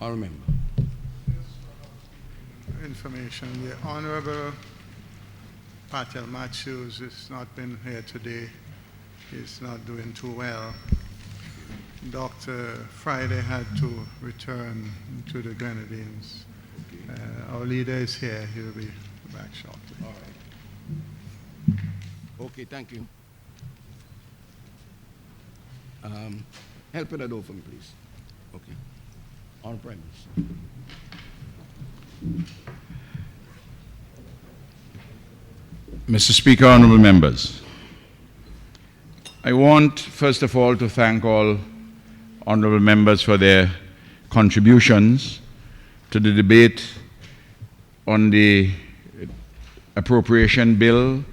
Honourable Member. Information. The Honorable Patel Matthews has not been here today. He's not doing too well. Dr. Friday had to return to the Grenadines. Okay. Our leader is here. He will be back shortly. All right. Okay, thank you. Help with that door for me, please. Okay. On premise. Mr. Speaker, honorable members, I want first of all to thank all honorable members for their contributions to the debate on the appropriation bill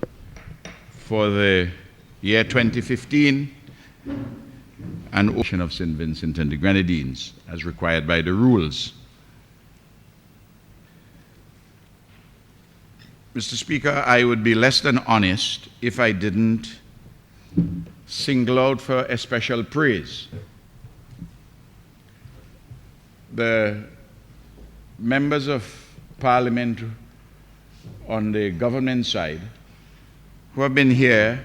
for the year 2015 and Ocean of St. Vincent and the Grenadines as required by the rules. Mr. Speaker, I would be less than honest if I didn't single out for a special praise the members of Parliament on the government side who have been here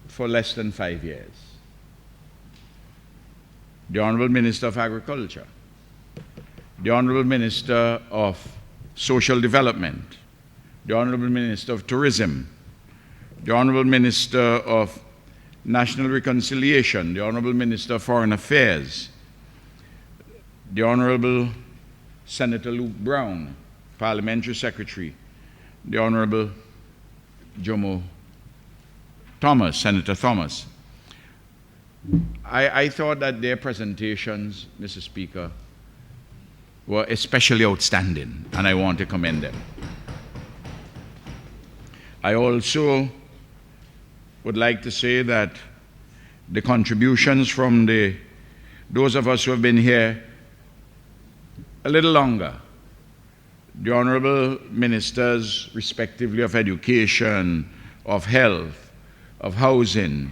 for less than 5 years. The Honourable Minister of Agriculture, the Honourable Minister of Social Development, the Honourable Minister of Tourism, the Honourable Minister of National Reconciliation, the Honourable Minister of Foreign Affairs, the Honourable Senator Luke Brown, Parliamentary Secretary, the Honourable Jomo Thomas, Senator Thomas. I thought that their presentations, Mr. Speaker, were especially outstanding, and I want to commend them. I also would like to say that the contributions from those of us who have been here a little longer, the Honourable Ministers, respectively, of Education, of Health, of Housing,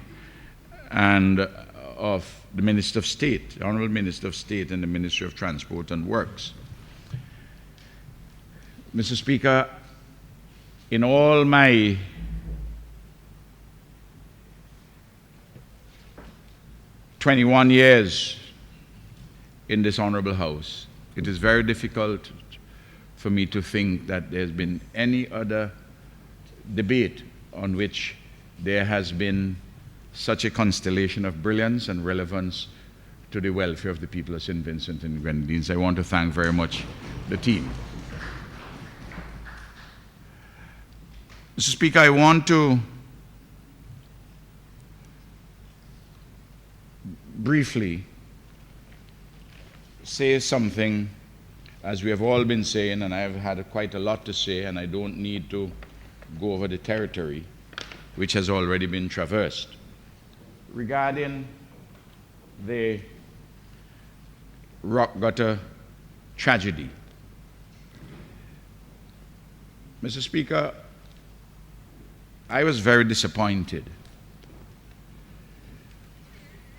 and of the Minister of State, the Honourable Minister of State and the Ministry of Transport and Works. Mr. Speaker, in all my "21 years in this Honourable House, it is very difficult for me to think that there's been any other debate on which there has been such a constellation of brilliance and relevance to the welfare of the people of St. Vincent and the Grenadines. I want to thank very much the team. Mr. Speaker, I want to briefly say something, as we have all been saying, and I have had quite a lot to say, and I don't need to go over the territory which has already been traversed, regarding the rock gutter tragedy. Mr. Speaker, I was very disappointed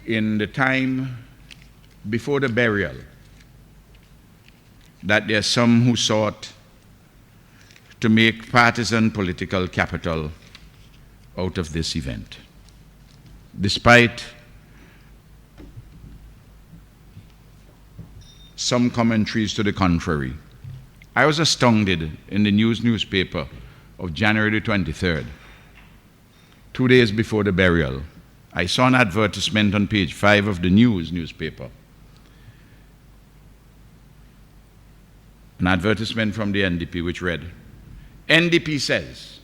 in the time before the burial that there are some who sought to make partisan political capital out of this event, despite some commentaries to the contrary. I was astounded in the newspaper of January the 23rd, 2 days before the burial. I saw an advertisement on page 5 of the newspaper, an advertisement from the NDP which read, "NDP says,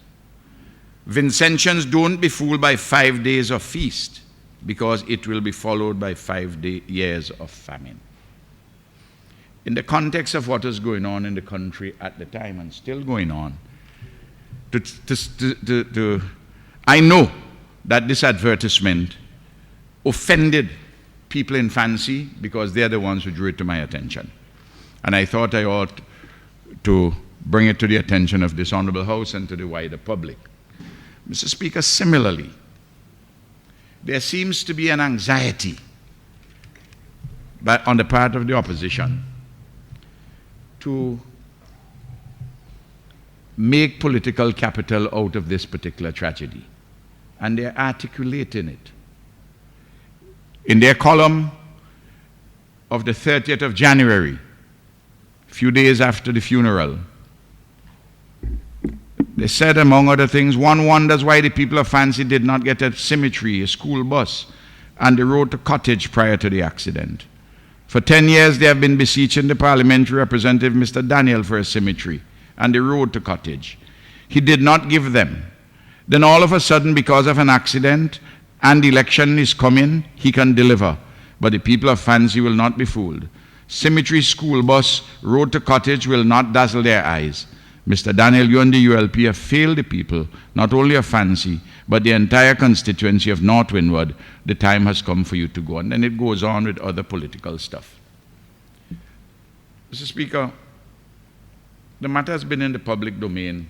Vincentians don't be fooled by 5 days of feast because it will be followed by 5 years of famine." In the context of what was going on in the country at the time and still going on, I know that this advertisement offended people in fancy because they're the ones who drew it to my attention. And I thought I ought to bring it to the attention of this Honourable House and to the wider public. Mr. Speaker, similarly, there seems to be an anxiety on the part of the opposition to make political capital out of this particular tragedy. And they're articulating it. In their column of the 30th of January, a few days after the funeral, they said, among other things, one wonders why the people of Fancy did not get a cemetery, a school bus, and the road to Cottage prior to the accident. For 10 years, they have been beseeching the parliamentary representative, Mr. Daniel, for a cemetery and the road to Cottage. He did not give them. Then all of a sudden, because of an accident and election is coming, he can deliver. But the people of Fancy will not be fooled. Cemetery, school bus, road to Cottage will not dazzle their eyes. Mr. Daniel, you and the ULP have failed the people, not only of Fancy, but the entire constituency of North Windward. The time has come for you to go. And then it goes on with other political stuff. Mr. Speaker, the matter has been in the public domain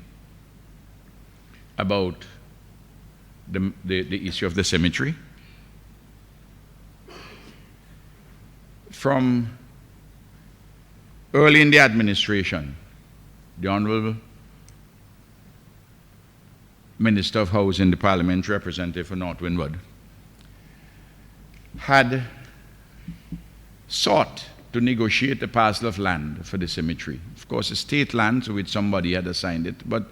about the issue of the cemetery. From early in the administration, the Honorable Minister of Housing, the parliamentary representative for North Windward, had sought to negotiate a parcel of land for the cemetery. Of course, a state land to which somebody had assigned it, but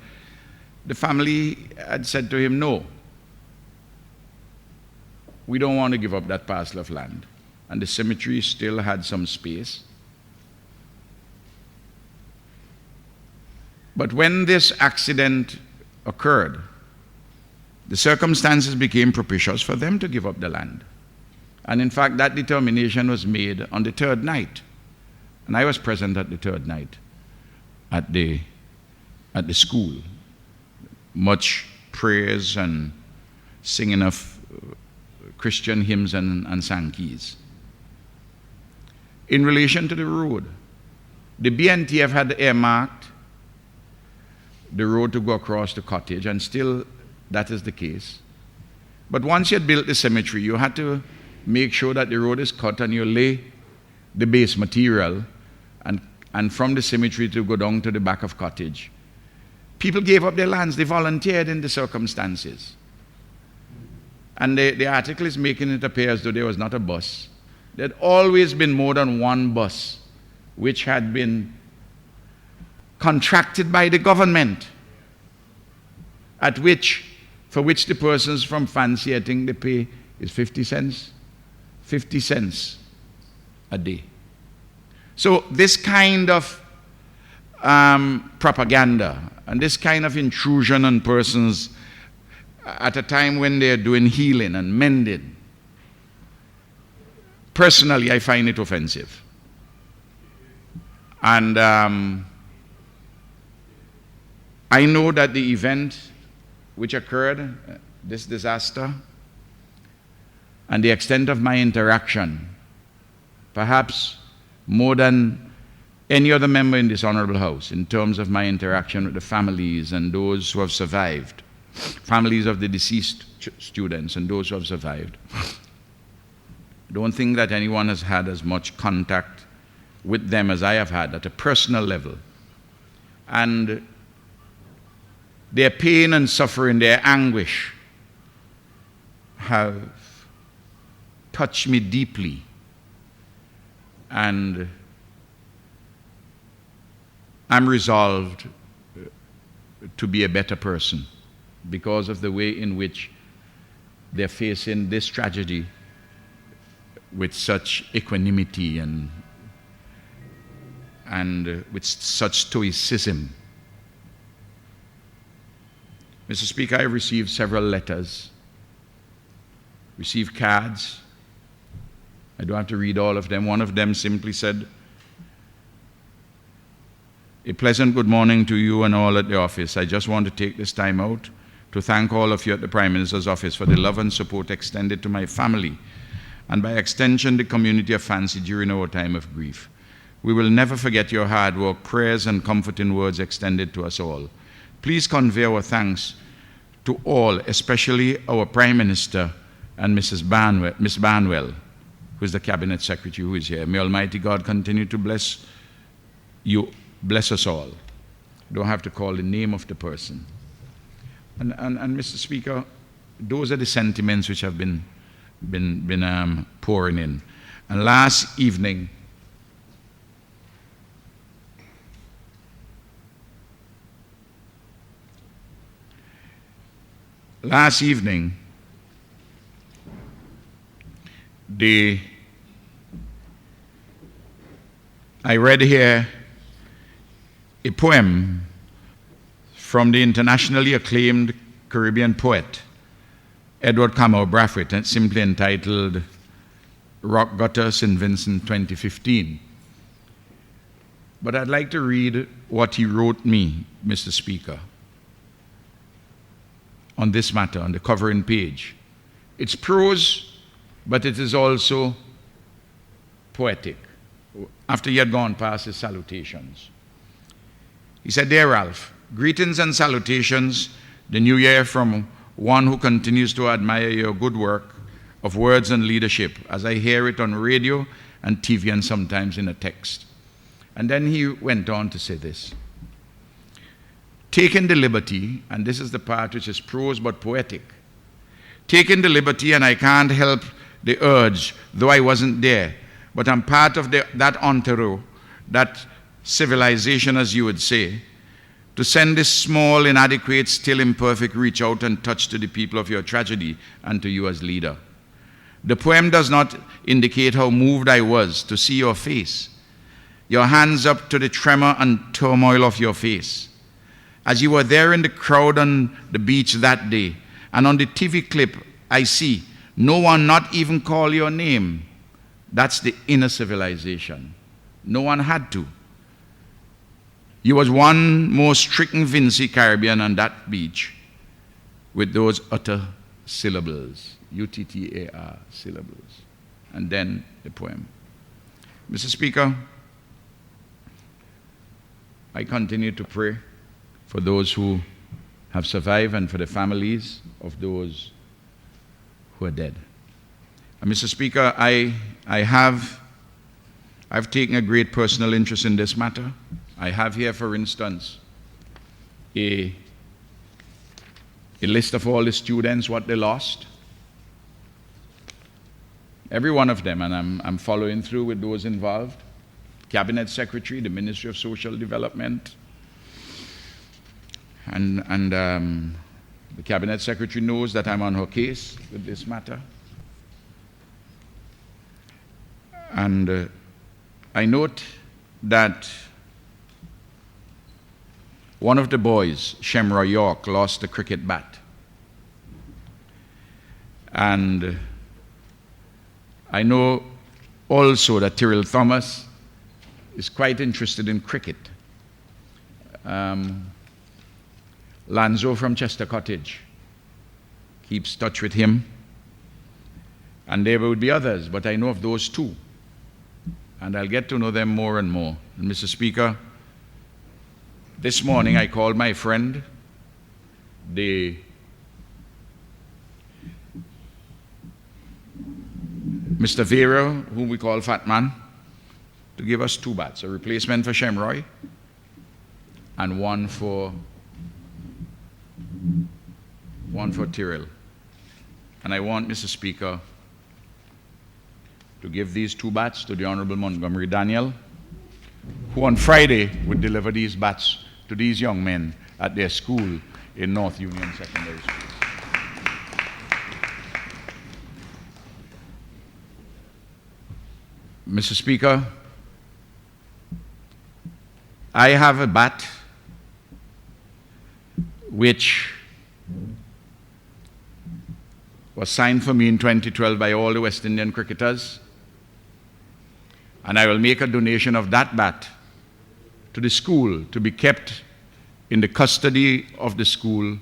the family had said to him, no, we don't want to give up that parcel of land. And the cemetery still had some space. But when this accident occurred, the circumstances became propitious for them to give up the land. And in fact, that determination was made on the third night. And I was present at the third night at the school. Much prayers and singing of Christian hymns and sankeys. In relation to the road, the BNTF had earmarked the road to go across the Cottage, and still that is the case. But once you had built the cemetery, you had to make sure that the road is cut and you lay the base material and from the cemetery to go down to the back of Cottage. People gave up their lands, they volunteered in the circumstances. And the article is making it appear as though there was not a bus. There had always been more than one bus which had been contracted by the government, for which the persons from Fancy, I think the pay is 50 cents? 50 cents a day. So this kind of propaganda and this kind of intrusion on persons at a time when they're doing healing and mending, personally I find it offensive. And I know that the event which occurred, this disaster, and the extent of my interaction, perhaps more than any other member in this Honorable House, in terms of my interaction with the families and those who have survived, families of the deceased students and those who have survived. I don't think that anyone has had as much contact with them as I have had at a personal level. And their pain and suffering, their anguish have touched me deeply. And I'm resolved to be a better person because of the way in which they're facing this tragedy with such equanimity and with such stoicism. Mr. Speaker, I received several letters, received cards. I don't have to read all of them. One of them simply said, "A pleasant good morning to you and all at the office. I just want to take this time out to thank all of you at the Prime Minister's office for the love and support extended to my family and by extension the community of Fancy during our time of grief. We will never forget your hard work, prayers and comforting words extended to us all. Please convey our thanks to all, especially our Prime Minister and Miss Barnwell, who is the Cabinet Secretary who is here. May Almighty God continue to bless you bless us all. Don't have to call the name of the person. And Mr. Speaker, those are the sentiments which have been pouring in. And last evening, I read here a poem from the internationally acclaimed Caribbean poet, Edward Kamau Brathwaite, and simply entitled Rock Gutter, St. Vincent 2015. But I'd like to read what he wrote me, Mr. Speaker, on this matter, on the covering page. It's prose, but it is also poetic, after he had gone past his salutations. He said, "Dear Ralph, greetings and salutations, the new year from one who continues to admire your good work of words and leadership as I hear it on radio and TV and sometimes in a text." And then he went on to say this: "Taking the liberty," and this is the part which is prose but poetic, "taking the liberty, and I can't help the urge, though I wasn't there, but I'm part of that entourage, that civilization, as you would say, to send this small, inadequate, still imperfect reach out and touch to the people of your tragedy and to you as leader. The poem does not indicate how moved I was to see your face, your hands up to the tremor and turmoil of your face, as you were there in the crowd on the beach that day, and on the TV clip I see no one not even call your name. That's the inner civilization. No one had to. You was one more stricken Vinci Caribbean on that beach with those utter syllables, UTTAR syllables." And then the poem. Mr. Speaker, I continue to pray for those who have survived and for the families of those who are dead. And Mr. Speaker, I've taken a great personal interest in this matter. I have here, for instance, a list of all the students, what they lost. Every one of them, and I'm following through with those involved. Cabinet Secretary, the Ministry of Social Development, and the Cabinet Secretary knows that I'm on her case with this matter. And I note that one of the boys, Shemroy York, lost a cricket bat. And I know also that Tyrrell Thomas is quite interested in cricket. Lanzo from Chester Cottage keeps touch with him. And there would be others, but I know of those two. And I'll get to know them more and more. And Mr. Speaker, this morning I called my friend, Mr. Vera, whom we call Fat Man, to give us 2 bats, a replacement for Shemroy and one for Tyrrell. And I want, Mr. Speaker, to give these 2 bats to the Honorable Montgomery Daniel, who on Friday would deliver these bats to these young men at their school in North Union Secondary School. Mr. Speaker, I have a bat which was signed for me in 2012 by all the West Indian cricketers, and I will make a donation of that bat to the school to be kept in the custody of the school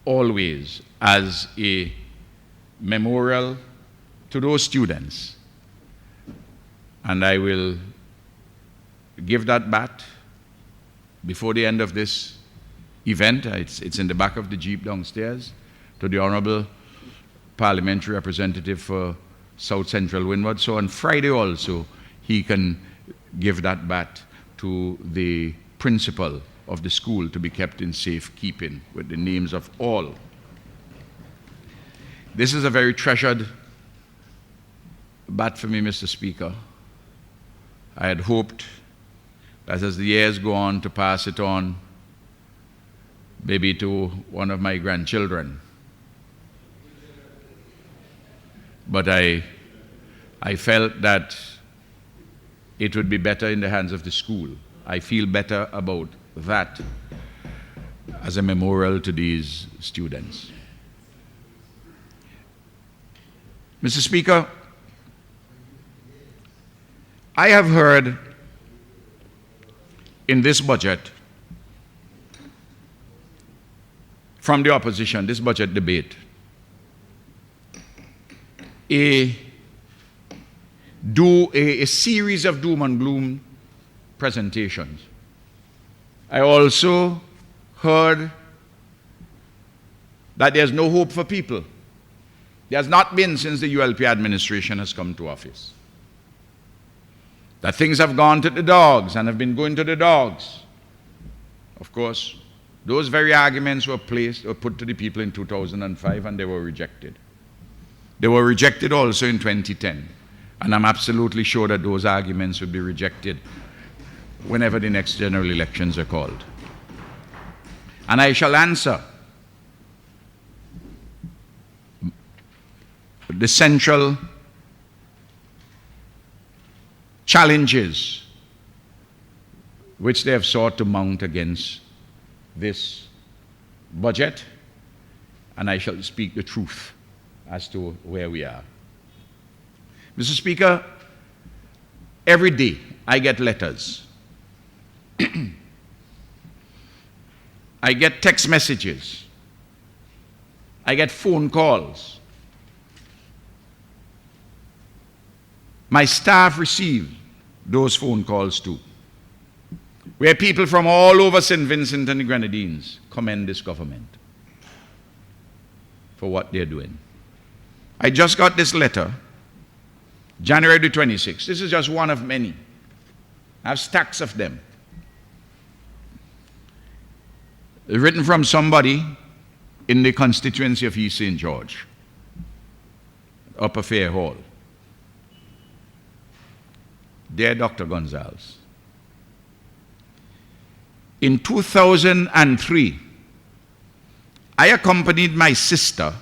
always as a memorial to those students. And I will give that bat before the end of this event. It's in the back of the Jeep downstairs, to the Honorable Parliamentary Representative for South Central Windward. So on Friday also, he can give that bat to the principal of the school to be kept in safekeeping with the names of all. This is a very treasured bat for me, Mr. Speaker. I had hoped that as the years go on to pass it on, maybe to one of my grandchildren. But I felt that it would be better in the hands of the school. I feel better about that as a memorial to these students. Mr. Speaker, I have heard in this budget from the opposition, this budget debate, a series of doom and gloom presentations. I also heard that there's no hope for people. There's not been since the ULP administration has come to office. That things have gone to the dogs and have been going to the dogs. Of course, those very arguments were put to the people in 2005 and they were rejected. They were rejected also in 2010. And I'm absolutely sure that those arguments will be rejected whenever the next general elections are called. And I shall answer the central challenges which they have sought to mount against this budget, and I shall speak the truth as to where we are. Mr. Speaker, every day I get letters. I get text messages. I get phone calls. My staff receive those phone calls too, where people from all over St. Vincent and the Grenadines commend this government for what they're doing. I just got this letter, January the 26th. This is just one of many. I have stacks of them. Written from somebody in the constituency of East St. George, Upper Fair Hall. Dear Dr. Gonsalves, in 2003, I accompanied my sister,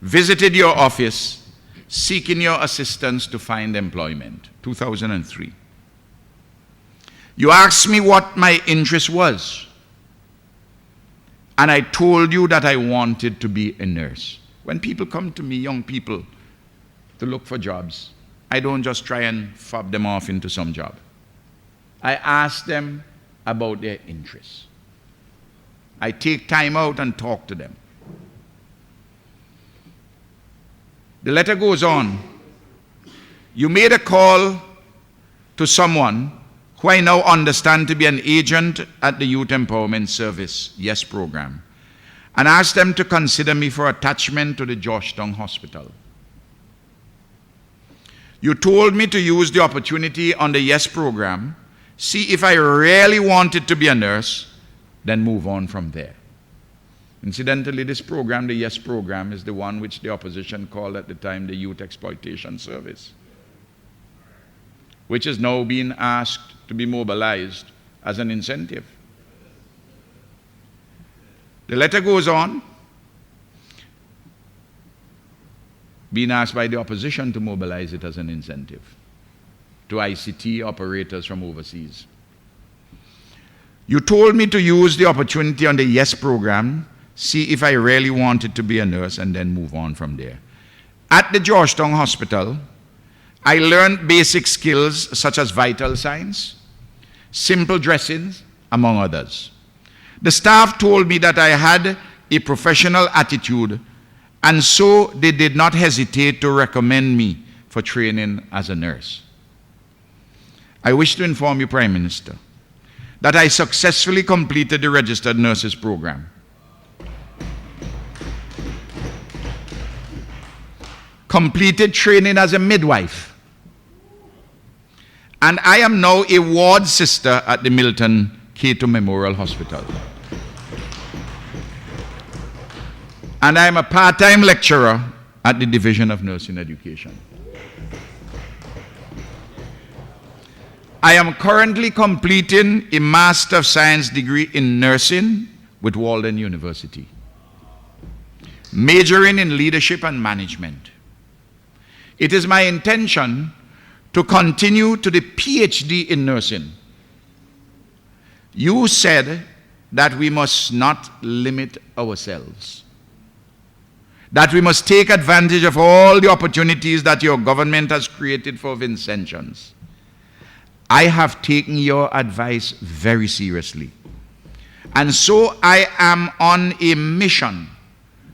visited your office seeking your assistance to find employment, 2003. You asked me what my interest was, and I told you that I wanted to be a nurse. When people come to me, young people, to look for jobs, I don't just try and fob them off into some job. I ask them about their interests. I take time out and talk to them. The letter goes on. You made a call to someone who I now understand to be an agent at the Youth Empowerment Service, YES program, and asked them to consider me for attachment to the Georgetown Hospital. You told me to use the opportunity on the YES program, see if I really wanted to be a nurse, then move on from there. Incidentally, this program, the YES program, is the one which the opposition called at the time the Youth Exploitation Service, which is now being asked to be mobilized as an incentive. The letter goes on, being asked by the opposition to mobilize it as an incentive to ICT operators from overseas. You told me to use the opportunity on the YES program, see if I really wanted to be a nurse, and then move on from there. At the Georgetown Hospital, I learned basic skills such as vital signs, simple dressings, among others. The staff told me that I had a professional attitude, and so they did not hesitate to recommend me for training as a nurse. I wish to inform you, Prime Minister, that I successfully completed the registered nurses program. completed training as a midwife, and I am now a ward sister at the Milton Cato Memorial Hospital. And I am a part-time lecturer at the Division of Nursing Education. I am currently completing a Master of Science degree in nursing with Walden University, majoring in leadership and management. It is my intention to continue to the PhD in nursing. You said that we must not limit ourselves, that we must take advantage of all the opportunities that your government has created for Vincentians. I have taken your advice very seriously. And so I am on a mission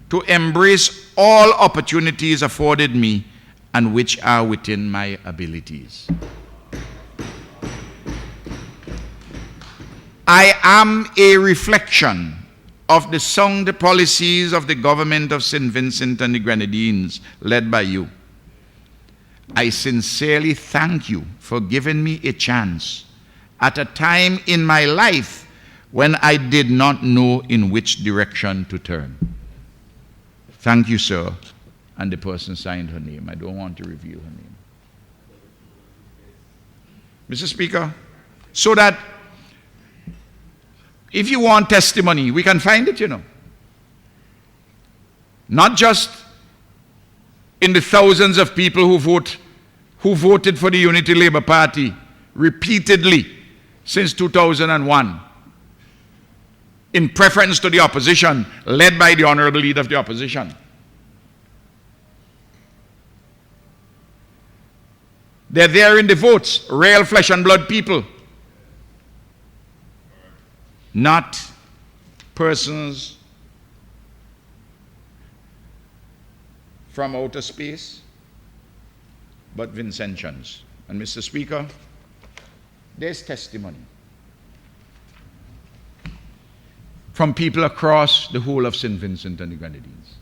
to embrace all opportunities afforded me and which are within my abilities. I am a reflection of the sound policies of the government of St. Vincent and the Grenadines, led by you. I sincerely thank you for giving me a chance at a time in my life when I did not know in which direction to turn. Thank you, sir. And the person signed her name. I don't want to reveal her name. Mr. Speaker, so that if you want testimony, we can find it, you know. Not just in the thousands of people who voted for the Unity Labour Party repeatedly since 2001, in preference to the opposition, led by the Honourable Leader of the Opposition. They're there in the votes, real flesh and blood people. Not persons from outer space, but Vincentians. And Mr. Speaker, there's testimony from people across the whole of St. Vincent and the Grenadines.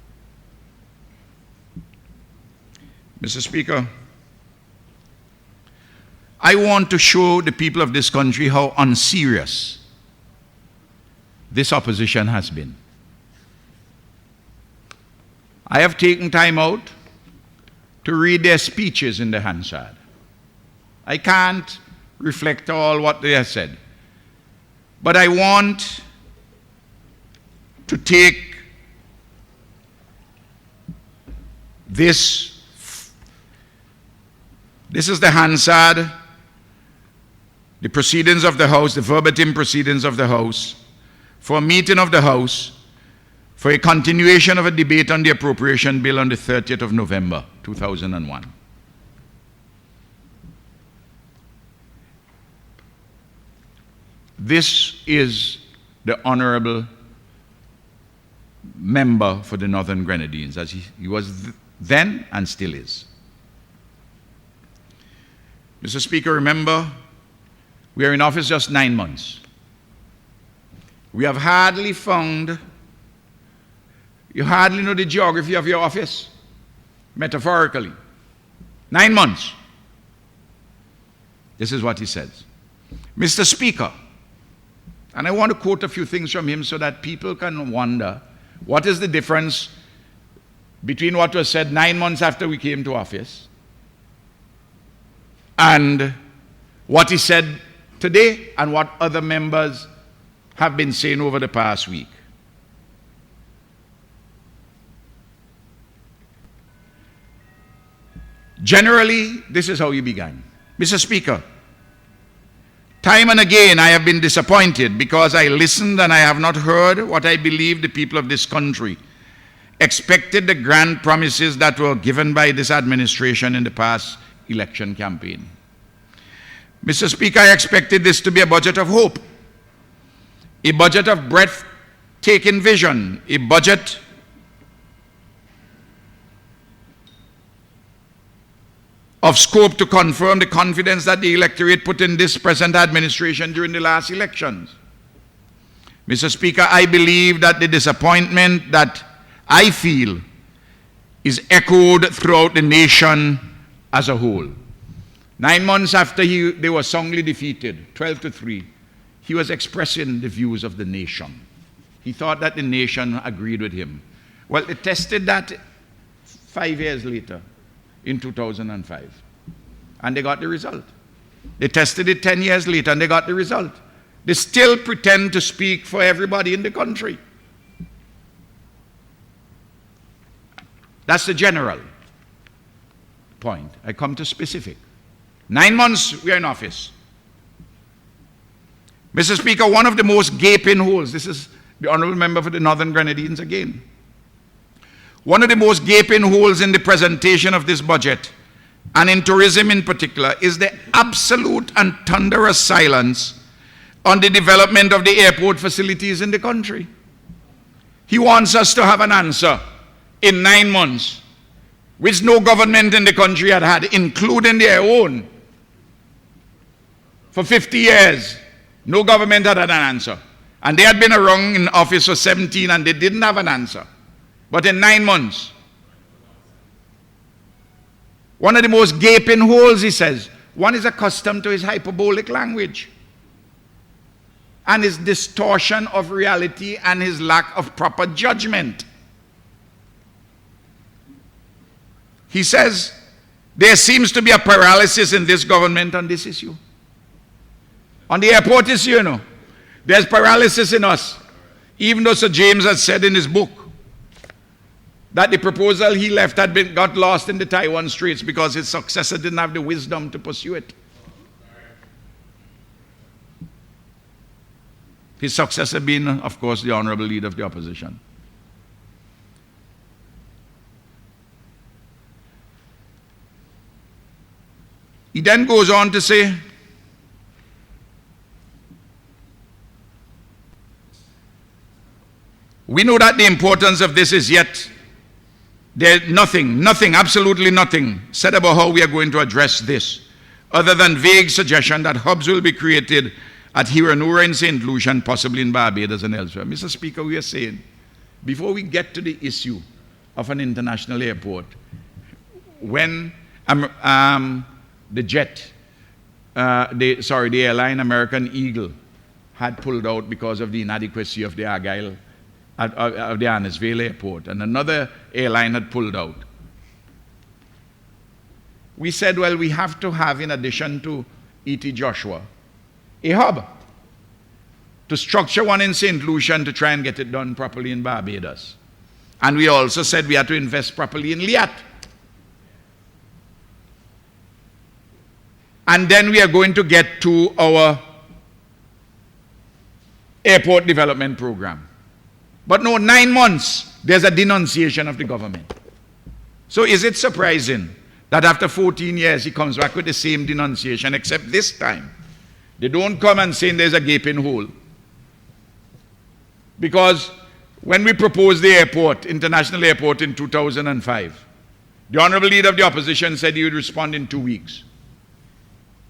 Mr. Speaker, I want to show the people of this country how unserious this opposition has been. I have taken time out to read their speeches in the Hansard. I can't reflect all what they have said, but I want to take this. This is the Hansard, the proceedings of the House, the verbatim proceedings of the House, for a meeting of the House for a continuation of a debate on the appropriation bill on the 30th of November, 2001. This is the Honourable Member for the Northern Grenadines, as he was then and still is. Mr. Speaker, remember, we are in office just 9 months. We have hardly found, you hardly know the geography of your office, metaphorically. 9 months. This is what he says. Mr. Speaker, and I want to quote a few things from him so that people can wonder what is the difference between what was said 9 months after we came to office and what he said today and what other members have been saying over the past week. Generally, this is how you began. Mr. Speaker, time and again I have been disappointed because I listened and I have not heard what I believe the people of this country expected, the grand promises that were given by this administration in the past election campaign. Mr. Speaker, I expected this to be a budget of hope, a budget of breathtaking vision, a budget of scope to confirm the confidence that the electorate put in this present administration during the last elections. Mr. Speaker, I believe that the disappointment that I feel is echoed throughout the nation as a whole. 9 months after they were soundly defeated, 12-3, he was expressing the views of the nation. He thought that the nation agreed with him. Well, they tested that 5 years later, in 2005, and they got the result. They tested it 10 years later, and they got the result. They still pretend to speak for everybody in the country. That's the general point. I come to specific. 9 months we are in office. Mr. Speaker, one of the most gaping holes, this is the Honourable Member for the Northern Grenadines again. One of the most gaping holes in the presentation of this budget, and in tourism in particular, is the absolute and thunderous silence on the development of the airport facilities in the country. He wants us to have an answer in 9 months, which no government in the country had, including their own. For 50 years, no government had an answer. And they had been around in office for 17 and they didn't have an answer. But in 9 months, one of the most gaping holes, he says, one is accustomed to his hyperbolic language and his distortion of reality and his lack of proper judgment. He says, there seems to be a paralysis in this government on this issue. On the airport issue, you know, there's paralysis in us. Even though Sir James has said in his book that the proposal he left got lost in the Taiwan Straits because his successor didn't have the wisdom to pursue it. His successor being, of course, the Honourable Leader of the Opposition. He then goes on to say, we know that the importance of this is yet, there's nothing, absolutely nothing said about how we are going to address this, other than vague suggestion that hubs will be created at Hiranura in St. Lucia and possibly in Barbados and elsewhere. Mr. Speaker, we are saying, before we get to the issue of an international airport, when the airline American Eagle had pulled out because of the inadequacy of the Argyle, of the Annisvale airport, and another airline had pulled out. We said, well, we have to have, in addition to E.T. Joshua, a hub to structure one in St. Lucia and to try and get it done properly in Barbados. And we also said we had to invest properly in Liat. And then we are going to get to our airport development program. But no, 9 months, there's a denunciation of the government. So is it surprising that after 14 years he comes back with the same denunciation, except this time they don't come and say there's a gaping hole? Because when we proposed the airport, international airport in 2005, the Honourable Leader of the Opposition said he would respond in 2 weeks.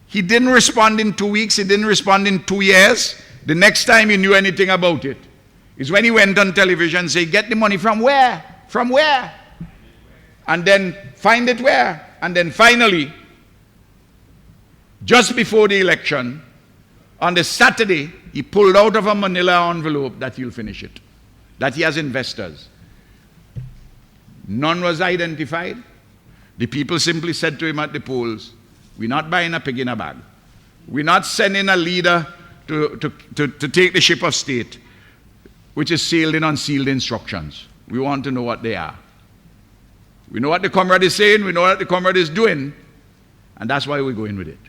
He didn't respond in 2 weeks, he didn't respond in 2 years. The next time he knew anything about it is when he went on television and said, get the money from where? From where? And then find it where? And then finally, just before the election, on the Saturday, he pulled out of a manila envelope that he'll finish it, that he has investors. None was identified. The people simply said to him at the polls, we're not buying a pig in a bag. We're not sending a leader to take the ship of state, which is sailed in unsealed instructions. We want to know what they are. We know what the comrade is saying, we know what the comrade is doing, and that's why we're going with it.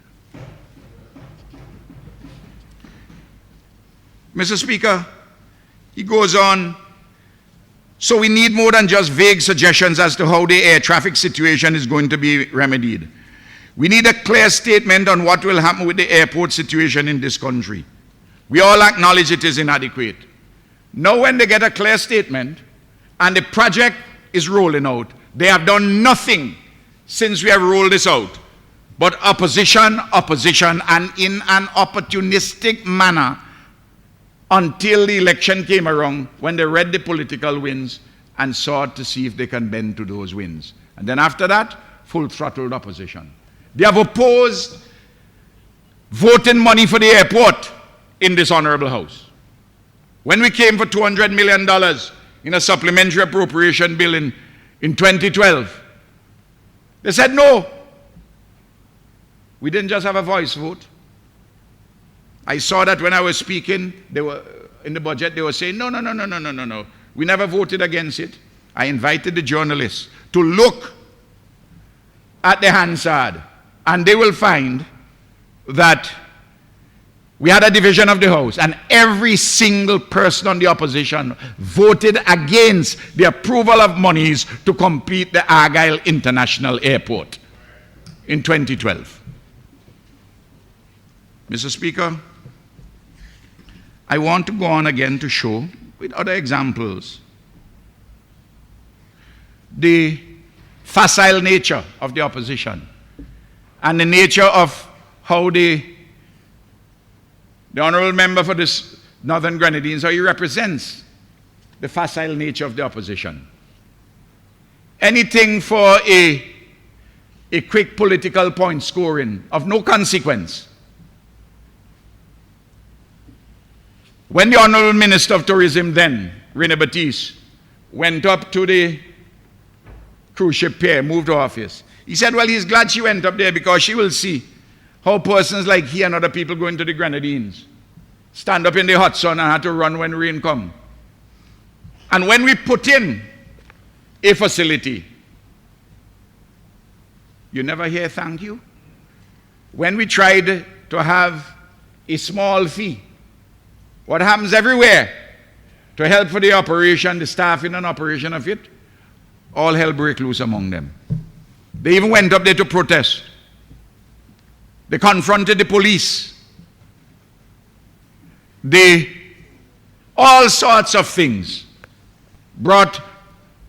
Mr. Speaker, he goes on, so we need more than just vague suggestions as to how the air traffic situation is going to be remedied. We need a clear statement on what will happen with the airport situation in this country. We all acknowledge it is inadequate. Now when they get a clear statement and the project is rolling out, they have done nothing since we have rolled this out but opposition, and in an opportunistic manner until the election came around when they read the political winds and sought to see if they can bend to those winds. And then after that, full-throttled opposition. They have opposed voting money for the airport in this honorable house. When we came for $200 million in a supplementary appropriation bill in 2012, they said no. We didn't just have a voice vote. I saw that when I was speaking, they were in the budget, they were saying, no. We never voted against it. I invited the journalists to look at the Hansard, and they will find that we had a division of the House, and every single person on the opposition voted against the approval of monies to complete the Argyle International Airport in 2012. Mr. Speaker, I want to go on again to show, with other examples, the facile nature of the opposition and the nature of how the honourable member for this Northern Grenadines, how he represents the facile nature of the opposition. Anything for a quick political point scoring of no consequence. When the Honourable Minister of Tourism then, Rene Batiste, went up to the cruise ship pier, moved to office, he said, well, he's glad she went up there because she will see how persons like he and other people going to the Grenadines stand up in the hot sun and had to run when rain come. And when we put in a facility, you never hear thank you. When we tried to have a small fee, what happens everywhere to help for the operation, the staffing and operation of it, all hell break loose among them. They even went up there to protest. They confronted the police. They, all sorts of things, brought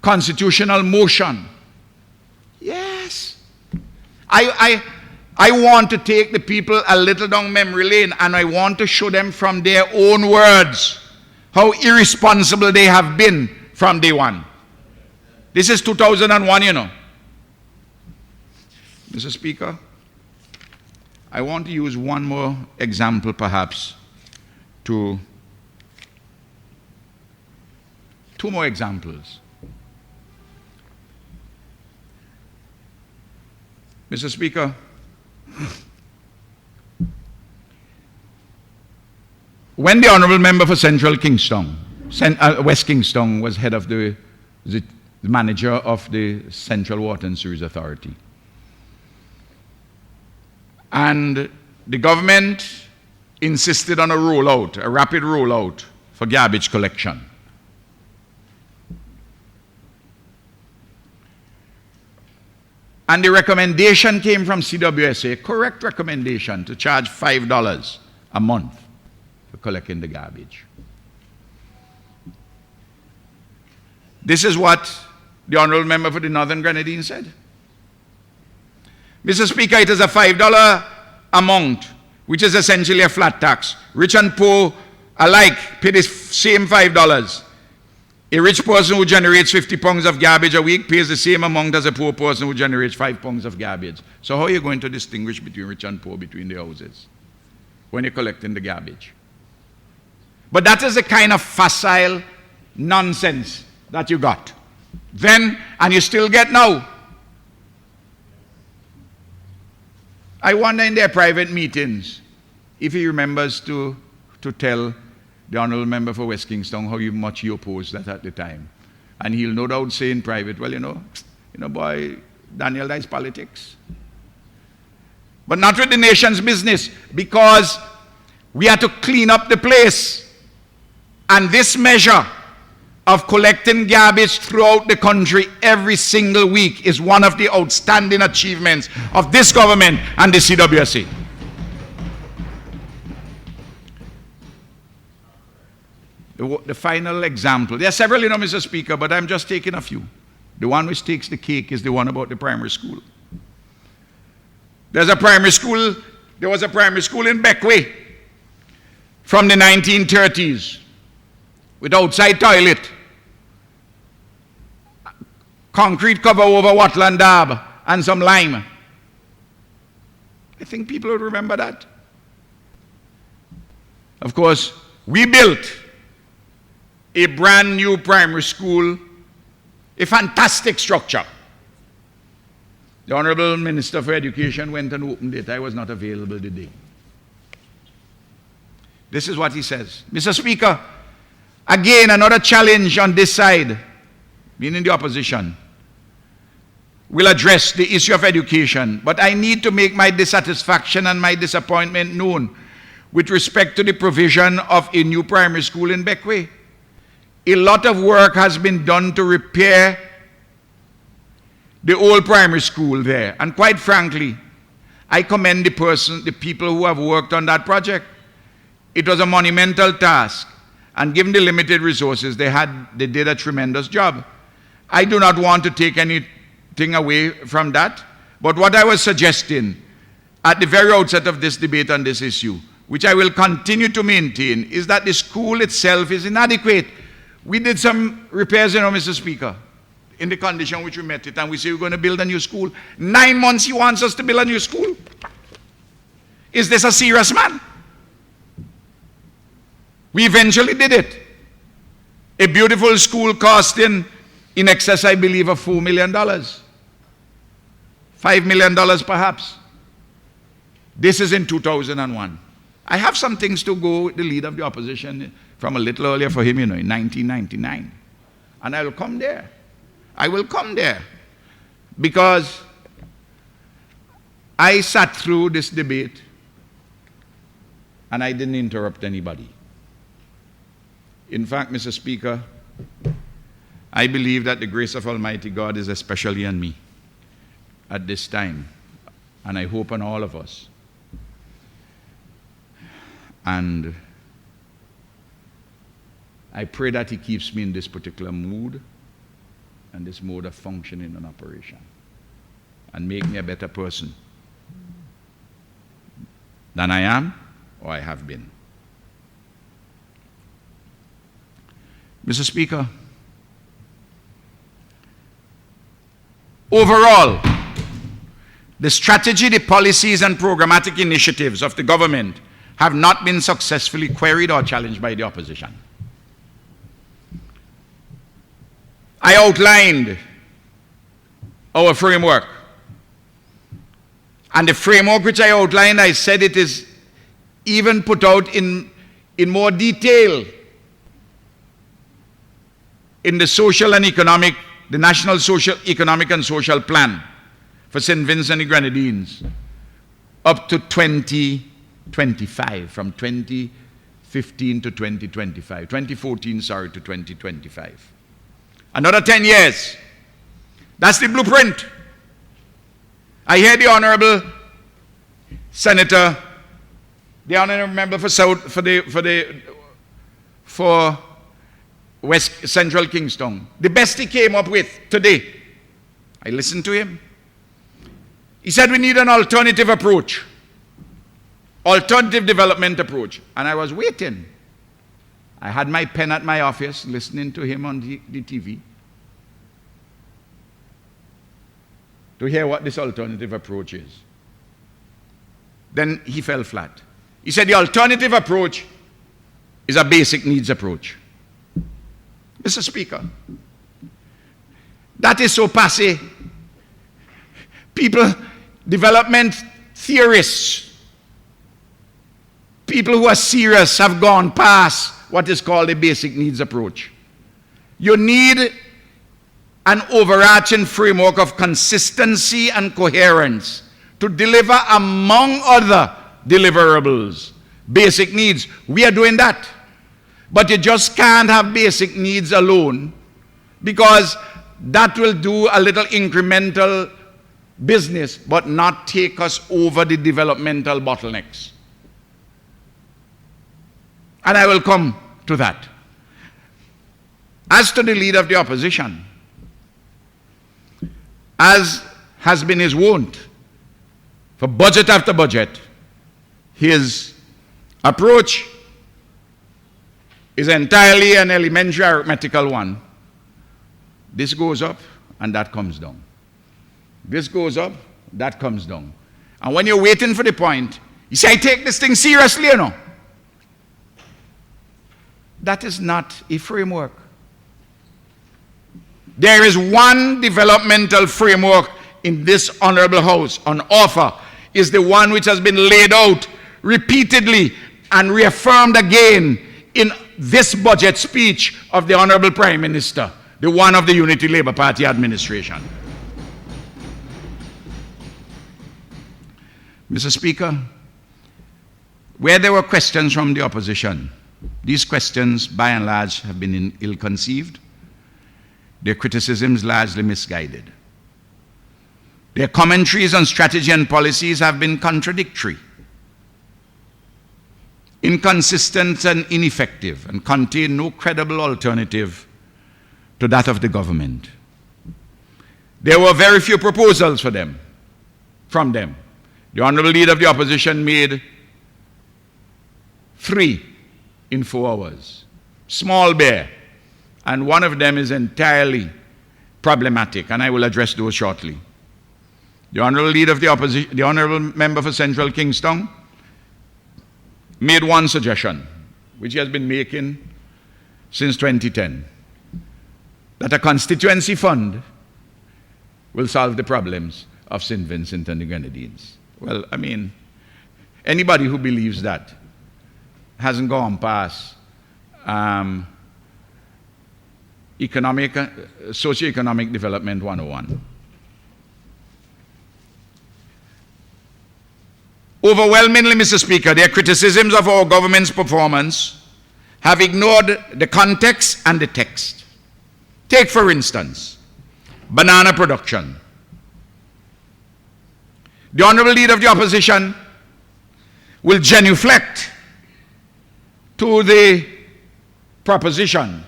constitutional motion. Yes. I want to take the people a little down memory lane, and I want to show them from their own words how irresponsible they have been from day one. This is 2001, you know. Mr. Speaker, I want to use one more example perhaps two more examples. Mr. Speaker, when the Honourable Member for Central Kingston, West Kingston, was head of the manager of the Central Water and Sewage Authority, and the government insisted on a rollout, a rapid rollout for garbage collection. And the recommendation came from CWSA, a correct recommendation, to charge $5 a month for collecting the garbage. This is what the Honourable Member for the Northern Grenadines said. Mr. Speaker, it is a $5 amount, which is essentially a flat tax. Rich and poor alike pay the same $5. A rich person who generates 50 pounds of garbage a week pays the same amount as a poor person who generates 5 pounds of garbage. So how are you going to distinguish between rich and poor between the houses when you're collecting the garbage? But that is the kind of facile nonsense that you got then, and you still get now. I wonder in their private meetings if he remembers to tell the Honourable Member for West Kingston how much he opposed that at the time. And he'll no doubt say in private, well, you know, boy, Daniel, that's politics. But not with the nation's business, because we had to clean up the place. And this measure of collecting garbage throughout the country every single week is one of the outstanding achievements of this government and the CWSA. The final example, there are several, Mr. Speaker, but I'm just taking a few. The one which takes the cake is the one about the primary school. There was a primary school in Beckway from the 1930s with outside toilet. concrete cover over Watland Dab, and some lime. I think people would remember that. Of course, we built a brand new primary school, a fantastic structure. The Honorable Minister for Education went and opened it. I was not available today. This is what he says. Mr. Speaker, again, another challenge on this side, meaning the opposition, will address the issue of education, but I need to make my dissatisfaction and my disappointment known with respect to the provision of a new primary school in Beckway. A lot of work has been done to repair the old primary school there, and quite frankly, I commend the people who have worked on that project. It was a monumental task, and given the limited resources they did a tremendous job. I do not want to take anything away from that, but what I was suggesting at the very outset of this debate on this issue, which I will continue to maintain, is that the school itself is inadequate. We did some repairs, Mr. Speaker, in the condition which we met it, and we say we're going to build a new school. 9 months he wants us to build a new school. Is this a serious man? We eventually did it. A beautiful school costing in excess, I believe, of $4 million. $5 million perhaps. This is in 2001. I have some things to go with the leader of the opposition from a little earlier for him, in 1999. And I will come there. I will come there. Because I sat through this debate and I didn't interrupt anybody. In fact, Mr. Speaker, I believe that the grace of Almighty God is especially on me at this time, and I hope on all of us. And I pray that He keeps me in this particular mood and this mode of functioning and operation, and make me a better person than I am or I have been. Mr. Speaker, overall, the strategy, the policies, and programmatic initiatives of the government have not been successfully queried or challenged by the opposition. I outlined our framework. And the framework which I outlined, I said it is even put out in more detail in the social and economic, the National Social, Economic and Social Plan for St. Vincent and the Grenadines up to 2025, from 2015 to 2025, 2014, sorry, to 2025. Another 10 years. That's the blueprint. I hear the Honorable Senator, the Honorable Member for West Central Kingston, the best he came up with today. I listened to him. He said we need an alternative approach, alternative development approach. And I was waiting. I had my pen at my office listening to him on the TV to hear what this alternative approach is. Then he fell flat. He said the alternative approach is a basic needs approach. Mr. Speaker, that is so passé. People, development theorists, people who are serious have gone past what is called a basic needs approach. You need an overarching framework of consistency and coherence to deliver, among other deliverables, basic needs. We are doing that. But you just can't have basic needs alone, because that will do a little incremental business but not take us over the developmental bottlenecks. And I will come to that. As to the leader of the opposition, as has been his wont for budget after budget, his approach is entirely an elementary arithmetical one. This goes up and that comes down. This goes up, that comes down. And when you're waiting for the point, you say, I take this thing seriously, you know. That is not a framework. There is one developmental framework in this honorable house on offer, is the one which has been laid out repeatedly and reaffirmed again in this budget speech of the Honorable Prime Minister, the one of the Unity Labour Party administration. Mr. Speaker, where there were questions from the opposition, these questions by and large have been ill-conceived, their criticisms largely misguided. Their commentaries on strategy and policies have been contradictory, inconsistent and ineffective, and contain no credible alternative to that of the government. There were very few proposals from them. The Honorable Leader of the Opposition made 3 in 4 hours. Small bear. And one of them is entirely problematic, and I will address those shortly. The Honorable Leader of the Opposition, the Honorable Member for Central Kingston, made one suggestion, which he has been making since 2010, that a constituency fund will solve the problems of St. Vincent and the Grenadines. Well, I mean, anybody who believes that hasn't gone past socioeconomic development 101. Overwhelmingly, Mr. Speaker, their criticisms of our government's performance have ignored the context and the text. Take, for instance, banana production. The Honorable Leader of the Opposition will genuflect to the proposition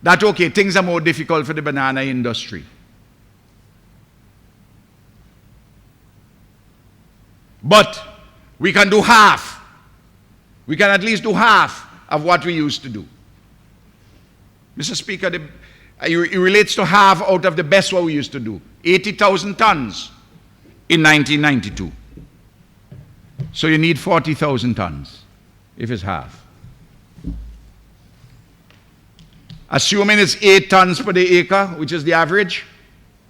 that, okay, things are more difficult for the banana industry. But we can do half. We can at least do half of what we used to do. Mr. Speaker, it relates to half out of the best what we used to do. 80,000 tons in 1992. So you need 40,000 tons if it's half. Assuming it's 8 tons per the acre, which is the average,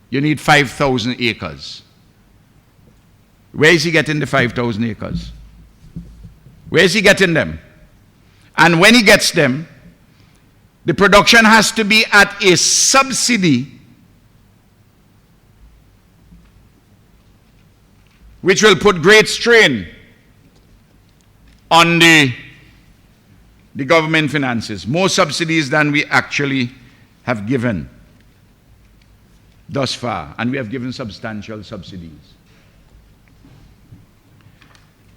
you need 5,000 acres. Where is he getting the 5,000 acres? Where is he getting them? And when he gets them, the production has to be at a subsidy which will put great strain on the government finances. More subsidies than we actually have given thus far. And we have given substantial subsidies.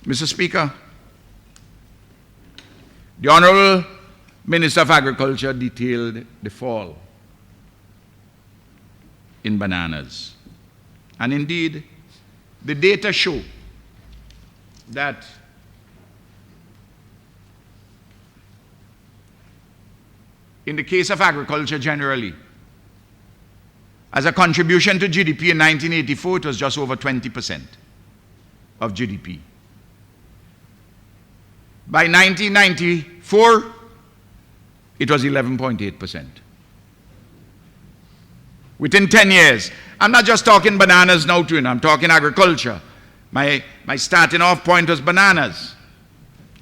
Mr. Speaker, the Honorable Minister of Agriculture detailed the fall in bananas. And indeed, the data show that in the case of agriculture generally, as a contribution to GDP in 1984, it was just over 20% of GDP. By 1994, it was 11.8%. Within 10 years, I'm not just talking bananas now, I'm talking agriculture. My starting off point was bananas.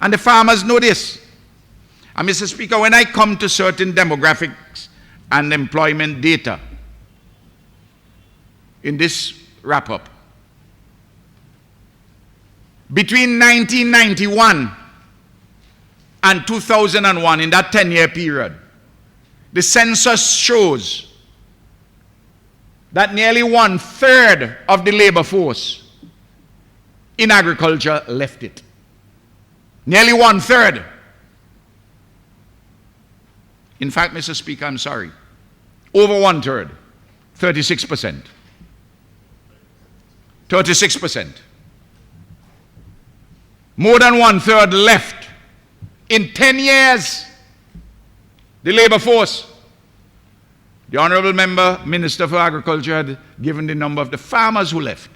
And the farmers know this. And Mr. Speaker, when I come to certain demographics and employment data in this wrap-up, between 1991 and 2001, in that 10-year period, the census shows that nearly 1/3 of the labor force in agriculture left it. Nearly 1/3. In fact, Mr. Speaker, I'm sorry, over 1/3, 36%. 36%. More than 1/3 left. In 10 years, the labor force, The Honorable Member, Minister for Agriculture, had given the number of the farmers who left.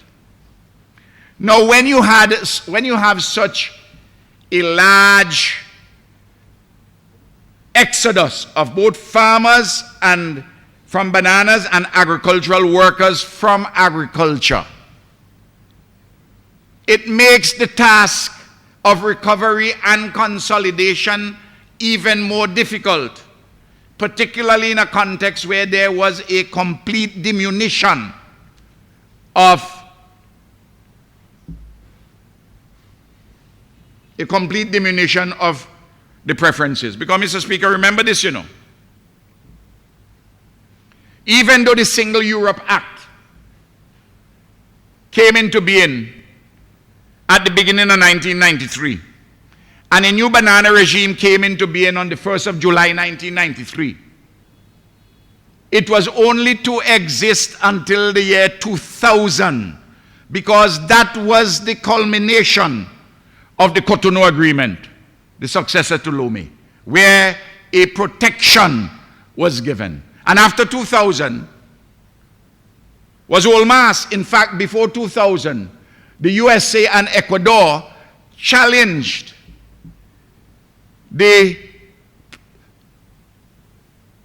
Now, when you have such a large exodus of both farmers and from bananas and agricultural workers from agriculture, it makes the task of recovery and consolidation even more difficult, particularly in a context where there was a complete diminution of the preferences. Because, Mr. Speaker, remember this, you know. Even though the Single Europe Act came into being at the beginning of 1993, and a new banana regime came into being on the 1st of July 1993, it was only to exist until the year 2000, because that was the culmination of the Cotonou Agreement, the successor to Lomé, where a protection was given. And after 2000 was all mass. In fact, before 2000, the USA and Ecuador challenged the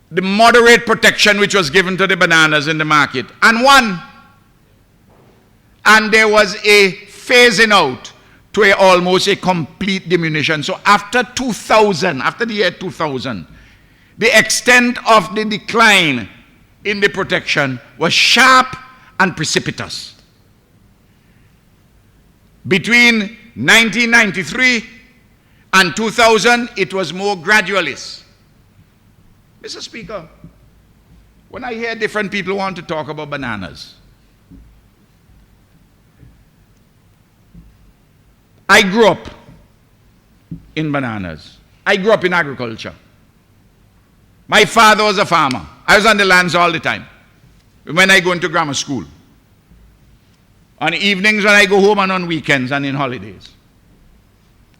moderate protection which was given to the bananas in the market, and won. And there was a phasing out to almost a complete diminution. So after 2000, after the year 2000, the extent of the decline in the protection was sharp and precipitous. Between 1993 and 2000, it was more gradualist. Mr. Speaker, when I hear different people want to talk about bananas, I grew up in bananas. I grew up in agriculture. My father was a farmer. I was on the lands all the time when I go into grammar school, on evenings when I go home, and on weekends and in holidays.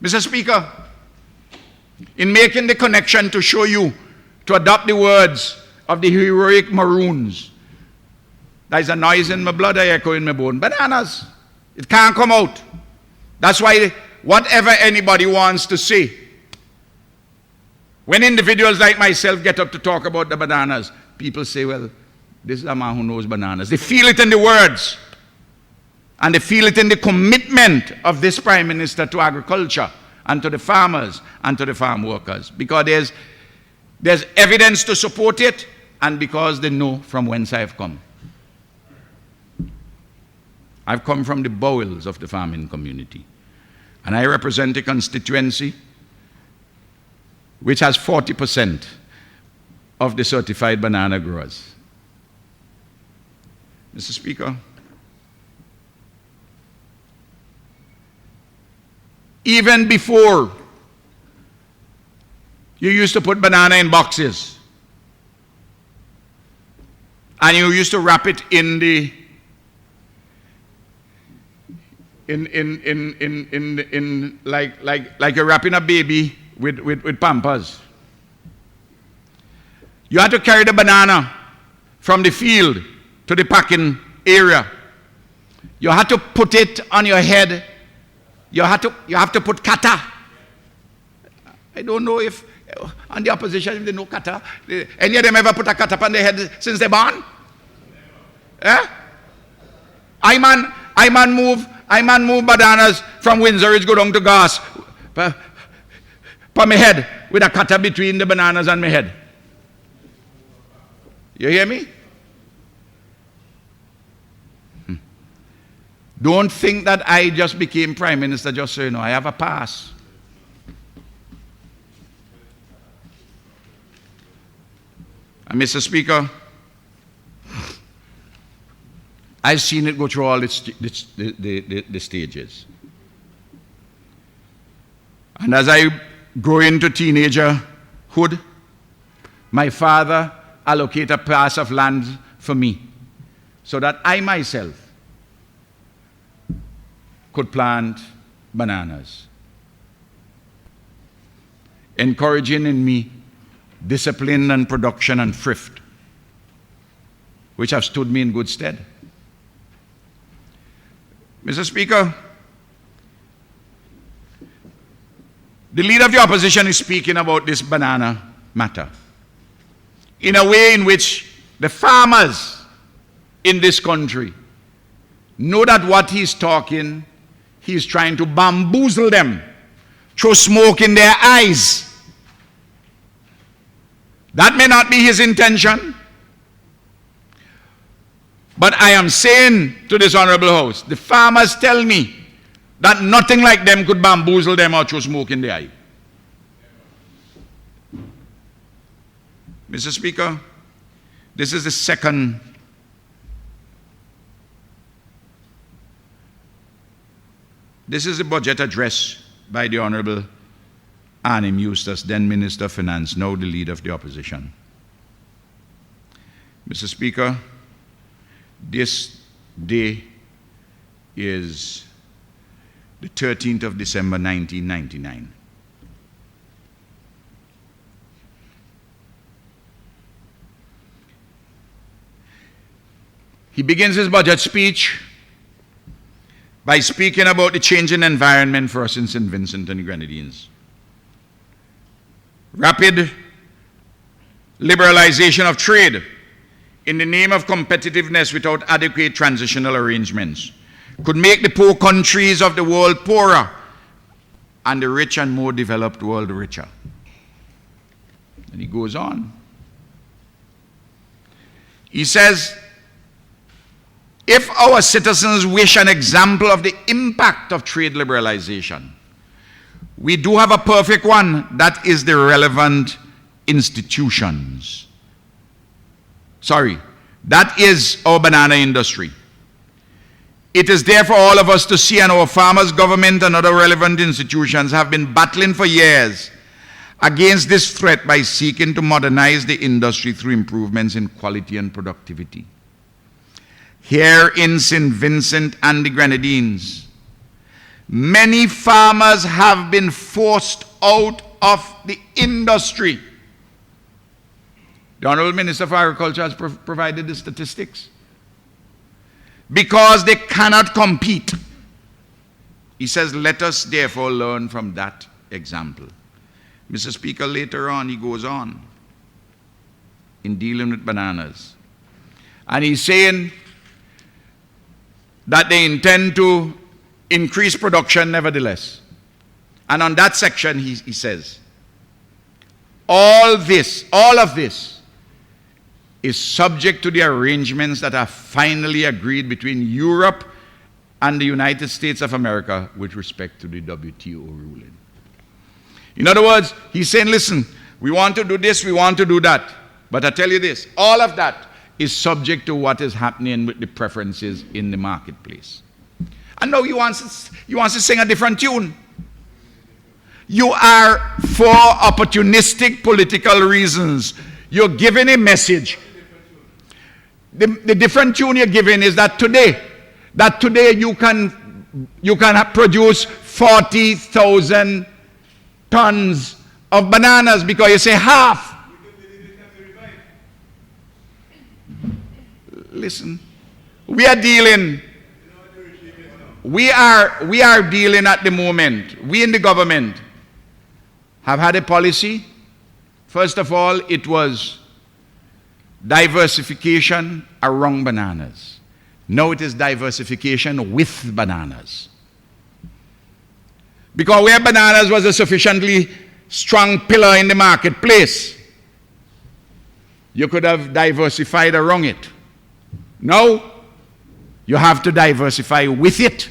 Mr. Speaker, in making the connection to show you, to adopt the words of the heroic Maroons, there's a noise in my blood, I echo in my bone. Bananas, it can't come out. That's why whatever anybody wants to say, when individuals like myself get up to talk about the bananas, people say, well, this is a man who knows bananas. They feel it in the words, and they feel it in the commitment of this Prime Minister to agriculture and to the farmers and to the farm workers, because there's evidence to support it, and because they know from whence I've come. I've come from the bowels of the farming community, and I represent a constituency which has 40% of the certified banana growers. Mr. Speaker, even before you used to put banana in boxes, and you used to wrap it in the like you're wrapping a baby with Pampers. You had to carry the banana from the field to the packing area. You had to put it on your head. You have to put kata. I don't know if on the opposition if they know kata. Any of them ever put a kata on their head since they're born? Eh? I man move bananas from Windsor, it's go down to Gas. Put my head with a cutter between the bananas and my head. You hear me? Don't think that I just became Prime Minister just so you know. I have a pass. And Mr. Speaker, I've seen it go through all the stages. And as I grow into teenagerhood, my father allocated a pass of land for me so that I myself could plant bananas, encouraging in me discipline and production and thrift. which have stood me in good stead. Mr. Speaker, the leader of the opposition is speaking about this banana matter in a way in which the farmers in this country know that what he's talking, he's trying to bamboozle them, throw smoke in their eyes. That may not be his intention, but I am saying to this honorable house, the farmers tell me that nothing like them could bamboozle them or throw smoke in the eye. Mr. Speaker, this is the second this is the budget address by the Honorable Arnim Eustace, then Minister of Finance, now the leader of the opposition. Mr. Speaker, this day is the 13th of December, 1999. He begins his budget speech by speaking about the changing environment for us in St. Vincent and the Grenadines. Rapid liberalization of trade in the name of competitiveness without adequate transitional arrangements could make the poor countries of the world poorer and the rich and more developed world richer. And he goes on. He says, if our citizens wish an example of the impact of trade liberalization, we do have a perfect one, that is the relevant institutions. That is our banana industry. It is there for all of us to see, and our farmers, government, and other relevant institutions have been battling for years against this threat by seeking to modernize the industry through improvements in quality and productivity. Here in St. Vincent and the Grenadines, many farmers have been forced out of the industry. The Honorable Minister for Agriculture has provided the statistics. Because they cannot compete. He says, let us therefore learn from that example. Mr. Speaker, later on, he goes on in dealing with bananas. And he's saying that they intend to increase production nevertheless. And on that section, he says, all of this is subject to the arrangements that are finally agreed between Europe and the United States of America with respect to the WTO ruling. In other words, he's saying, listen, we want to do this, we want to do that. But I tell you this, all of that is subject to what is happening with the preferences in the marketplace. And now he wants to sing a different tune. You are, for opportunistic political reasons, you're giving a message. The different tune you're giving is that today you can produce 40,000 tons of bananas because you say half. Listen, we are dealing at the moment, we in the government have had a policy. First of all, it was diversification around bananas. Now it is diversification with bananas. Because where bananas was a sufficiently strong pillar in the marketplace, you could have diversified around it. Now, you have to diversify with it.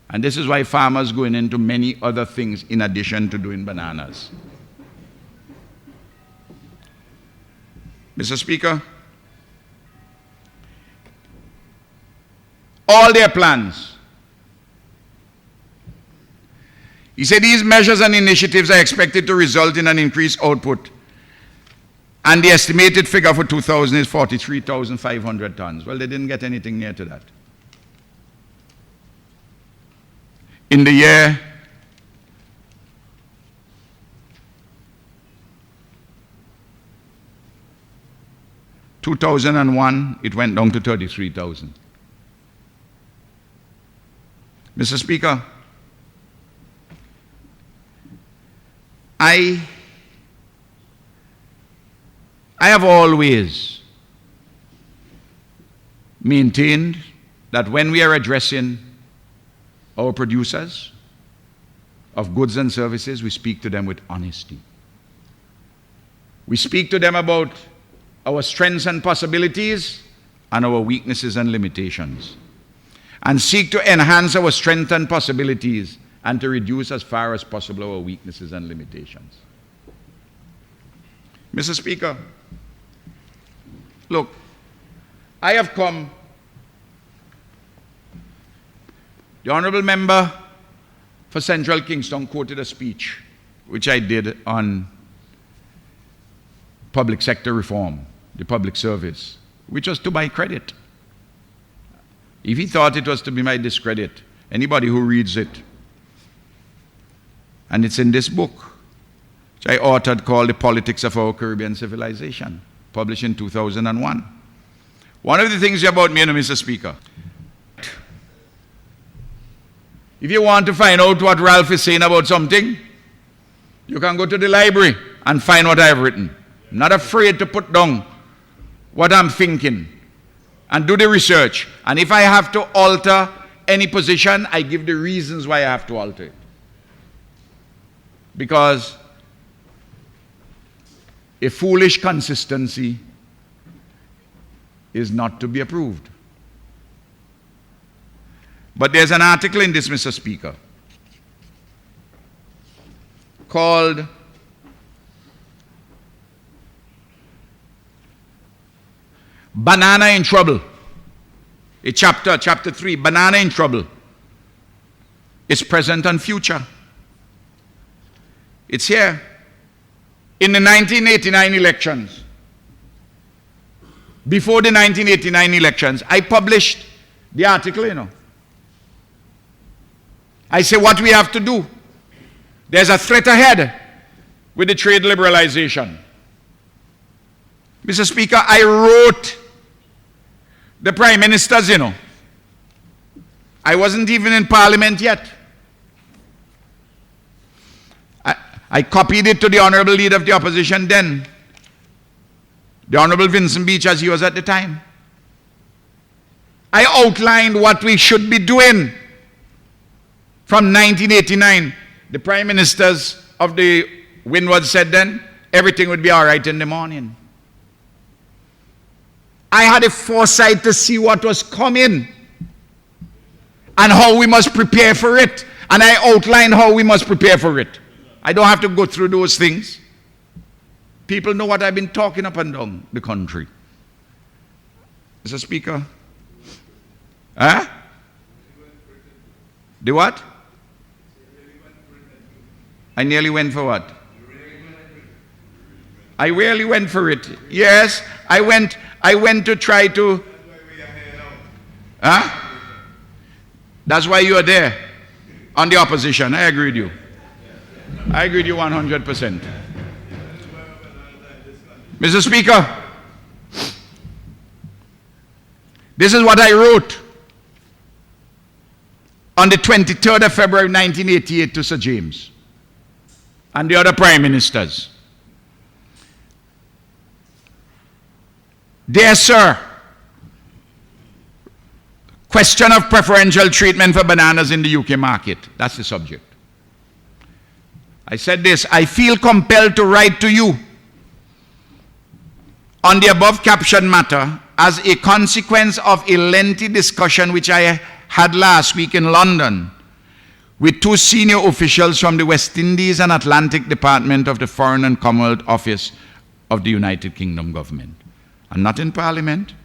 And this is why farmers going into many other things in addition to doing bananas. Mr. Speaker, all their plans. He said these measures and initiatives are expected to result in an increased output. And the estimated figure for 2000 is 43,500 tons. Well, they didn't get anything near to that. In the year 2001, it went down to 33,000. Mr. Speaker, I have always maintained that when we are addressing our producers of goods and services, we speak to them with honesty. We speak to them about our strengths and possibilities and our weaknesses and limitations, and seek to enhance our strengths and possibilities and to reduce as far as possible our weaknesses and limitations. Mr. Speaker, look, I have come, the Honourable Member for Central Kingston quoted a speech which I did on public sector reform, the public service, which was to my credit. If he thought it was to be my discredit, anybody who reads it, and it's in this book, which I authored called The Politics of Our Caribbean Civilization, published in 2001. One of the things about me, Mr. Speaker, if you want to find out what Ralph is saying about something, you can go to the library and find what I've written. I'm not afraid to put down what I'm thinking and do the research. And if I have to alter any position, I give the reasons why I have to alter it. Because a foolish consistency is not to be approved. But there's an article in this, Mr. Speaker, called Banana in Trouble. A chapter 3, Banana in Trouble. It's present and future. It's here. In the 1989 elections, before the 1989 elections, I published the article, I say what we have to do. There's a threat ahead with the trade liberalization. Mr. Speaker, I wrote the Prime Ministers, I wasn't even in Parliament yet. I copied it to the Honourable Leader of the Opposition then, the Honourable Vincent Beach, as he was at the time. I outlined what we should be doing from 1989. The Prime Ministers of the Windward said then, everything would be all right in the morning. I had a foresight to see what was coming and how we must prepare for it. And I outlined how we must prepare for it. I don't have to go through those things. People know what I've been talking up and down the country. Mr. Speaker? Huh? The what? I nearly went for what? I rarely went for it. Yes, I went to try to. Huh? That's why you are there on the opposition. I agree with you. I agree with you 100%. Mr. Speaker, this is what I wrote on the 23rd of February 1988 to Sir James and the other Prime Ministers. Dear Sir, question of preferential treatment for bananas in the UK market. That's the subject. I said this, I feel compelled to write to you on the above captioned matter as a consequence of a lengthy discussion which I had last week in London with two senior officials from the West Indies and Atlantic Department of the Foreign and Commonwealth Office of the United Kingdom government. I'm not in Parliament,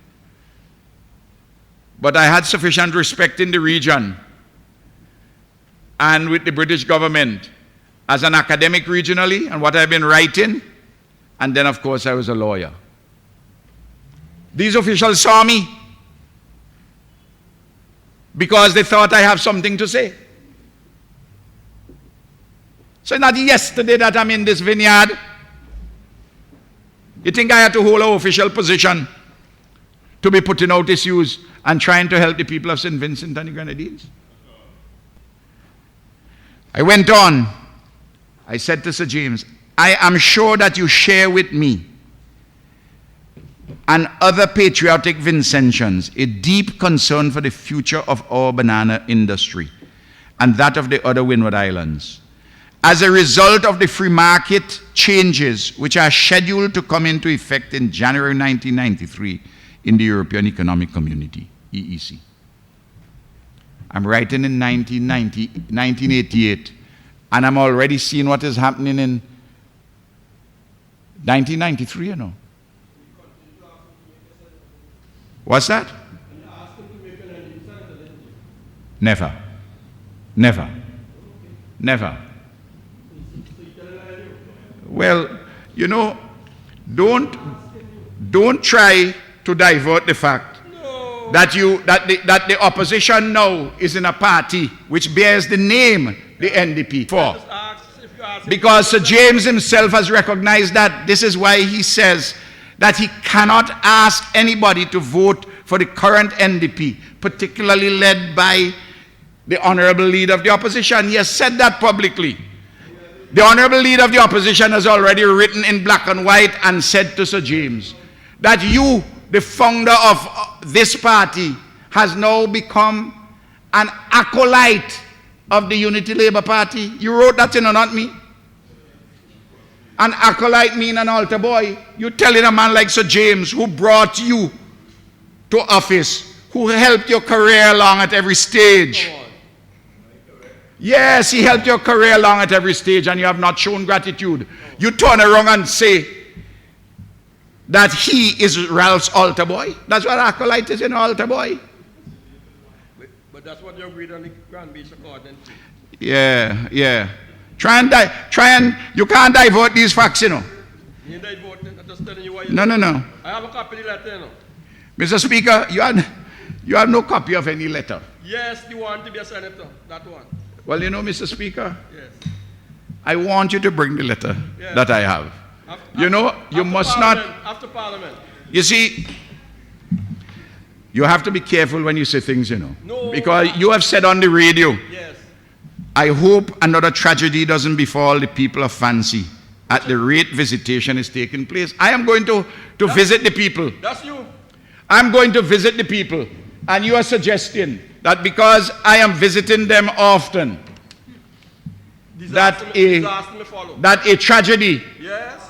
but I had sufficient respect in the region and with the British government as an academic regionally and what I've been writing, and then of course I was a lawyer. These officials saw me because they thought I have something to say. So it's not yesterday that I'm in this vineyard. You think I had to hold an official position to be putting out issues and trying to help the people of St. Vincent and the Grenadines? I went on. I said to Sir James, I am sure that you share with me and other patriotic Vincentians a deep concern for the future of our banana industry and that of the other Windward Islands. As a result of the free market changes which are scheduled to come into effect in January 1993 in the European Economic Community, EEC. I'm writing in 1988, and I'm already seeing what is happening in 1993, you know. What's that? Never. Never. Never. Well, you know, don't try to divert the fact that the opposition now is in a party which bears the name the NDP for. Because Sir James himself has recognized that. This is why he says that he cannot ask anybody to vote for the current NDP, particularly led by the honorable leader of the opposition. He has said that publicly. The honorable leader of the opposition has already written in black and white and said to Sir James that you, the founder of this party, has now become an acolyte of the Unity Labour Party. You wrote that, you know, not me. An acolyte mean an altar boy. You're telling a man like Sir James, who brought you to office, who helped your career along at every stage. Yes, he helped your career along at every stage, and you have not shown gratitude. You turn around and say that he is Ralph's altar boy. That's what acolyte is, an altar boy. But that's what you agreed on the Grand Beach Accord, then. Yeah, yeah. Try and you can't divert these facts, you know. You divert, I'm just telling you why. No. I have a copy of the letter, you know. Mr. Speaker, you have no copy of any letter. Yes, you want to be a senator, that one. Well, you know, Mr. Speaker, yes. I want you to bring the letter that I have. You must not. After Parliament. You see, you have to be careful when you say things, you know. No. Because you have said on the radio, yes, I hope another tragedy doesn't befall the people of Fancy at the rate visitation is taking place. I am going to visit the people. That's you. I'm going to visit the people. And you are suggesting that because I am visiting them often, that a tragedy, yes,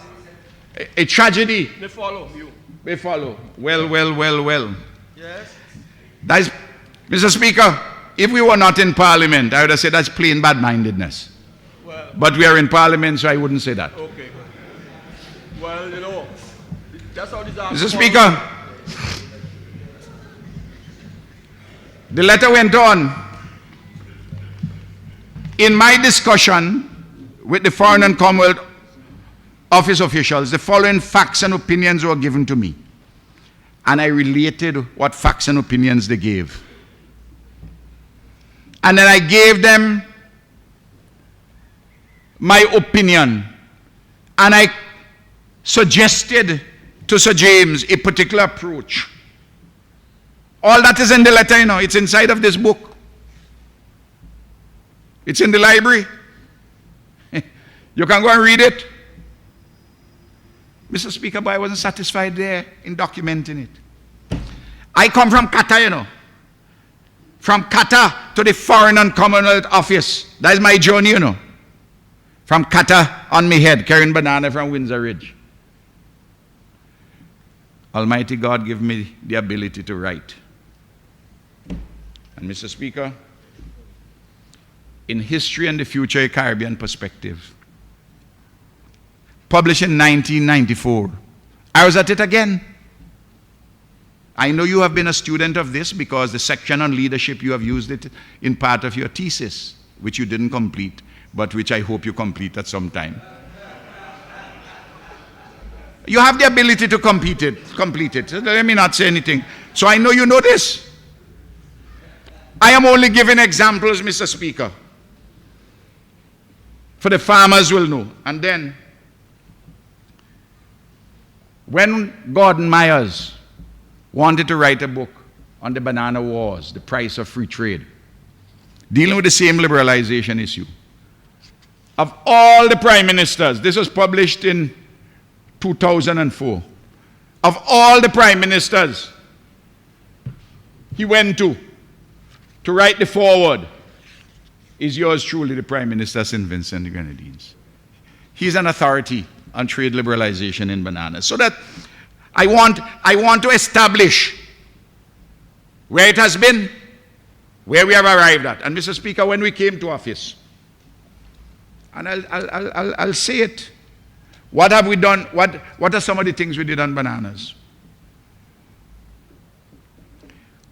a tragedy may follow you. may follow. Well. Yes. That is, Mr. Speaker, if we were not in Parliament, I would have said that's plain bad-mindedness. Well, but we are in Parliament, so I wouldn't say that. Okay. Well, you know, that's how disaster. Mr. Speaker, the letter went on. In my discussion with the Foreign and Commonwealth Office officials, the following facts and opinions were given to me. And I related what facts and opinions they gave. And then I gave them my opinion. And I suggested to Sir James a particular approach. All that is in the letter, you know. It's inside of this book. It's in the library. You can go and read it. Mr. Speaker, but I wasn't satisfied there in documenting it. I come from Qatar, you know. From Qatar to the Foreign and Commonwealth Office. That is my journey, you know. From Qatar on my head, carrying banana from Windsor Ridge. Almighty God give me the ability to write. And Mr. Speaker, in History and the Future, a Caribbean Perspective, published in 1994. I was at it again. I know you have been a student of this because the section on leadership, you have used it in part of your thesis, which you didn't complete, but which I hope you complete at some time. You have the ability to complete it. Let me not say anything. So I know you know this. I am only giving examples, Mr. Speaker, for the farmers will know. And then, when Gordon Myers wanted to write a book on the banana wars, the price of free trade, dealing with the same liberalization issue. Of all the prime ministers, this was published in 2004, of all the prime ministers he went to write the foreword, is yours truly, the Prime Minister, St. Vincent the Grenadines. He's an authority on trade liberalization in bananas. So that I want to establish where it has been, where we have arrived at. And Mr. Speaker, when we came to office, and I'll say it, what have we done? What are some of the things we did on bananas?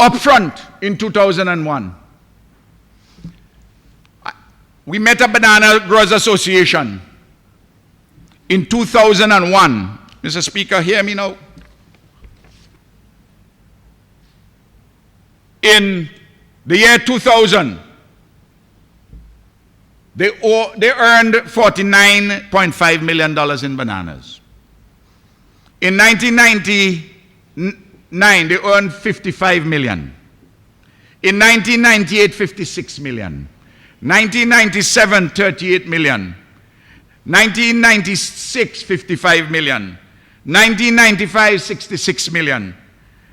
Up front in 2001, we met a Banana Growers Association in 2001. Mr. Speaker, hear me now. In the year 2000, they earned $49.5 million in bananas. In 1999, they earned $55 million. In 1998, $56 million. 1997, $38 million. 1996, $55 million. 1995, $66 million.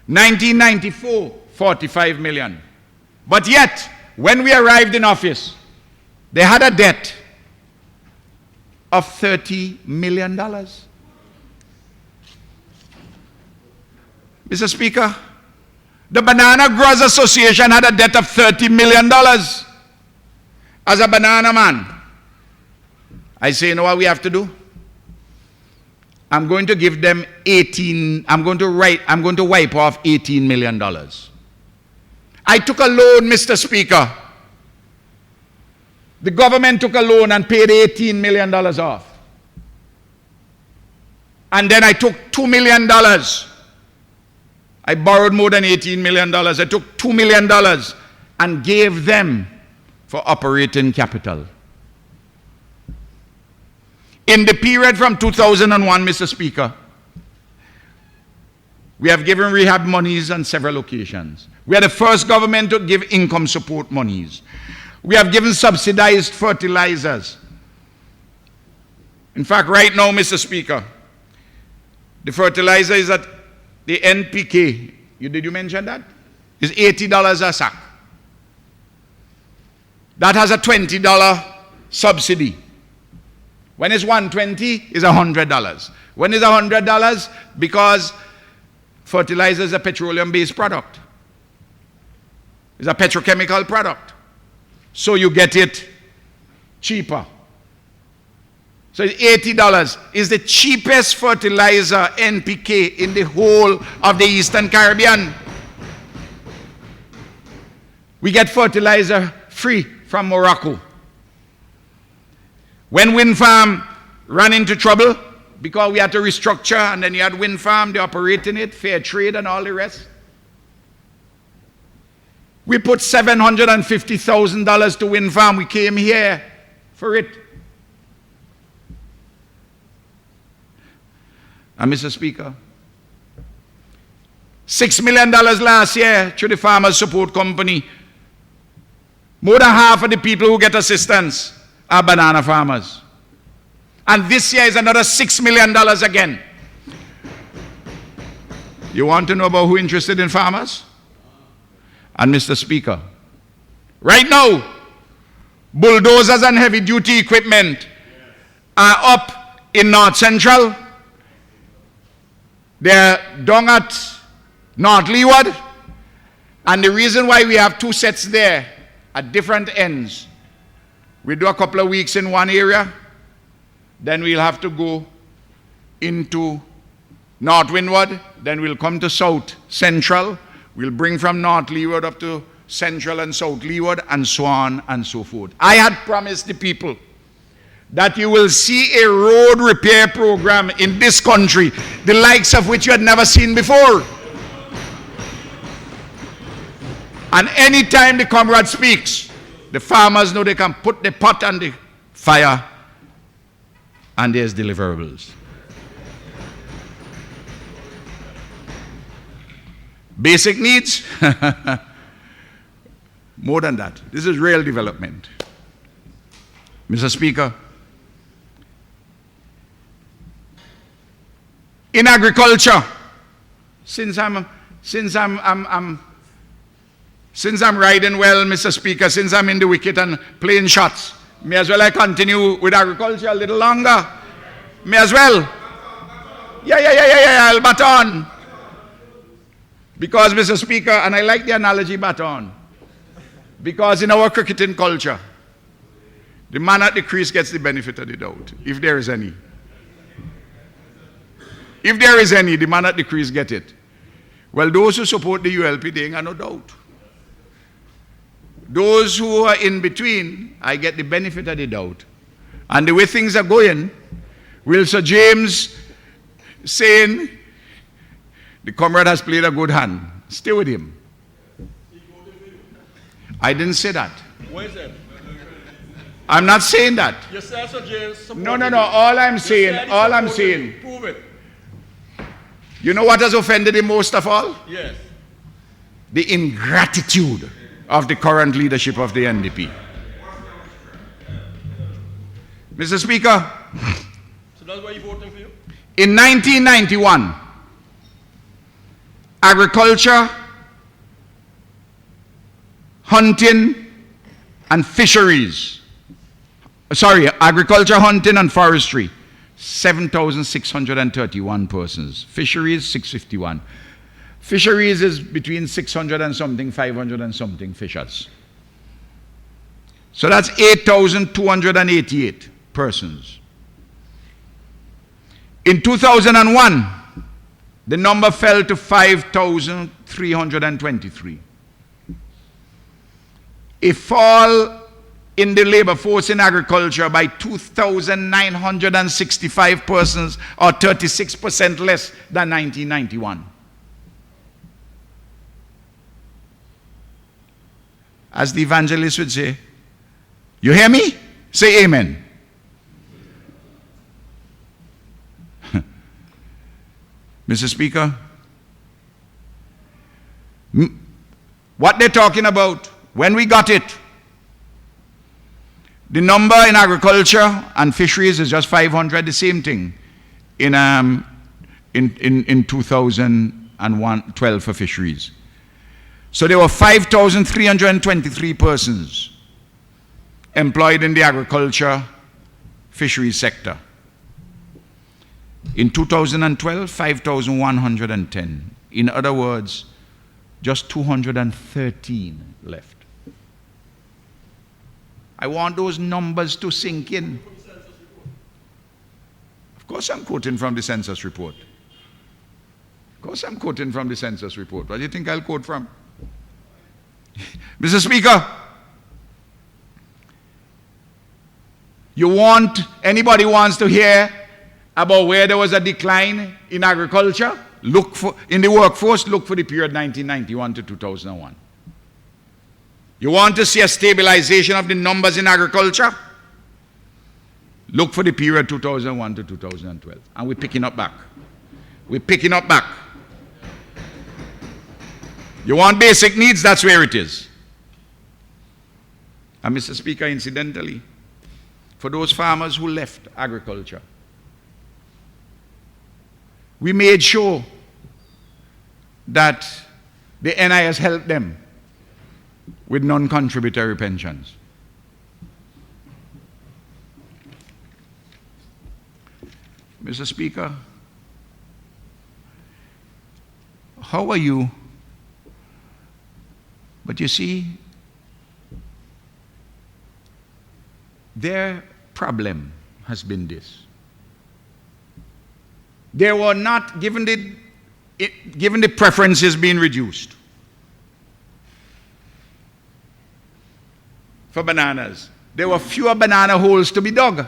1994, $45 million. But yet, when we arrived in office, they had a debt of $30 million. Mr. Speaker, the Banana Growers Association had a debt of $30 million. As a banana man, I say, you know what we have to do? I'm going to give them I'm going to wipe off $18 million. I took a loan, Mr. Speaker. The government took a loan and paid $18 million off. And then I took $2 million. I borrowed more than $18 million. I took $2 million and gave them for operating capital. In the period from 2001, Mr. Speaker, we have given rehab monies on several occasions. We are the first government to give income support monies. We have given subsidized fertilizers. In fact, right now, Mr. Speaker, the fertilizer is at the NPK. Did you mention that? Is $80 a sack. That has a $20 subsidy. When it's $120, it's $100. When it's $100, because fertilizer is a petroleum-based product. It's a petrochemical product. So you get it cheaper. So it's $80. It's the cheapest fertilizer, NPK, in the whole of the Eastern Caribbean. We get fertilizer free from Morocco. When wind farm ran into trouble, because we had to restructure, and then you had wind farm, they operating it, fair trade and all the rest. We put $750,000 to wind farm. We came here for it. And Mr. Speaker, $6 million last year through the Farmers Support Company. More than half of the people who get assistance are banana farmers. And this year is another $6 million again. You want to know about who interested in farmers? And Mr. Speaker, right now, bulldozers and heavy-duty equipment are up in North Central. They're down at North Leeward. And the reason why we have two sets there at different ends, we do a couple of weeks in one area, then we'll have to go into North Windward, then we'll come to South Central, we'll bring from North Leeward up to Central and South Leeward, and so on and so forth. I had promised the people that you will see a road repair program in this country, the likes of which you had never seen before. And anytime the comrade speaks, the farmers know they can put the pot on the fire and there's deliverables. Basic needs? More than that. This is real development. Mr. Speaker, in agriculture, since I'm riding well, Mr. Speaker, since I'm in the wicket and playing shots, may as well I continue with agriculture a little longer. May as well. Yeah, I'll baton. Because, Mr. Speaker, and I like the analogy baton, because in our cricketing culture, the man at the crease gets the benefit of the doubt, if there is any. If there is any, the man at the crease get it. Well, those who support the ULP, they ain't got no doubt. Those who are in between, I get the benefit of the doubt. And the way things are going, will Sir James saying, the comrade has played a good hand, stay with him. I didn't say that. Where is it? I'm not saying that. You said Sir James. No. All I'm saying. Prove it. You know what has offended him most of all? Yes. The ingratitude of the current leadership of the NDP. Mr. Speaker, So that's why you're voting for you? in 1991, agriculture, hunting, and fisheries. Agriculture, hunting, and forestry, 7,631 persons. Fisheries, 651. Fisheries is between 600 and something, 500 and something fishers. So that's 8,288 persons. In 2001, the number fell to 5,323. A fall in the labor force in agriculture by 2,965 persons, or 36% less than 1991. As the evangelist would say, you hear me? Say amen. Mr. Speaker, what they're talking about, when we got it, the number in agriculture and fisheries is just 500, the same thing in 2012 for fisheries. So there were 5,323 persons employed in the agriculture fisheries sector. In 2012, 5,110. In other words, just 213 left. I want those numbers to sink in. Of course I'm quoting from the census report. Of course I'm quoting from the census report. What do you think I'll quote from? Mr. Speaker, anybody wants to hear about where there was a decline in agriculture? In the workforce, look for the period 1991 to 2001. You want to see a stabilization of the numbers in agriculture? Look for the period 2001 to 2012. And we're picking up back. We're picking up back. You want basic needs? That's where it is. And Mr. Speaker, incidentally, for those farmers who left agriculture, we made sure that the NIS helped them with non-contributory pensions. Mr. Speaker, how are you? But you see, their problem has been this. They were not given the preferences being reduced for bananas. There were fewer banana holes to be dug,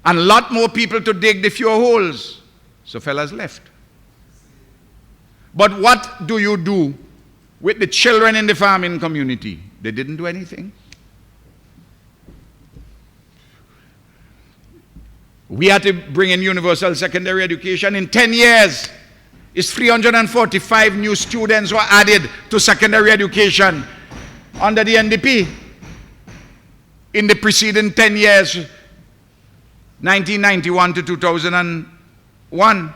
and a lot more people to dig the fewer holes. So fellas left. But what do you do with the children in the farming community? They didn't do anything. We had to bring in universal secondary education. In 10 years, is 345 new students were added to secondary education under the NDP in the preceding 10 years, 1991 to 2001.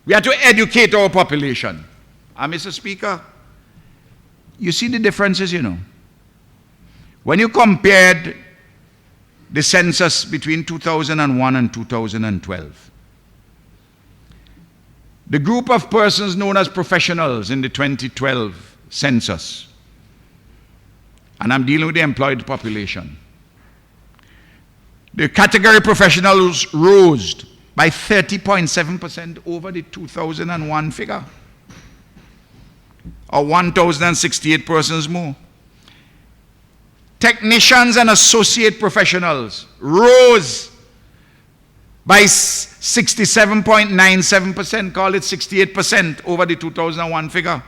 We had to educate our population. And Mr. Speaker, you see the differences, you know. When you compared the census between 2001 and 2012, the group of persons known as professionals in the 2012 census, and I'm dealing with the employed population, the category professionals rose by 30.7% over the 2001 figure, or 1,068 persons more. Technicians and associate professionals rose by 67.97%, call it 68% over the 2001 figure.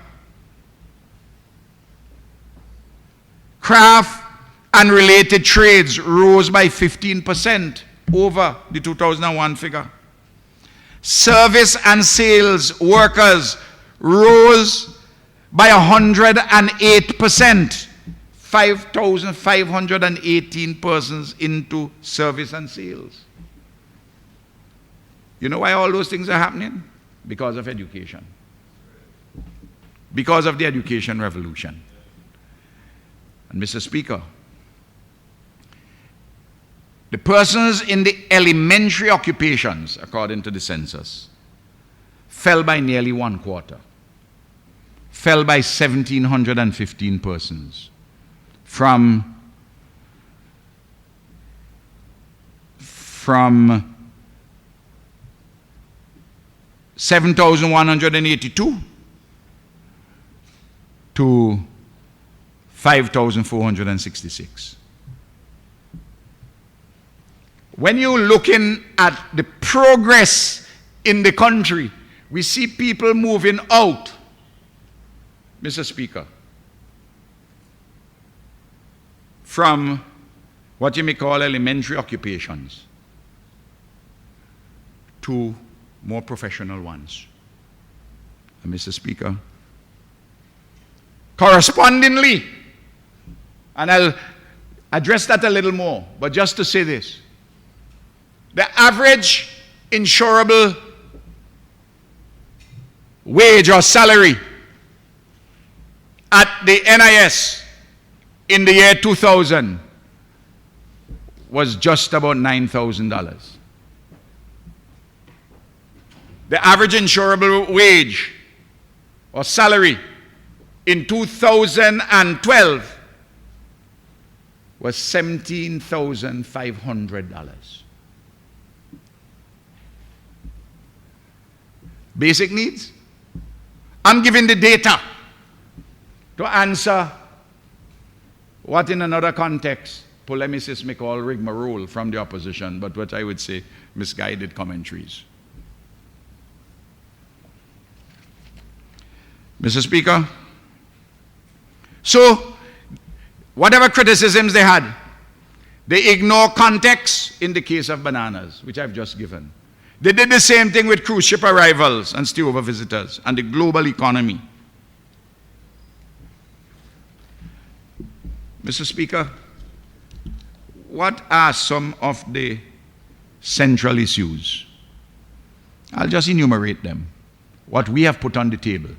Craft and related trades rose by 15% over the 2001 figure. Service and sales workers rose by 108%, 5,518 persons into service and sales. You know why all those things are happening? Because of education. Because of the education revolution. And Mr. Speaker, the persons in the elementary occupations, according to the census, fell by nearly 1/4. Fell by 1,715 persons. From 7,182 to 5,466. When you're looking at the progress in the country, we see people moving out, Mr. Speaker, from what you may call elementary occupations to more professional ones. And Mr. Speaker, correspondingly, and I'll address that a little more, but just to say this, the average insurable wage or salary at the NIS in the year 2000 was just about $9,000. The average insurable wage or salary in 2012 was $17,500. Basic needs. I'm giving the data to answer what in another context polemicists may call rigmarole from the opposition, but what I would say misguided commentaries. Mr. Speaker, so whatever criticisms they had, they ignore context in the case of bananas, which I've just given. They did the same thing with cruise ship arrivals and stopover visitors and the global economy. Mr. Speaker, what are some of the central issues? I'll just enumerate them, what we have put on the table.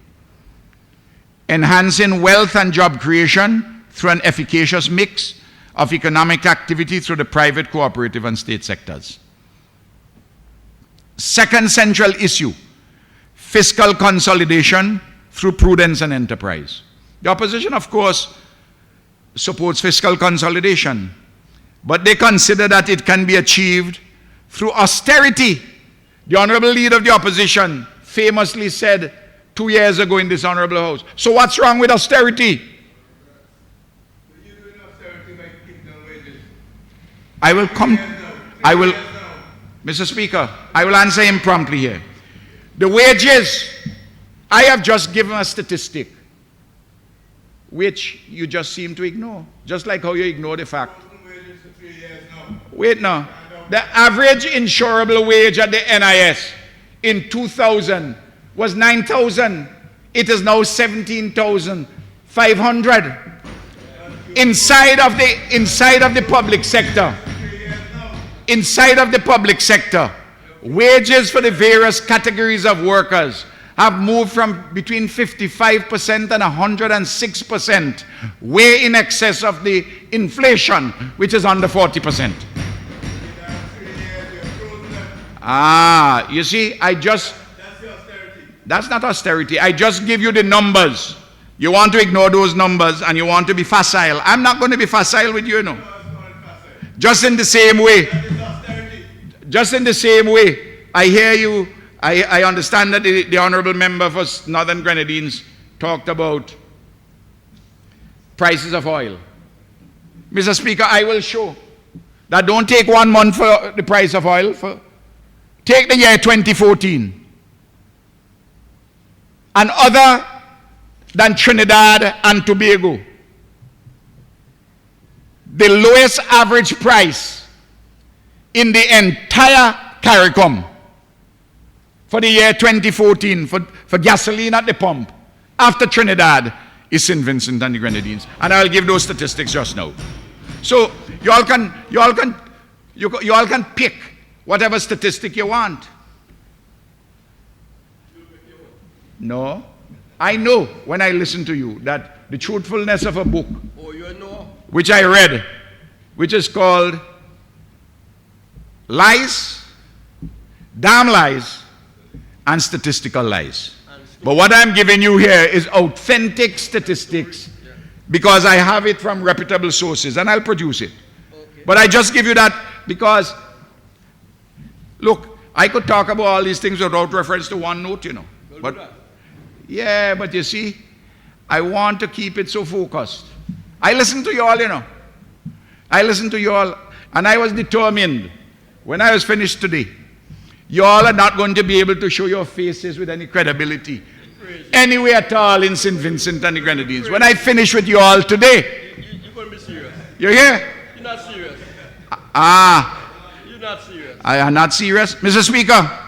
Enhancing wealth and job creation through an efficacious mix of economic activity through the private, cooperative, and state sectors. Second central issue, fiscal consolidation through prudence and enterprise. The opposition, of course, supports fiscal consolidation, but they consider that it can be achieved through austerity. The Honorable Leader of the Opposition famously said 2 years ago in this Honorable House, so what's wrong with austerity? I will come, I will, Mr. Speaker, I will answer him promptly here. The wages, I have just given a statistic which you just seem to ignore, just like how you ignore the fact. Wait now. The average insurable wage at the NIS in 2000 was 9,000. It is now 17,500. Inside of the public sector. Inside of the public sector, wages for the various categories of workers have moved from between 55% and 106%, way in excess of the inflation, which is under 40%. You see, that's not austerity. I just give you the numbers. You want to ignore those numbers and you want to be facile. I'm not going to be facile with you, no. Just in the same way, I hear you, I understand that the Honorable Member for Northern Grenadines talked about prices of oil. Mr. Speaker, I will show that. Don't take 1 month for the price of oil. Take the year 2014. And other than Trinidad and Tobago, the lowest average price in the entire CARICOM for the year 2014 for gasoline at the pump after Trinidad is St. Vincent and the Grenadines. And I'll give those statistics just now. So you all can pick whatever statistic you want. No. I know when I listen to you that the truthfulness of a book, which I read, which is called Lies, Damn Lies, and Statistical Lies. But what I'm giving you here is authentic statistics because I have it from reputable sources and I'll produce it. But I just give you that because, look, I could talk about all these things without reference to one note, you know. But yeah, but you see, I want to keep it so focused. I listen to you all, you know. I listened to you all, and I was determined when I was finished today. You all are not going to be able to show your faces with any credibility anywhere at all in St. Vincent and the Grenadines. When I finish with you all today, you're going to be serious. You're here? You're not serious. You're not serious. I am not serious. Mr. Speaker,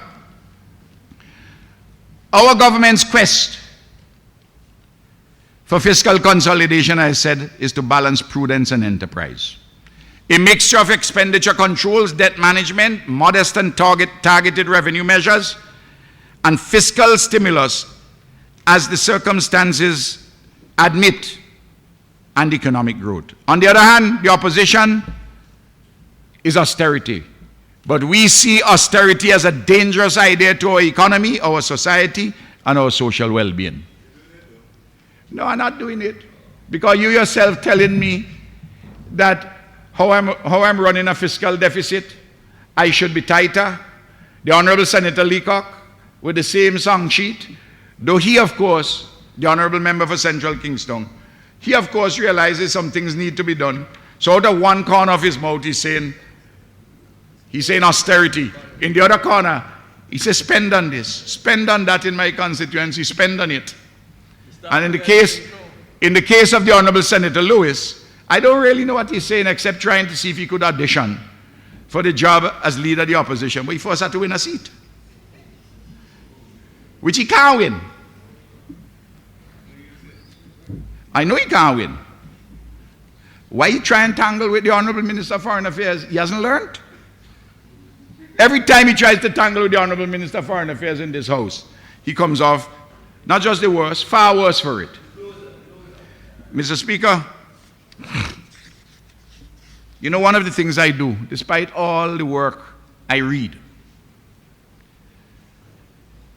our government's quest for fiscal consolidation, I said, is to balance prudence and enterprise. A mixture of expenditure controls, debt management, modest and targeted revenue measures, and fiscal stimulus as the circumstances admit, and economic growth. On the other hand, the opposition is austerity. But we see austerity as a dangerous idea to our economy, our society, and our social well-being. No, I'm not doing it. Because you yourself telling me that how I'm running a fiscal deficit, I should be tighter. The Honorable Senator Leacock, with the same song sheet, though he, of course, the Honorable Member for Central Kingston, he, of course, realizes some things need to be done. So out of one corner of his mouth, he's saying austerity. In the other corner, he says spend on this, spend on that in my constituency, spend on it. And in the case of the Honorable Senator Lewis, I don't really know what he's saying except trying to see if he could audition for the job as leader of the opposition. But he first had to win a seat, which he can't win. I know he can't win. Why he try and tangle with the Honorable Minister of Foreign Affairs? He hasn't learned. Every time he tries to tangle with the Honorable Minister of Foreign Affairs in this house, he comes off not just the worst, far worse for it. Mr. Speaker, you know, one of the things I do, despite all the work I read,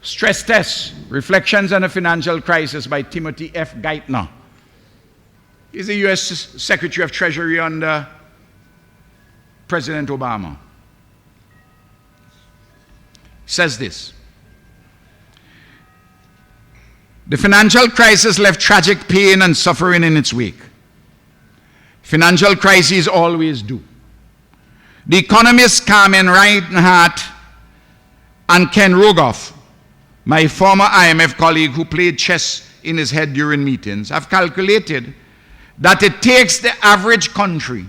Stress Test, Reflections on a Financial Crisis by Timothy F. Geithner. He's the U.S. Secretary of Treasury under President Obama. Says this: the financial crisis left tragic pain and suffering in its wake. Financial crises always do. The economists Carmen Reinhardt and Ken Rogoff, my former IMF colleague who played chess in his head during meetings, have calculated that it takes the average country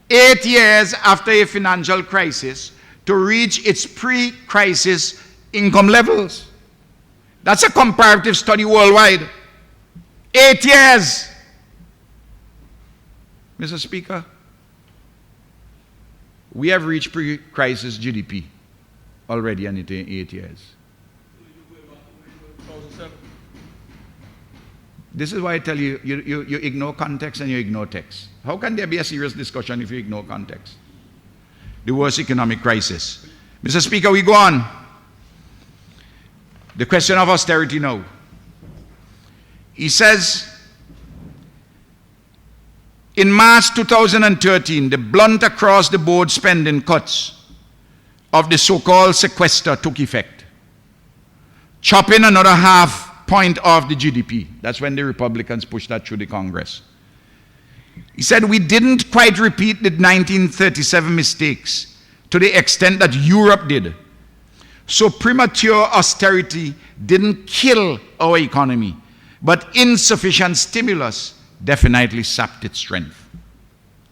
8 years after a financial crisis to reach its pre-crisis income levels. That's a comparative study worldwide. 8 years. Mr. Speaker, we have reached pre-crisis GDP already, and it in 8 years. This is why I tell you, you ignore context and you ignore text. How can there be a serious discussion if you ignore context? The worst economic crisis. Mr. Speaker, we go on. The question of austerity now. He says, in March 2013, the blunt across-the-board spending cuts of the so-called sequester took effect, chopping another half point off the GDP. That's when the Republicans pushed that through the Congress. He said, we didn't quite repeat the 1937 mistakes to the extent that Europe did. So premature austerity didn't kill our economy, but insufficient stimulus definitely sapped its strength.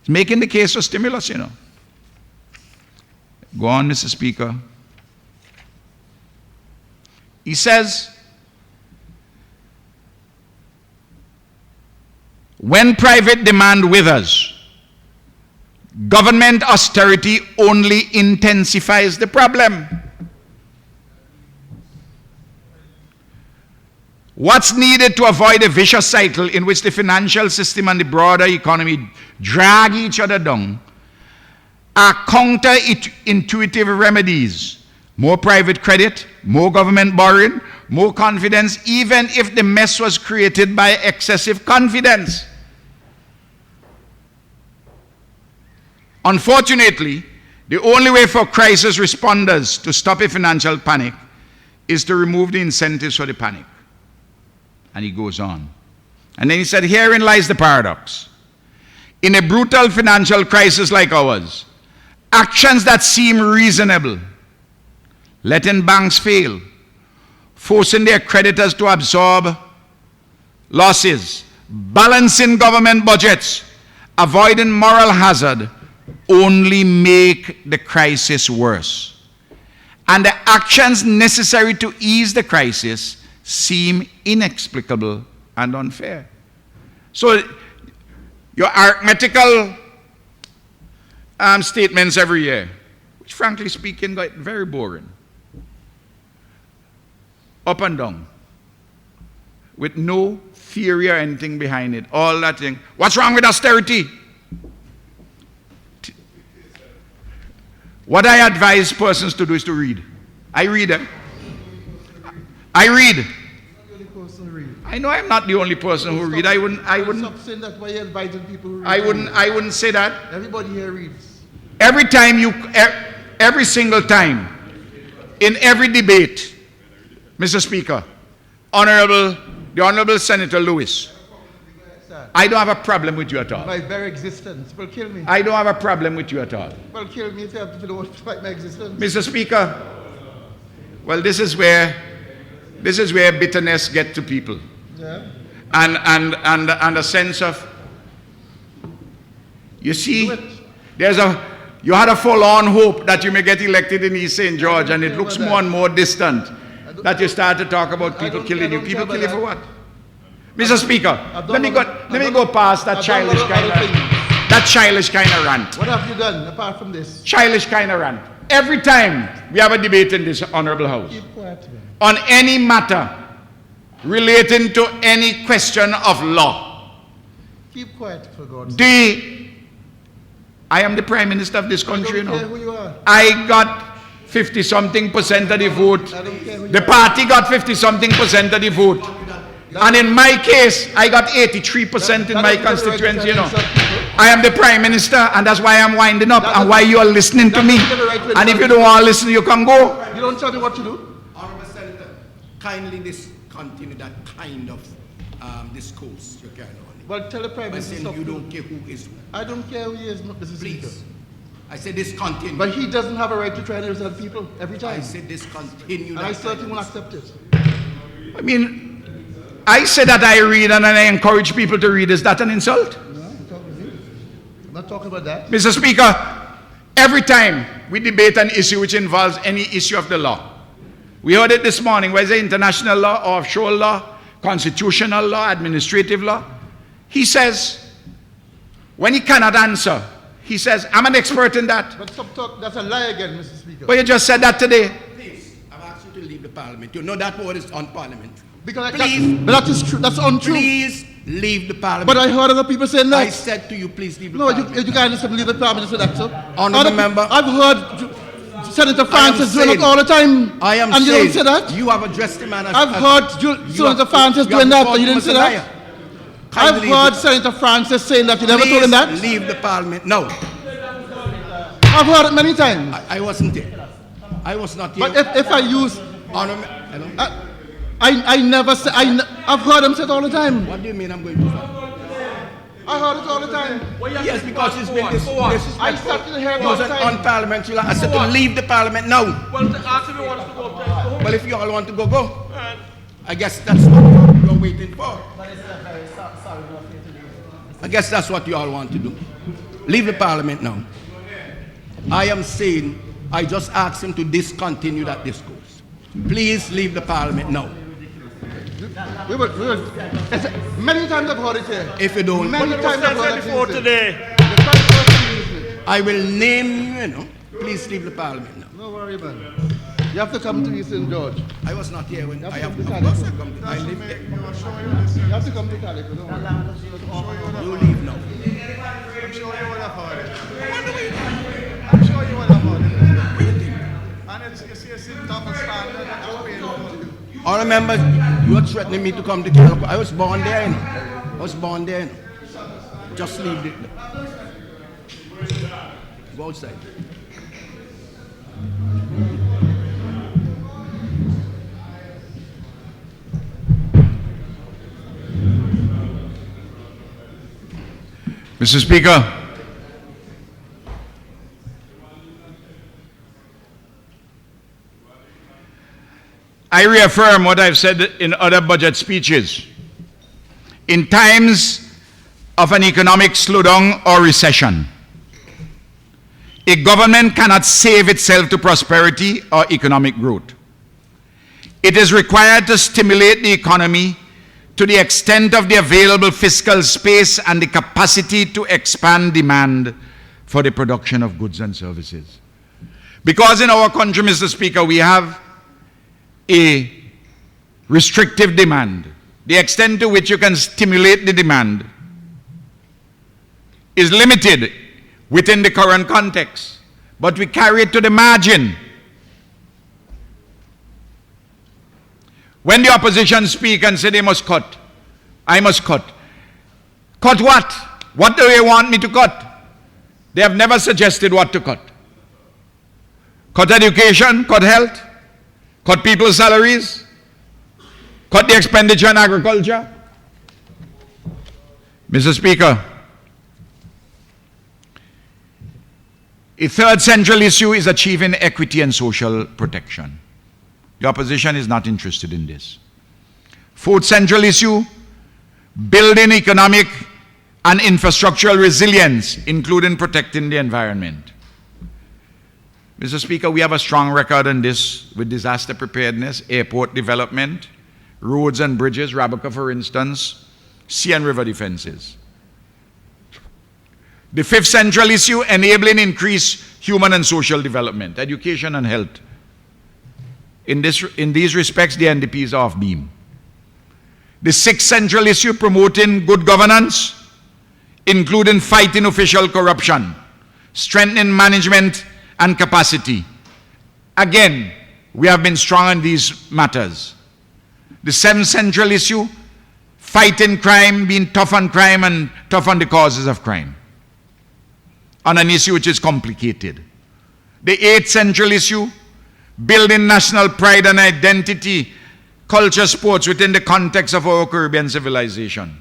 He's making the case for stimulus, you know. Go on, Mr. Speaker. He says, when private demand withers, government austerity only intensifies the problem. What's needed to avoid a vicious cycle in which the financial system and the broader economy drag each other down are counterintuitive remedies. More private credit, more government borrowing, more confidence, even if the mess was created by excessive confidence. Unfortunately, the only way for crisis responders to stop a financial panic is to remove the incentives for the panic. And he goes on. And then he said, herein lies the paradox. In a brutal financial crisis like ours, actions that seem reasonable, letting banks fail, forcing their creditors to absorb losses, balancing government budgets, avoiding moral hazard, only make the crisis worse. And the actions necessary to ease the crisis seem inexplicable and unfair. So your arithmetical statements every year, which frankly speaking got very boring. Up and down. With no theory or anything behind it. All that thing. What's wrong with austerity? What I advise persons to do is to read. I read them. I read. I know I'm not the only person who read. I wouldn't. Stop saying that why you're inviting people who read. I wouldn't say that. Everybody here reads. Every time every single time, in every debate, Mr. Speaker, the Honorable Senator Lewis, I don't have a problem with you at all. My very existence will kill me. I don't have a problem with you at all. Will kill me if you have to don't fight my existence. Mr. Speaker, well, this is where bitterness gets to people. Yeah. And a sense of, you see, you had a forlorn hope that you may get elected in East St. George, and it looks more and more distant that you start to talk about people killing you. People kill you for what? Mr. Speaker, let me go past that childish kind of rant. What have you done apart from this? Childish kind of rant. Every time we have a debate in this honorable house Keep quiet, man. on any matter relating to any question of law, Keep quiet, for God's sake. I am the Prime Minister of this country, I don't care who you are. I got 50-something% of the vote. I don't care who you The are. party got 50-something% of the vote. And in my case, I got 83% in my constituency, you know. I am the Prime Minister, and that's why I'm winding up, and why you are listening to me. And if you don't want to listen, you can go. You don't tell me what to do. Honorable Senator, kindly discontinue that kind of discourse you're carrying on. Well, tell the Prime By Minister saying stop you doing- don't care who is who. I don't care who he is, Mr. Speaker. Please. I said discontinue. But he doesn't have a right to try and represent people every time. I said discontinue. And I that certainly kind will of accept it. I mean, I say that I read and I encourage people to read. Is that an insult? No, I'm talking to you. I'm not talking about that. Mr. Speaker, every time we debate an issue which involves any issue of the law, We heard it this morning. Where's the international law, offshore law, constitutional law, administrative law? He says, when he cannot answer, he says, I'm an expert in that. But stop talk. That's a lie again, Mr. Speaker. But you just said that today. Please, I've asked you to leave the parliament. You know that word is on parliament. Because Please. but that is true. That's untrue. Please leave the parliament. But I heard other people saying that. I said to you, please leave the No, parliament. you can't just leave the parliament for that, sir. Honourable member. I've heard Senator Francis doing it saying- all the time. I am and you saying, don't say that? you have addressed the man as... I've heard Senator Francis you have doing that, called and you him didn't as say a that? liar. I've Kindly heard leave Senator Francis saying that. You never Please told him that? leave the parliament. No, I've heard it many times. I wasn't here. I was not here. But if I use... Honourable, hello? I never say... I've heard him say it all the time. What do you mean I'm going to fight? I heard it all the time. Yes, because it's been disrespectful. I started to hear it It all was the an time. unparliamentary law. I said to leave the parliament now. Well, ask if he wants to go up. Well, if you all want to go, go. I guess that's what you're waiting for. I guess that's what you all want to do. Leave the parliament now. I am saying, I just asked him to discontinue that discourse. Please leave the parliament now. Many times I've heard it here. If you don't, Many times I've heard it before here. today. The first person using it. I will name you, Please leave the parliament now. No worry, man. You have to come to Eastern George. I was not here when You have I to have come to of course I Calico. come to, I live there. You have to come to Calico. Don't worry. You leave now. I'm sure you would have heard it. I'm sure you would have heard it. And it's in double standard. That's painful to you. I remember you were threatening me to come to Calico. I was born there, I was born there, Just leave it. Go outside. Mr. Speaker, I reaffirm what I've said in other budget speeches. In times of an economic slowdown or recession, a government cannot save itself to prosperity or economic growth. It is required to stimulate the economy to the extent of the available fiscal space and the capacity to expand demand for the production of goods and services. Because in our country, Mr. Speaker, we have a restrictive demand. The extent to which you can stimulate the demand is limited within the current context, but we carry it to the margin. When the opposition speak and say they must cut, I must cut. Cut what? What do they want me to cut? They have never suggested what to cut. Cut education, cut health, cut people's salaries, cut the expenditure on agriculture. Mr. Speaker, a third central issue is achieving equity and social protection. The opposition is not interested in this. Fourth central issue, building economic and infrastructural resilience, including protecting the environment. Mr. Speaker, we have a strong record on this with disaster preparedness, airport development, roads and bridges, Rabica for instance, sea and river defenses. The fifth central issue, enabling increased human and social development, education and health. In these respects, the NDP is off beam. The sixth central issue, promoting good governance, including fighting official corruption, strengthening management and capacity. Again, we have been strong on these matters. The seventh central issue, fighting crime, being tough on crime and tough on the causes of crime, on an issue which is complicated. The eighth central issue, building national pride and identity, culture, sports within the context of our Caribbean civilization.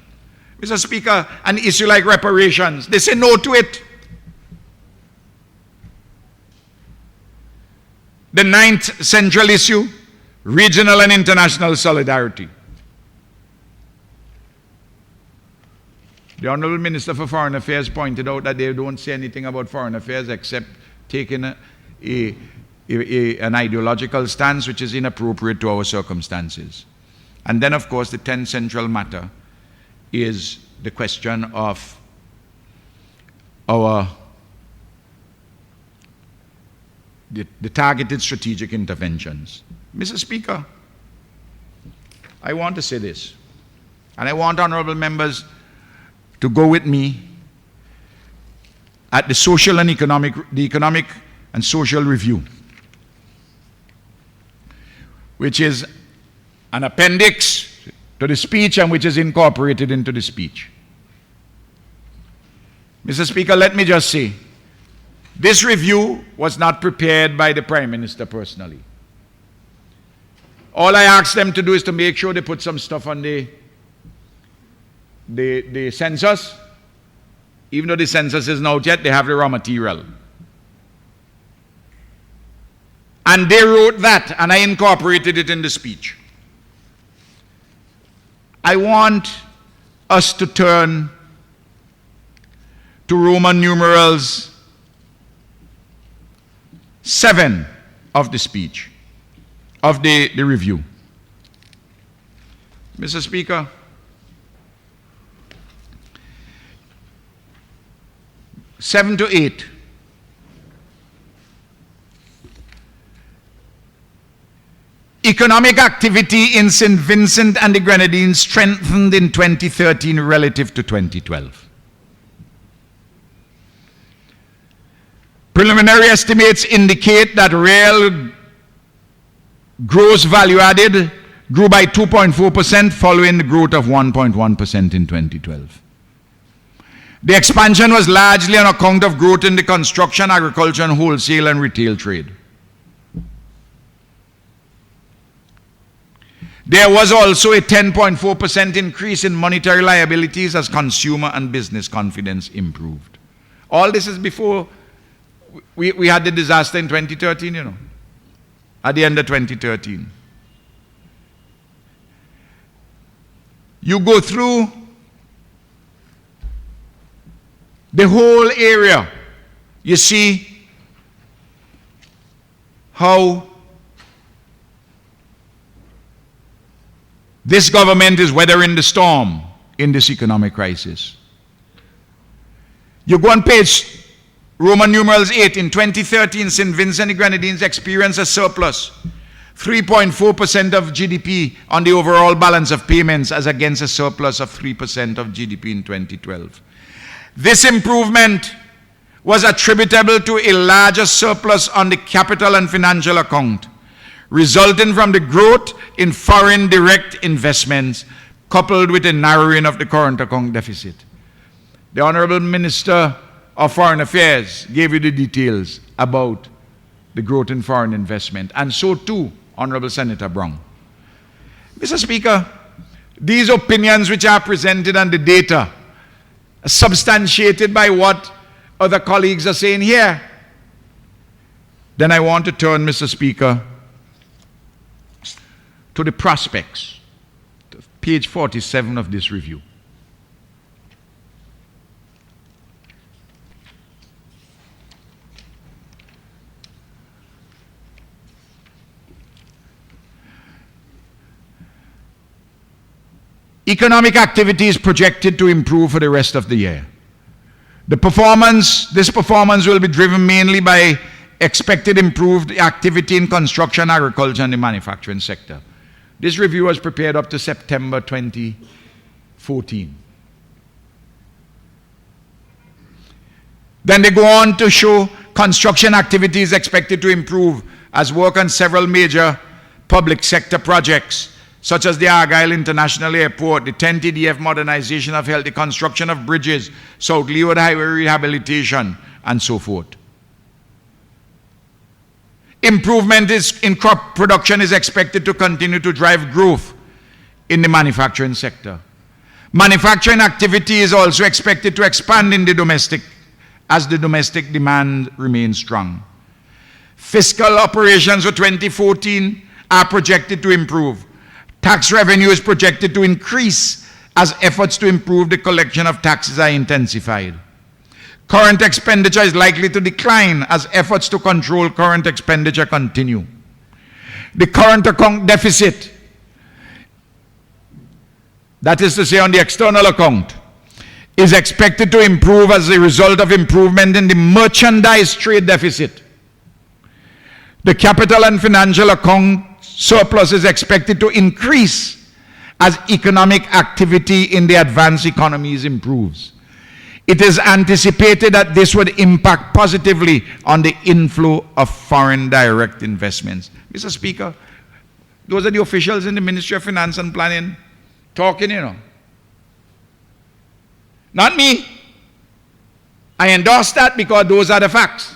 Mr. Speaker, an issue like reparations, they say no to it. The ninth central issue, regional and international solidarity. The Honorable Minister for Foreign Affairs pointed out that they don't say anything about foreign affairs except taking a an ideological stance which is inappropriate to our circumstances. And then, of course, the 10th central matter is the question of the targeted strategic interventions. Mr. Speaker, I want to say this, and I want honorable members to go with me at the economic and social review, which is an appendix to the speech and which is incorporated into the speech. Mr. Speaker, let me just say, this review was not prepared by the Prime Minister personally. All I asked them to do is to make sure they put some stuff on the census. Even though the census isn't out yet, they have the raw material. And they wrote that, and I incorporated it in the speech. I want us to turn to Roman numerals 7 of the speech, of the review. Mr. Speaker, seven to 8. Economic activity in St. Vincent and the Grenadines strengthened in 2013 relative to 2012. Preliminary estimates indicate that real gross value added grew by 2.4% following the growth of 1.1% in 2012. The expansion was largely on account of growth in the construction, agriculture, and wholesale and retail trade. There was also a 10.4% increase in monetary liabilities as consumer and business confidence improved. All this is before we had the disaster in 2013, you know, at the end of 2013. You go through the whole area, you see how this government is weathering the storm in this economic crisis. You go on page Roman numerals 8. In 2013, St. Vincent and the Grenadines experienced a surplus, 3.4% of GDP on the overall balance of payments, as against a surplus of 3% of GDP in 2012. This improvement was attributable to a larger surplus on the capital and financial account, resulting from the growth in foreign direct investments coupled with a narrowing of the current account deficit. The Honorable Minister of Foreign Affairs gave you the details about the growth in foreign investment, and so too Honorable Senator Brown. Mr. Speaker, these opinions which are presented and the data substantiated by what other colleagues are saying here, then I want to turn, Mr. Speaker, to the prospects, page 47 of this review. Economic activity is projected to improve for the rest of the year. This performance will be driven mainly by expected improved activity in construction, agriculture, and the manufacturing sector. This review was prepared up to September 2014. Then they go on to show construction activity is expected to improve as work on several major public sector projects, such as the Argyle International Airport, the 10th EDF modernization of health, the construction of bridges, South Leeward Highway rehabilitation, and so forth. Improvement in crop production is expected to continue to drive growth in the manufacturing sector. Manufacturing activity is also expected to expand in the domestic, as the domestic demand remains strong. Fiscal operations for 2014 are projected to improve. Tax revenue is projected to increase as efforts to improve the collection of taxes are intensified. Current expenditure is likely to decline as efforts to control current expenditure continue. The current account deficit, that is to say on the external account, is expected to improve as a result of improvement in the merchandise trade deficit. The capital and financial account surplus is expected to increase as economic activity in the advanced economies improves. It is anticipated that this would impact positively on the inflow of foreign direct investments. Mr. Speaker, those are the officials in the Ministry of Finance and Planning talking, you know. Not me. I endorse that because those are the facts.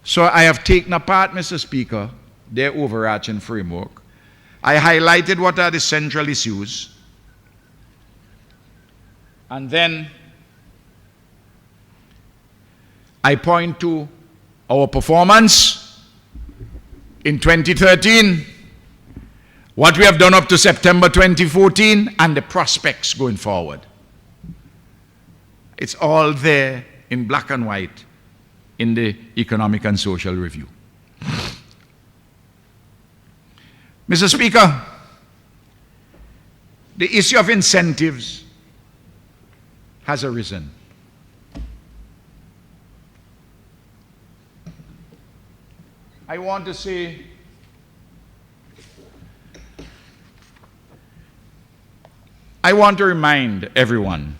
So I have taken apart, Mr. Speaker, their overarching framework. I highlighted what are the central issues. And then I point to our performance in 2013, what we have done up to September 2014, and the prospects going forward. It's all there in black and white in the Economic and Social Review. Mr. Speaker, the issue of incentives has arisen. I want to say I want to remind everyone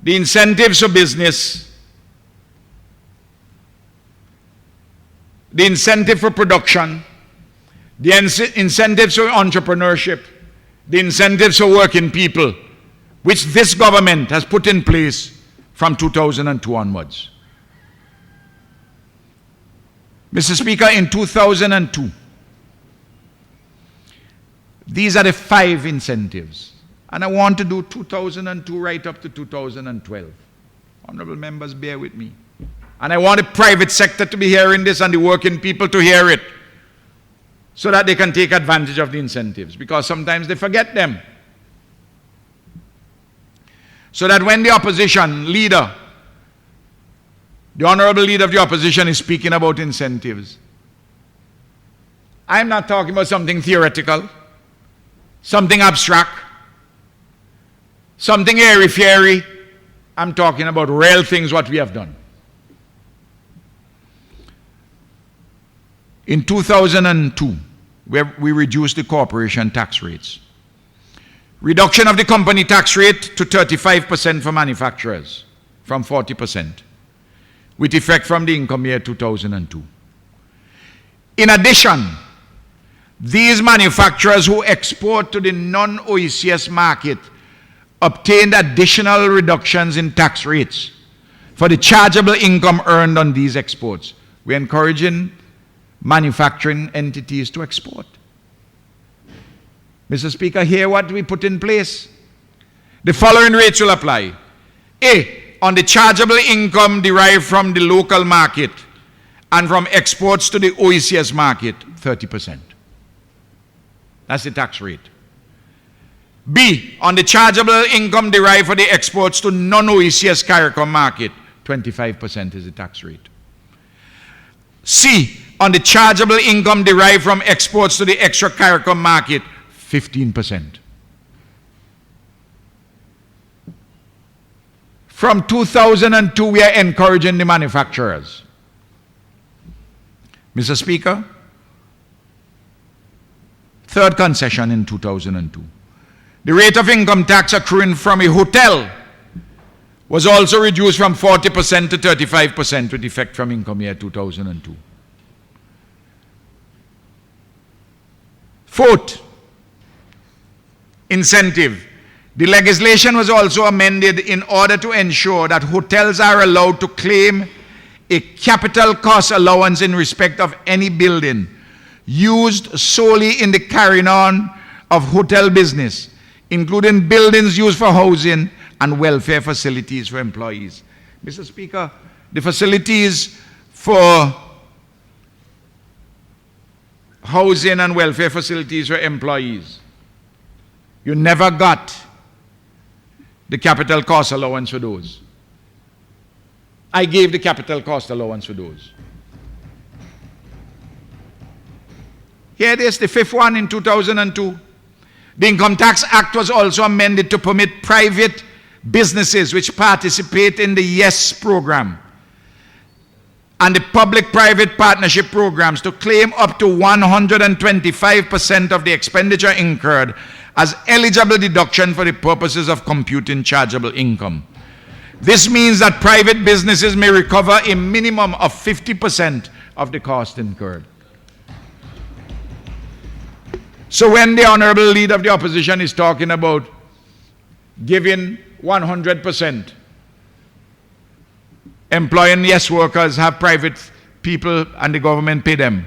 the incentives for business, the incentive for production, the incentives for entrepreneurship, the incentives for working people, which this government has put in place from 2002 onwards. Mr. Speaker, in 2002, these are the 5 incentives. And I want to do 2002 right up to 2012. Honorable members, bear with me. And I want the private sector to be hearing this and the working people to hear it so that they can take advantage of the incentives, because sometimes they forget them. So that when the opposition leader, the honorable leader of the opposition, is speaking about incentives, I'm not talking about something theoretical, something abstract, something airy-fairy. I'm talking about real things, what we have done. In 2002, where we reduced the corporation tax rates. Reduction of the company tax rate to 35% for manufacturers from 40%, with effect from the income year 2002. In addition, these manufacturers who export to the non-OECS market obtained additional reductions in tax rates for the chargeable income earned on these exports. We're encouraging manufacturing entities to export. Mr. Speaker, hear what we put in place. The following rates will apply. A, on the chargeable income derived from the local market and from exports to the OECS market, 30%. That's the tax rate. B, on the chargeable income derived from the exports to non-OECS CARICOM market, 25% is the tax rate. C, on the chargeable income derived from exports to the extra CARICOM market, 15%. From 2002, we are encouraging the manufacturers. Mr. Speaker, third concession in 2002. The rate of income tax accruing from a hotel was also reduced from 40% to 35% with effect from income year 2002. Fourth, incentive. The legislation was also amended in order to ensure that hotels are allowed to claim a capital cost allowance in respect of any building used solely in the carrying on of hotel business, including buildings used for housing and welfare facilities for employees. Mr. Speaker, the facilities for housing and welfare facilities for employees, you never got the capital cost allowance for those. I gave the capital cost allowance for those. Here it is, the fifth one in 2002. The Income Tax Act was also amended to permit private businesses which participate in the YES program and the public-private partnership programs to claim up to 125% of the expenditure incurred as eligible deduction for the purposes of computing chargeable income. This means that private businesses may recover a minimum of 50% of the cost incurred. So when the Honorable Leader of the Opposition is talking about giving 100%, employing yes workers, have private people and the government pay them.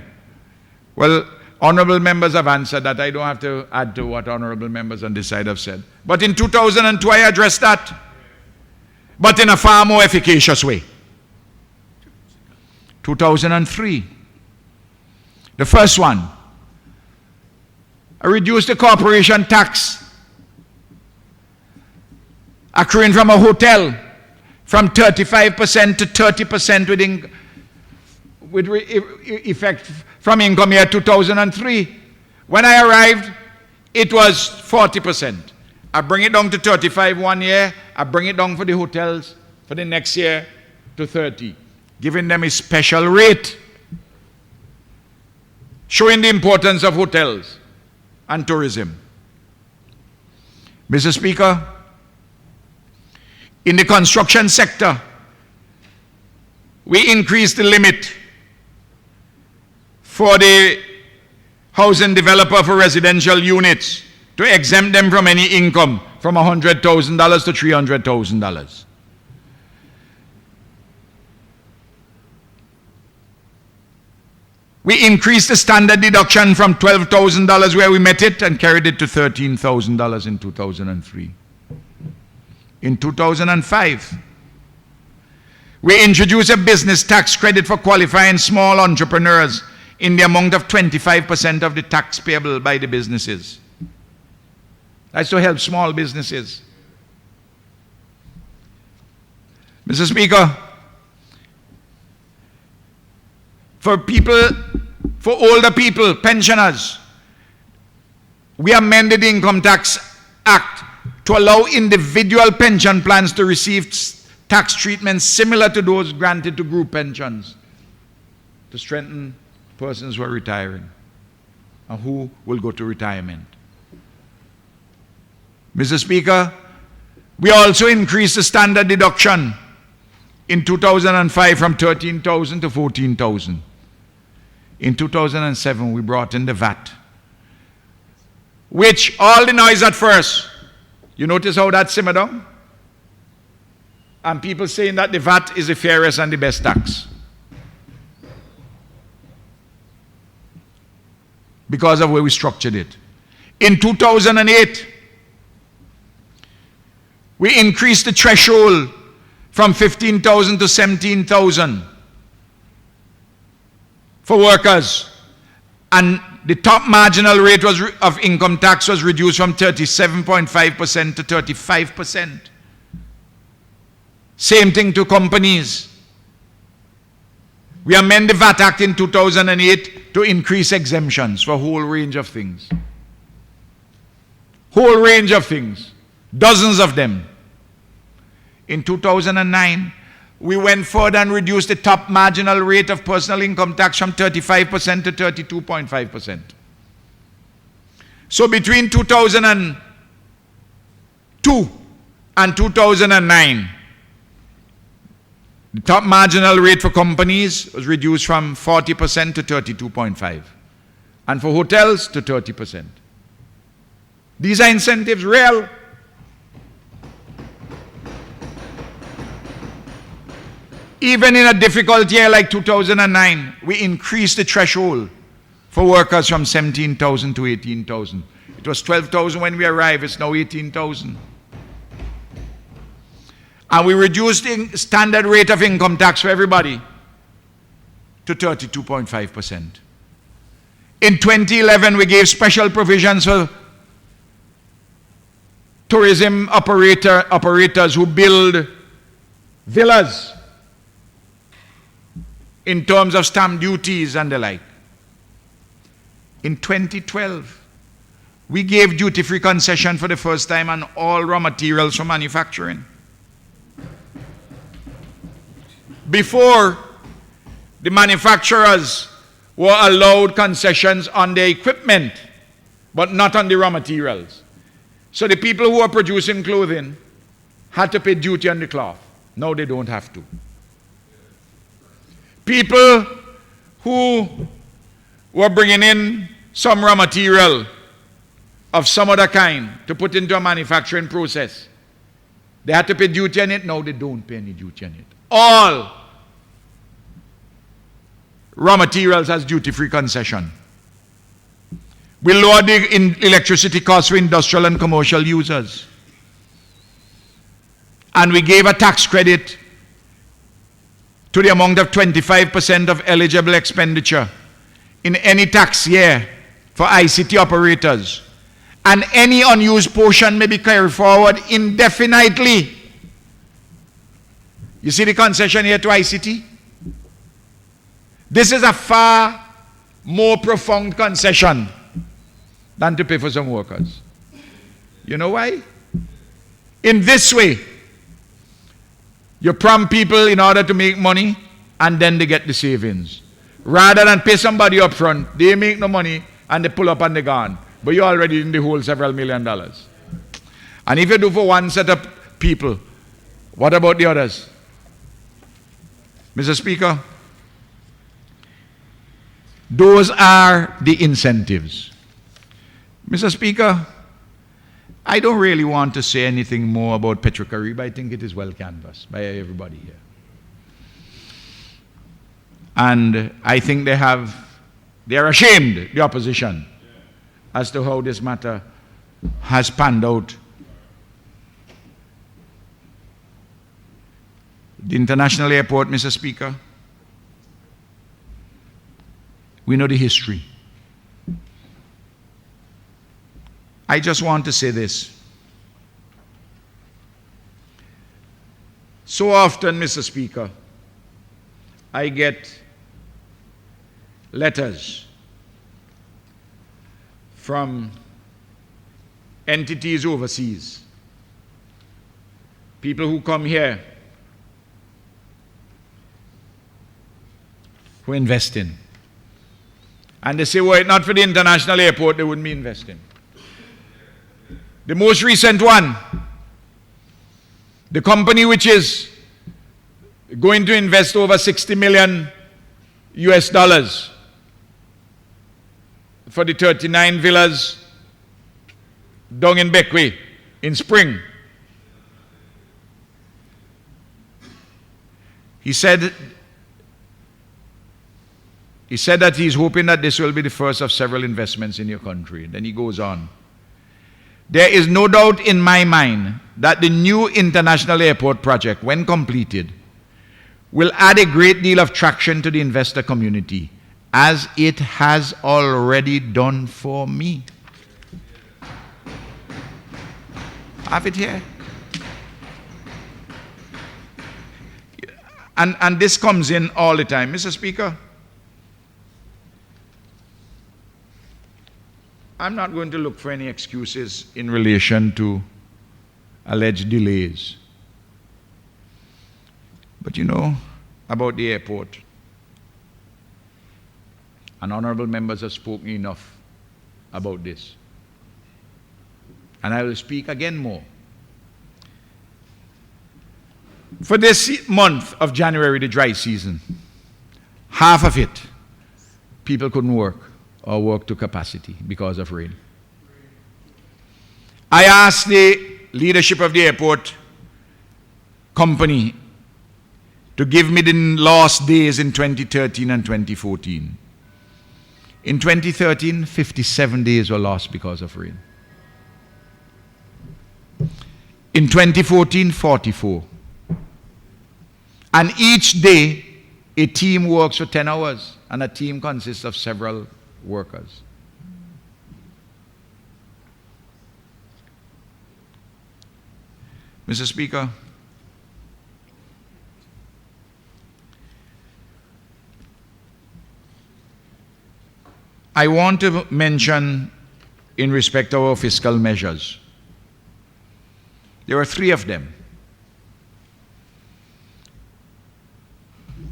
Well, honorable members have answered that. I don't have to add to what honorable members on this side have said. But in 2002 I addressed that, but in a far more efficacious way. 2003, the first one, I reduced the corporation tax accruing from a hotel from 35% to 30% with effect from income year 2003. When I arrived, it was 40%. I bring it down to 35 one year, I bring it down for the hotels for the next year to 30, giving them a special rate, showing the importance of hotels and tourism. Mr. Speaker, in the construction sector, we increased the limit for the housing developer for residential units to exempt them from any income from $100,000 to $300,000. We increased the standard deduction from $12,000 where we met it and carried it to $13,000 in 2003. In 2005, we introduced a business tax credit for qualifying small entrepreneurs in the amount of 25% of the tax payable by the businesses. That's to help small businesses. Mr. Speaker, for older people, pensioners, we amended the Income Tax Act to allow individual pension plans to receive tax treatment similar to those granted to group pensions, to strengthen persons who are retiring and who will go to retirement. Mr. Speaker, we also increased the standard deduction in 2005 from 13,000 to 14,000. In 2007, we brought in the VAT, which all the noise at first, you notice how that simmered down? And people saying that the VAT is the fairest and the best tax because of where we structured it. In 2008, we increased the threshold from 15,000 to 17,000 for workers, and the top marginal rate of income tax was reduced from 37.5% to 35%. Same thing to companies. We amended the VAT Act in 2008 to increase exemptions for a whole range of things. Whole range of things. Dozens of them. In 2009, we went further and reduced the top marginal rate of personal income tax from 35% to 32.5%. So between 2002 and 2009, the top marginal rate for companies was reduced from 40% to 32.5%, and for hotels to 30%. These are incentives real. Even in a difficult year like 2009, we increased the threshold for workers from 17,000 to 18,000. It was 12,000 when we arrived, it's now 18,000. And we reduced the standard rate of income tax for everybody to 32.5%. In 2011, we gave special provisions for tourism operators who build villas in terms of stamp duties and the like. In 2012, we gave duty-free concession for the first time on all raw materials for manufacturing. Before, the manufacturers were allowed concessions on their equipment, but not on the raw materials. So the people who are producing clothing had to pay duty on the cloth. Now they don't have to. People who were bringing in some raw material of some other kind to put into a manufacturing process, they had to pay duty on it. Now they don't pay any duty on it. All raw materials has duty-free concession. We lowered the electricity costs for industrial and commercial users. And we gave a tax credit to the amount of 25% of eligible expenditure in any tax year for ICT operators. And any unused portion may be carried forward indefinitely. You see the concession here to ICT? This is a far more profound concession than to pay for some workers. You know why? In this way, you prompt people in order to make money and then they get the savings. Rather than pay somebody up front, they make no money and they pull up and they're gone. But you're already in the hole several $1 million. And if you do for one set of people, what about the others? Mr. Speaker, those are the incentives. Mr. Speaker, I don't really want to say anything more about Petrocaribe. I think it is well canvassed by everybody here. And I think they are ashamed, the opposition, as to how this matter has panned out. The international airport, Mr. Speaker, we know the history. I just want to say this. So often, Mr. Speaker, I get letters from entities overseas, people who come here, who invest in. And they say, were it not for the international airport, they wouldn't be investing. The most recent one, the company which is going to invest over $60 million US for the 39 villas down in Bequia in spring. He said that he's hoping that this will be the first of several investments in your country. Then he goes on. There is no doubt in my mind that the new international airport project, when completed, will add a great deal of traction to the investor community, as it has already done for me. I have it here. And this comes in all the time. Mr. Speaker, I'm not going to look for any excuses in relation to alleged delays. But you know, about the airport, and honorable members have spoken enough about this. And I will speak again more. For this month of January, the dry season, half of it, people couldn't work or work to capacity because of rain. I asked the leadership of the airport company to give me the lost days in 2013 and 2014. In 2013, 57 days were lost because of rain. In 2014, 44. And each day, a team works for 10 hours, and a team consists of several workers. Mr. Speaker, I want to mention in respect to our fiscal measures. There are 3 of them.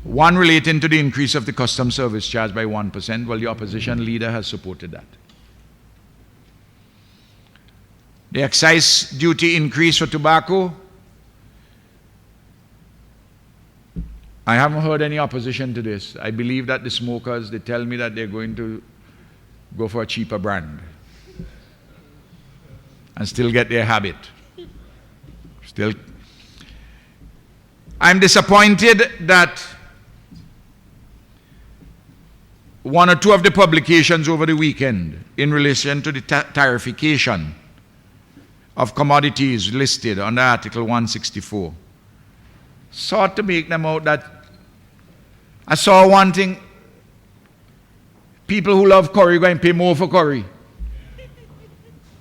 One relating to the increase of the custom service charge by 1%. Well, the opposition leader has supported that. The excise duty increase for tobacco. I haven't heard any opposition to this. I believe that the smokers, they tell me that they're going to go for a cheaper brand and still get their habit. I'm disappointed that 1 or 2 of the publications over the weekend in relation to the tarification of commodities listed under Article 164 sought to make them out that I saw one thing, people who love curry going to pay more for curry.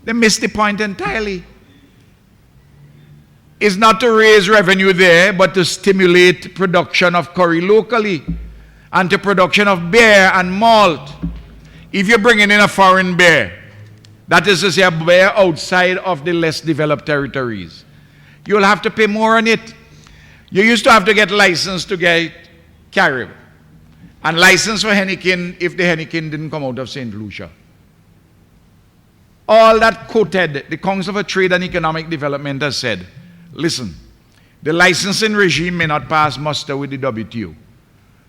They missed the point entirely. It's not to raise revenue there, but to stimulate production of curry locally and to production of beer and malt. If you're bringing in a foreign beer, that is to say a beer outside of the less developed territories, you'll have to pay more on it. You used to have to get license to get carry, and license for Heineken if the Heineken didn't come out of St. Lucia. All that quoted, the Council for Trade and Economic Development has said, listen, the licensing regime may not pass muster with the WTO.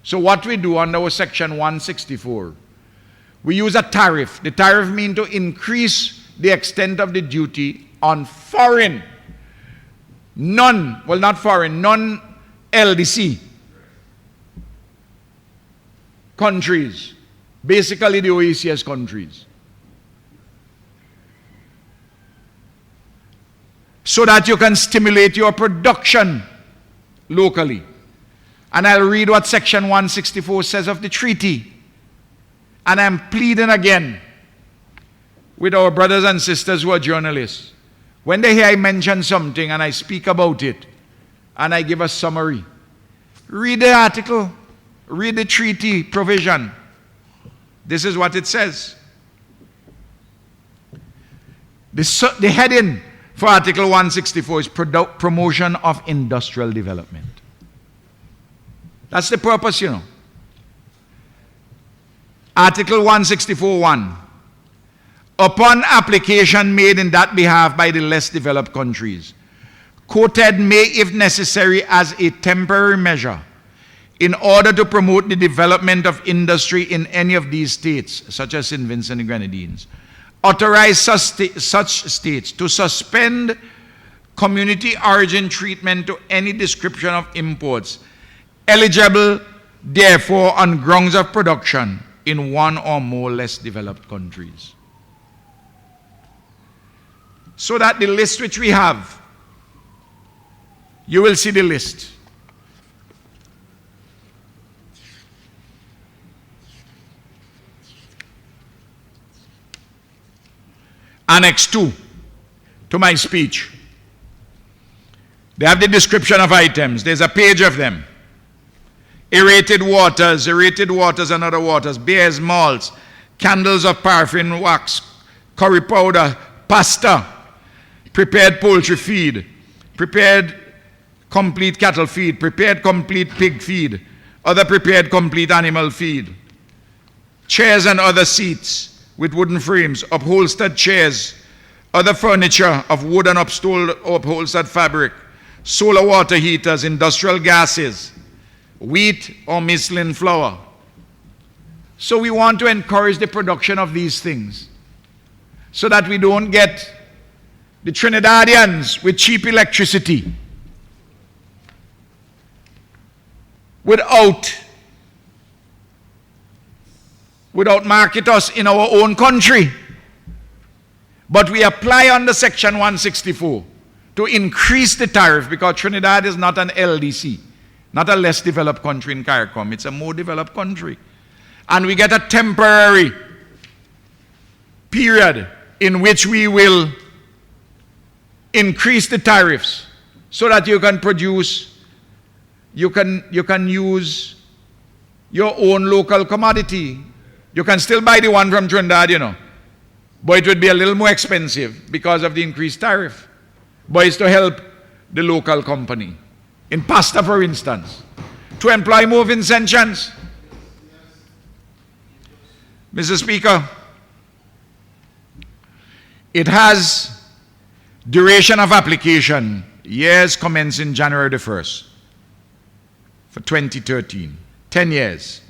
So what we do under our Section 164, we use a tariff. The tariff means to increase the extent of the duty on foreign, non-LDC countries, basically the OECS countries, so that you can stimulate your production locally. And I'll read what Section 164 says of the treaty. And I'm pleading again with our brothers and sisters who are journalists. When they hear I mention something and I speak about it and I give a summary, read the article, read the treaty provision. This is what it says. The heading for Article 164 is promotion of industrial development. That's the purpose, you know. Article 164.1. Upon application made in that behalf by the less developed countries, quoted may, if necessary, as a temporary measure in order to promote the development of industry in any of these states, such as St. Vincent and Grenadines, authorize such states to suspend community origin treatment to any description of imports eligible, therefore, on grounds of production in one or more less developed countries. So that the list which we have, you will see the list. Annex 2 to my speech. They have the description of items. There's a page of them. Aerated waters and other waters, beers, malts, candles of paraffin wax, curry powder, pasta, prepared poultry feed, prepared complete cattle feed, prepared complete pig feed, other prepared complete animal feed, chairs and other seats with wooden frames, upholstered chairs, other furniture of wood and upholstered fabric, solar water heaters, industrial gases, wheat or muslin flour. So we want to encourage the production of these things so that we don't get the Trinidadians with cheap electricity without market us in our own country. But we apply under Section 164 to increase the tariff, because Trinidad is not an LDC, not a less developed country in CARICOM. It's a more developed country. And we get a temporary period in which we will increase the tariffs so that you can produce, you can use your own local commodity. You can still buy the one from Trinidad, you know, but it would be a little more expensive because of the increased tariff. But it's to help the local company. In pasta, for instance, to employ more Vincentians. Mr. Speaker, it has duration of application, years commencing January the 1st for 2013, 10 years.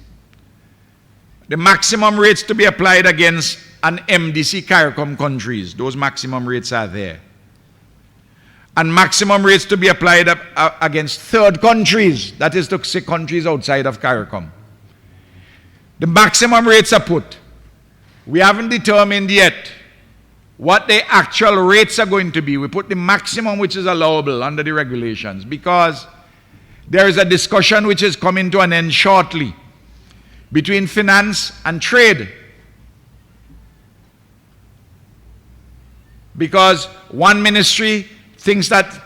The maximum rates to be applied against an MDC CARICOM countries, those maximum rates are there. And maximum rates to be applied against third countries, that is to say countries outside of CARICOM. The maximum rates are put. We haven't determined yet what the actual rates are going to be. We put the maximum which is allowable under the regulations because there is a discussion which is coming to an end shortly between finance and trade. Because one ministry thinks that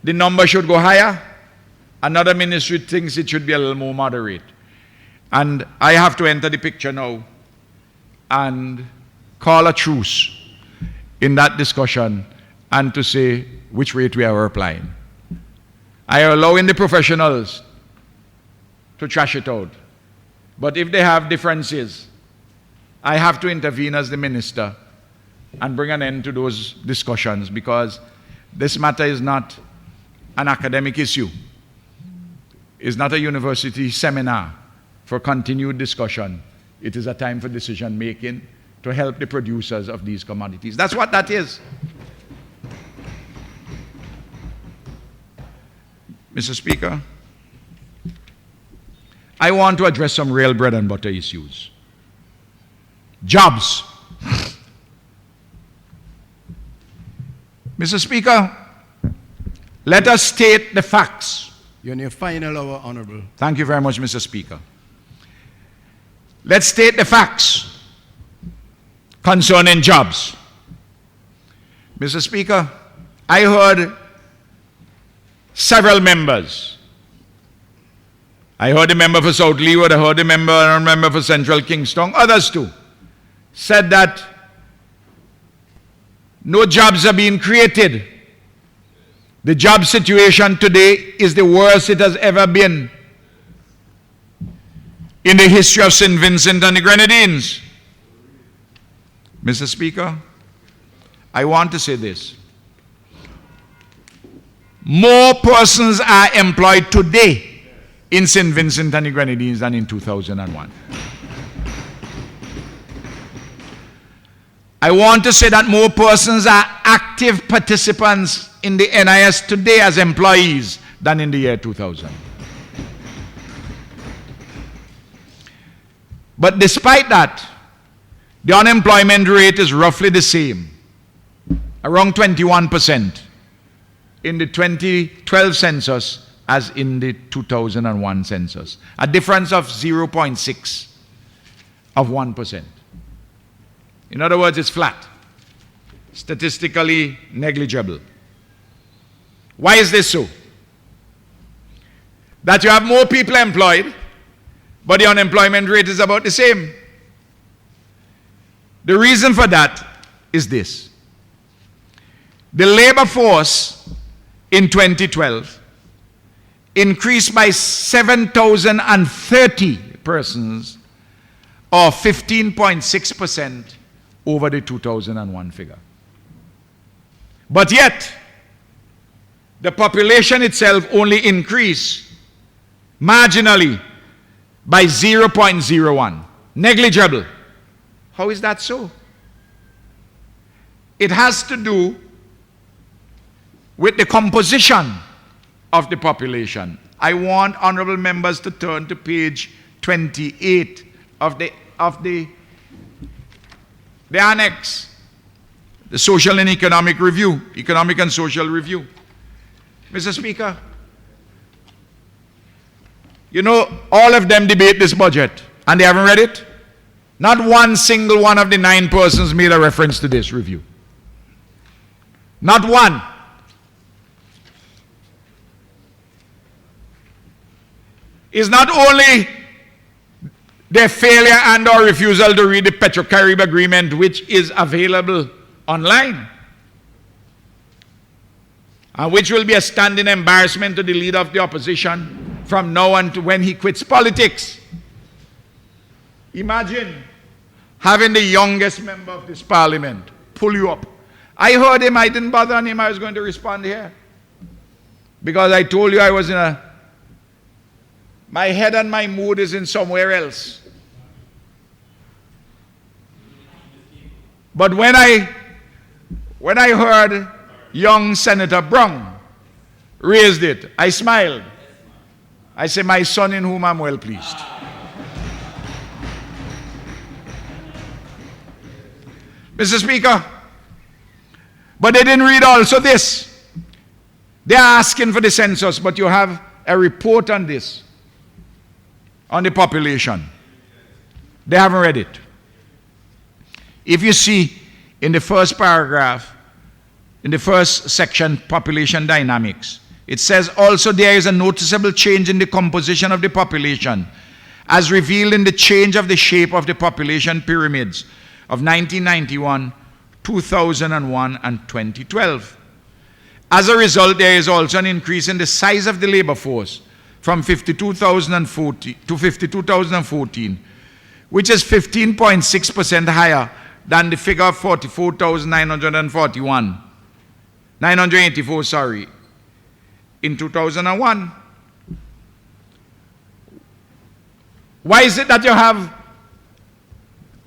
the number should go higher, another ministry thinks it should be a little more moderate. And I have to enter the picture now and call a truce in that discussion and to say which rate we are applying. I am allowing the professionals to trash it out. But if they have differences, I have to intervene as the minister and bring an end to those discussions because this matter is not an academic issue. It's not a university seminar for continued discussion. It is a time for decision making to help the producers of these commodities. That's what that is. Mr. Speaker, I want to address some real bread and butter issues. Jobs. Mr. Speaker, let us state the facts. You're in your final hour, Honorable. Thank you very much, Mr. Speaker. Let's state the facts concerning jobs. Mr. Speaker, I heard several members. I heard a member for South Leeward, I heard a member for Central Kingston, others too, said that no jobs are being created. The job situation today is the worst it has ever been in the history of St. Vincent and the Grenadines. Mr. Speaker, I want to say this. More persons are employed today in St. Vincent and the Grenadines than in 2001. I want to say that more persons are active participants in the NIS today as employees than in the year 2000. But despite that, the unemployment rate is roughly the same, around 21% in the 2012 census as in the 2001 census, a difference of 0.6 of 1%. In other words, it's flat, statistically negligible. Why is this so? That you have more people employed, but the unemployment rate is about the same. The reason for that is this. The labor force in 2012 increased by 7,030 persons, or 15.6% over the 2001 figure. But yet, the population itself only increased marginally by 0.01, negligible. How is that so? It has to do with the composition of the population. I want honorable members to turn to page 28 of the annex, the Social and Economic Review, Economic and Social Review. Mr. Speaker, you know, all of them debate this budget, and they haven't read it. Not one single one of the 9 persons made a reference to this review. Not one. is not only their failure and or refusal to read the Petro-Carib Agreement, which is available online, and which will be a standing embarrassment to the leader of the opposition from now on to when he quits politics. Imagine having the youngest member of this parliament pull you up. I heard him, I didn't bother on him, I was going to respond here. Because I told you I was my head and my mood is in somewhere else. But when I heard young Senator Brown raised it, I smiled. I said, my son in whom I'm well pleased. Mr. Speaker, but they didn't read also this. They are asking for the census, but you have a report on this, on the population. They haven't read it. If you see in the first paragraph, in the first section, population dynamics, it says also there is a noticeable change in the composition of the population, as revealed in the change of the shape of the population pyramids of 1991, 2001, and 2012. As a result, there is also an increase in the size of the labor force from 52,040 to 52,014, which is 15.6% higher than the figure of 984, in 2001. Why is it that you have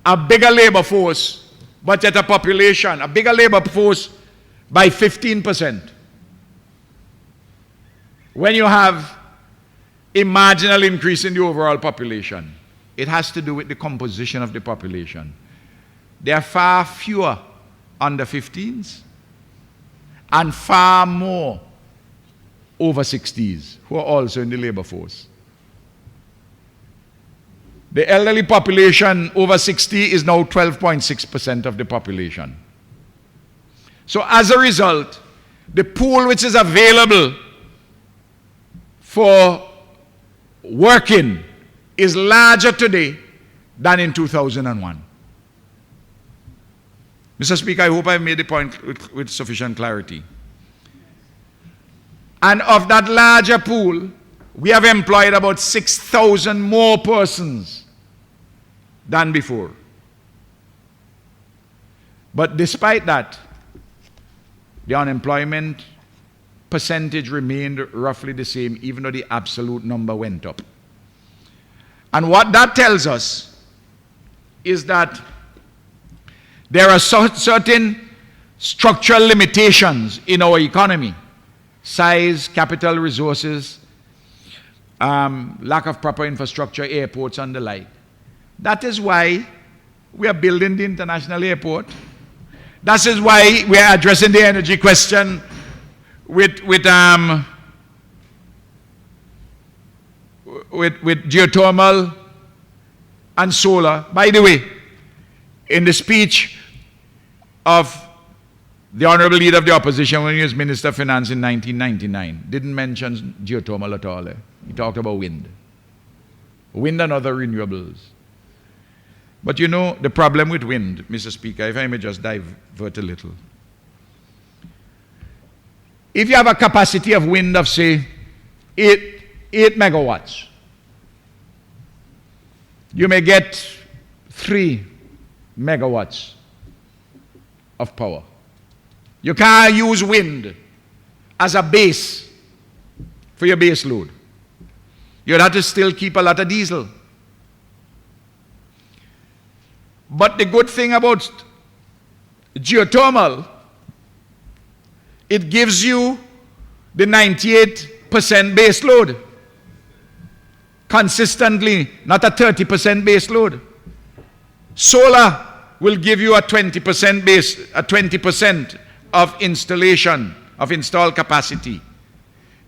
a bigger labor force, but yet a population, a bigger labor force by 15%? When you have a marginal increase in the overall population, it has to do with the composition of the population. There are far fewer under 15s and far more over 60s who are also in the labor force. The elderly population over 60 is now 12.6% of the population. So as a result, the pool which is available for working is larger today than in 2001. Mr. Speaker, I hope I've made the point with sufficient clarity. And of that larger pool, we have employed about 6,000 more persons than before. But despite that, the unemployment percentage remained roughly the same, even though the absolute number went up. And what that tells us is that there are certain structural limitations in our economy: size, capital resources, lack of proper infrastructure, airports, and the like. That is why we are building the international airport. That is why we are addressing the energy question with geothermal and solar. By the way, in the speech of the Honorable Leader of the Opposition when he was Minister of Finance in 1999, didn't mention geothermal at all. He talked about wind. Wind and other renewables. But you know, the problem with wind, Mr. Speaker, if I may just divert a little. If you have a capacity of wind of, say, 8 megawatts, you may get 3 megawatts of power. You can't use wind as a base for your base load. You'd have to still keep a lot of diesel. But the good thing about geothermal, it gives you the 98% base load consistently, not a 30% base load. Solar will give you a 20% of installation, of installed capacity.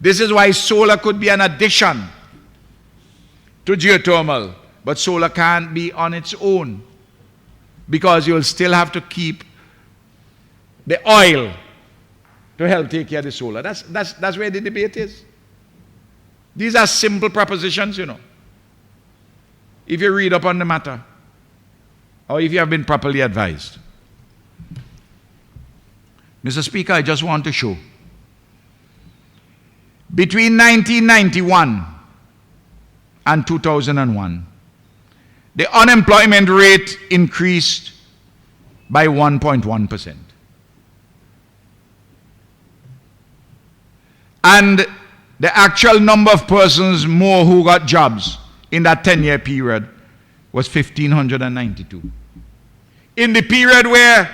This is why solar could be an addition to geothermal, but solar can't be on its own, because you'll still have to keep the oil to help take care of the solar. That's where the debate is. These are simple propositions, you know. If you read up on the matter, or if you have been properly advised. Mr. Speaker, I just want to show. Between 1991 and 2001, the unemployment rate increased by 1.1%. And the actual number of persons more who got jobs in that 10-year period was 1,592. In the period where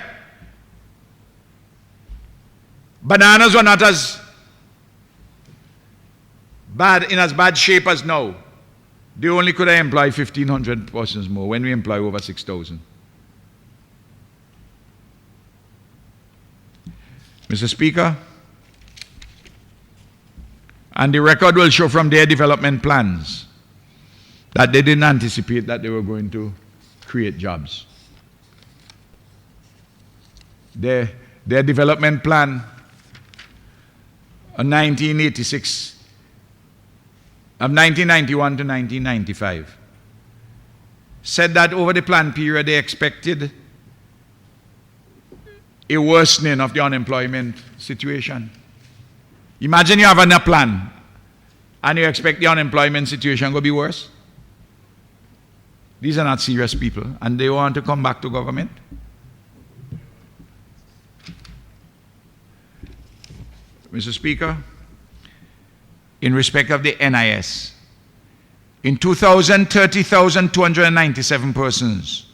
bananas were not as bad, in as bad shape as now, they only could have employed 1,500 persons more when we employ over 6,000. Mr. Speaker, and the record will show from their development plans that they didn't anticipate that they were going to create jobs. Their development plan of 1986, of 1991 to 1995, said that over the plan period they expected a worsening of the unemployment situation. Imagine you have a plan and you expect the unemployment situation to be worse. These are not serious people, and they want to come back to government. Mr. Speaker, in respect of the NIS, in 2000, 30,297 persons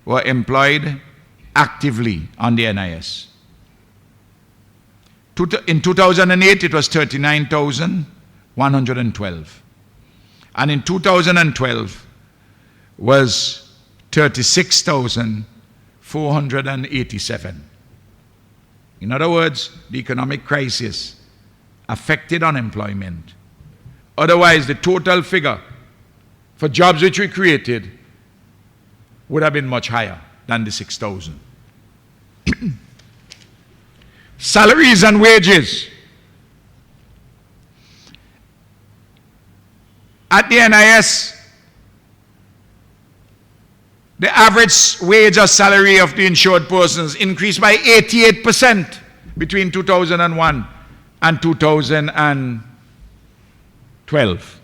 were employed actively on the NIS. In 2008, it was 39,112. And in 2012, was 36,487. In other words, the economic crisis affected unemployment. Otherwise, the total figure for jobs which we created would have been much higher than the 6,000. Salaries and wages. At the NIS, the average wage or salary of the insured persons increased by 88% between 2001 and 2012,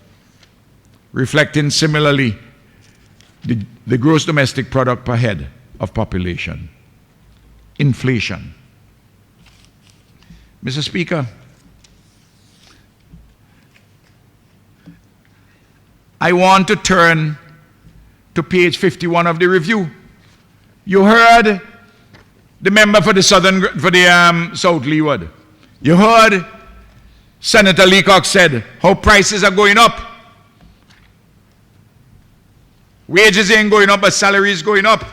reflecting similarly the gross domestic product per head of population. Inflation. Mr. Speaker, I want to turn to page 51 of the review. You heard the member for the South Leeward. You heard Senator Leacock said how prices are going up. Wages ain't going up, but salaries going up.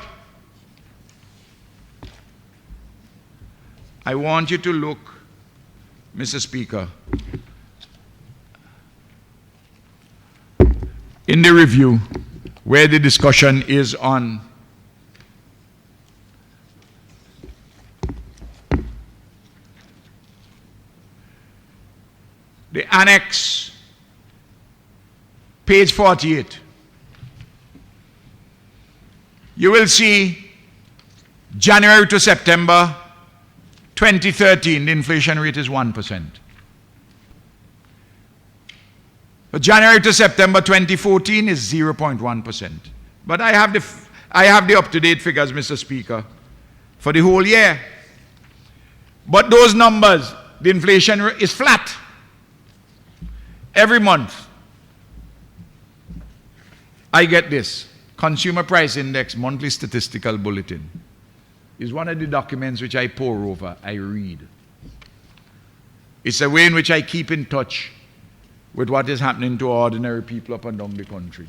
I want you to look, Mr. Speaker, in the review where the discussion is on the annex, page 48. You will see January to September 2013, the inflation rate is 1%. But January to September 2014 is 0.1%. But I have the up-to-date figures, Mr. Speaker, for the whole year. But those numbers, the inflation rate is flat every month. I get this. Consumer Price Index Monthly Statistical Bulletin is one of the documents which I pore over, I read. It's a way in which I keep in touch with what is happening to ordinary people up and down the country.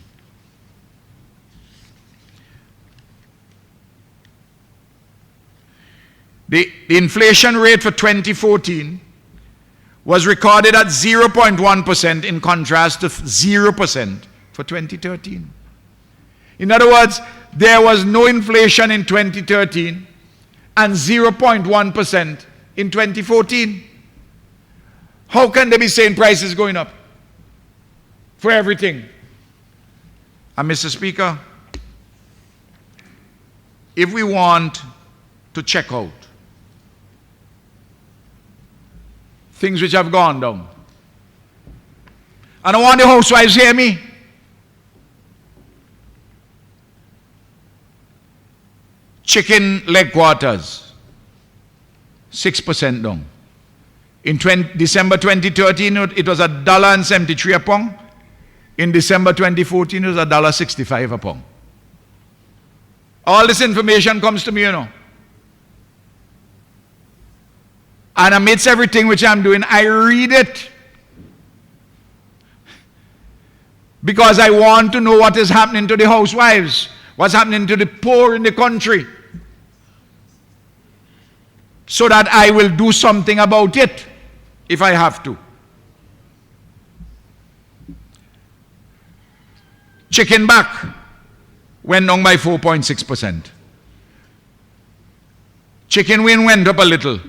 The inflation rate for 2014 was recorded at 0.1% in contrast to 0% for 2013. In other words, there was no inflation in 2013 and 0.1% in 2014. How can they be saying prices going up? for everything. And Mr. Speaker, if we want to check out things which have gone down, and I want the housewives hear me, chicken leg quarters, 6% down. In December 2013, it was $1.73 a pound. In December 2014, it was $1.65 a pound. All this information comes to me, you know. And amidst everything which I'm doing, I read it. Because I want to know what is happening to the housewives, what's happening to the poor in the country, so that I will do something about it if I have to. Chicken back went down by 4.6%. Chicken wing went up a little.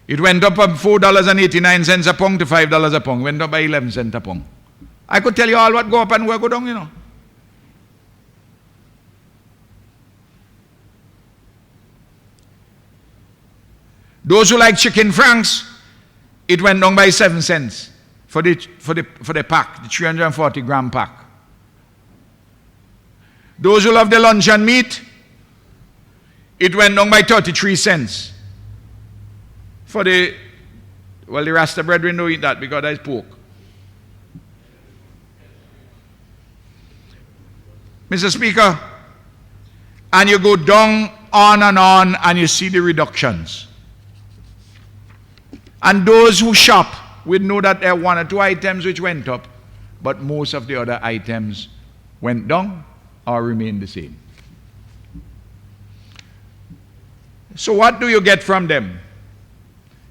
It went up from $4.89 a pound to $5 a pound. Went up by 11 cents a pound. I could tell you all what go up and what go down, you know. Those who like chicken franks, it went down by 7 cents for the pack, the 340 gram pack. Those who love the luncheon meat, it went down by 33 cents. For the Rasta brethren don't eat that because that's pork. Mr. Speaker, and you go down on and you see the reductions. And those who shop will know that there are 1 or 2 items which went up, but most of the other items went down or remained the same. So what do you get from them?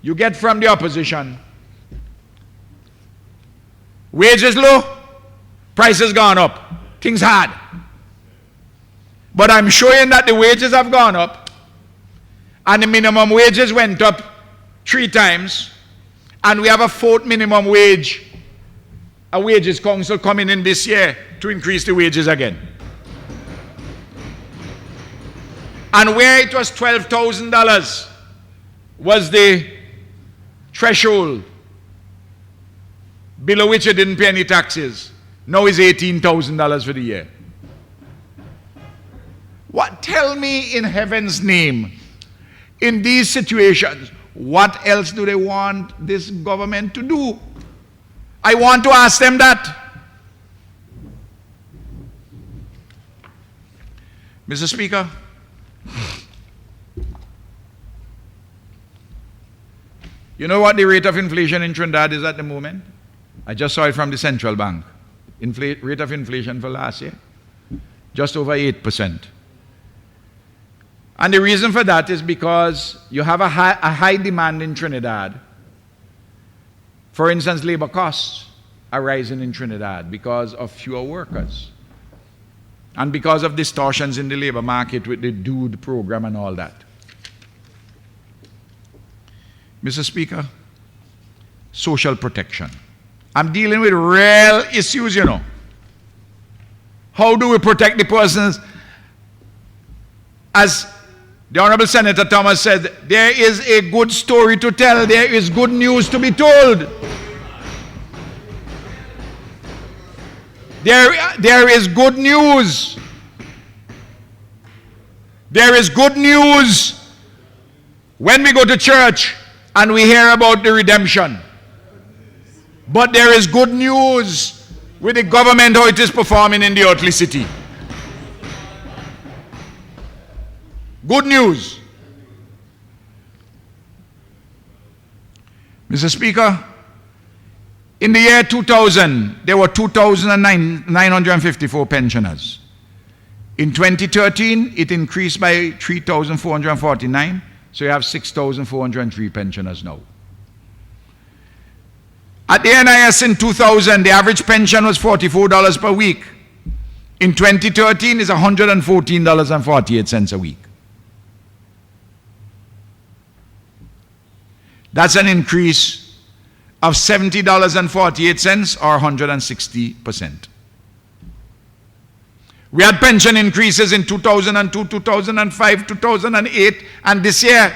You get from the opposition wages low, prices gone up, things hard. But I'm showing that the wages have gone up and the minimum wages went up 3 times, and we have a 4th minimum wage, a wages council coming in this year to increase the wages again. And where it was $12,000 was the threshold below which you didn't pay any taxes, now is $18,000 for the year. What? Tell me in heaven's name, in these situations, what else do they want this government to do? I want to ask them that. Mr. Speaker, you know what the rate of inflation in Trinidad is at the moment? I just saw it from the central bank. Rate of inflation for last year, just over 8%. And the reason for that is because you have a high demand in Trinidad. For instance, labor costs are rising in Trinidad because of fewer workers. And because of distortions in the labor market with the DUDE program and all that. Mr. Speaker, social protection. I'm dealing with real issues, you know. How do we protect the persons? As the Honorable Senator Thomas said, there is a good story to tell. There is good news to be told. There is good news. There is good news when we go to church and we hear about the redemption. But there is good news with the government, how it is performing in the earthly city. Good news. Mr. Speaker, in the year 2000, there were 2,954 pensioners. In 2013, it increased by 3,449, so you have 6,403 pensioners now. At the NIS in 2000, the average pension was $44 per week. In 2013, it's $114.48 a week. That's an increase of $70.48 or 160%. We had pension increases in 2002, 2005, 2008, and this year,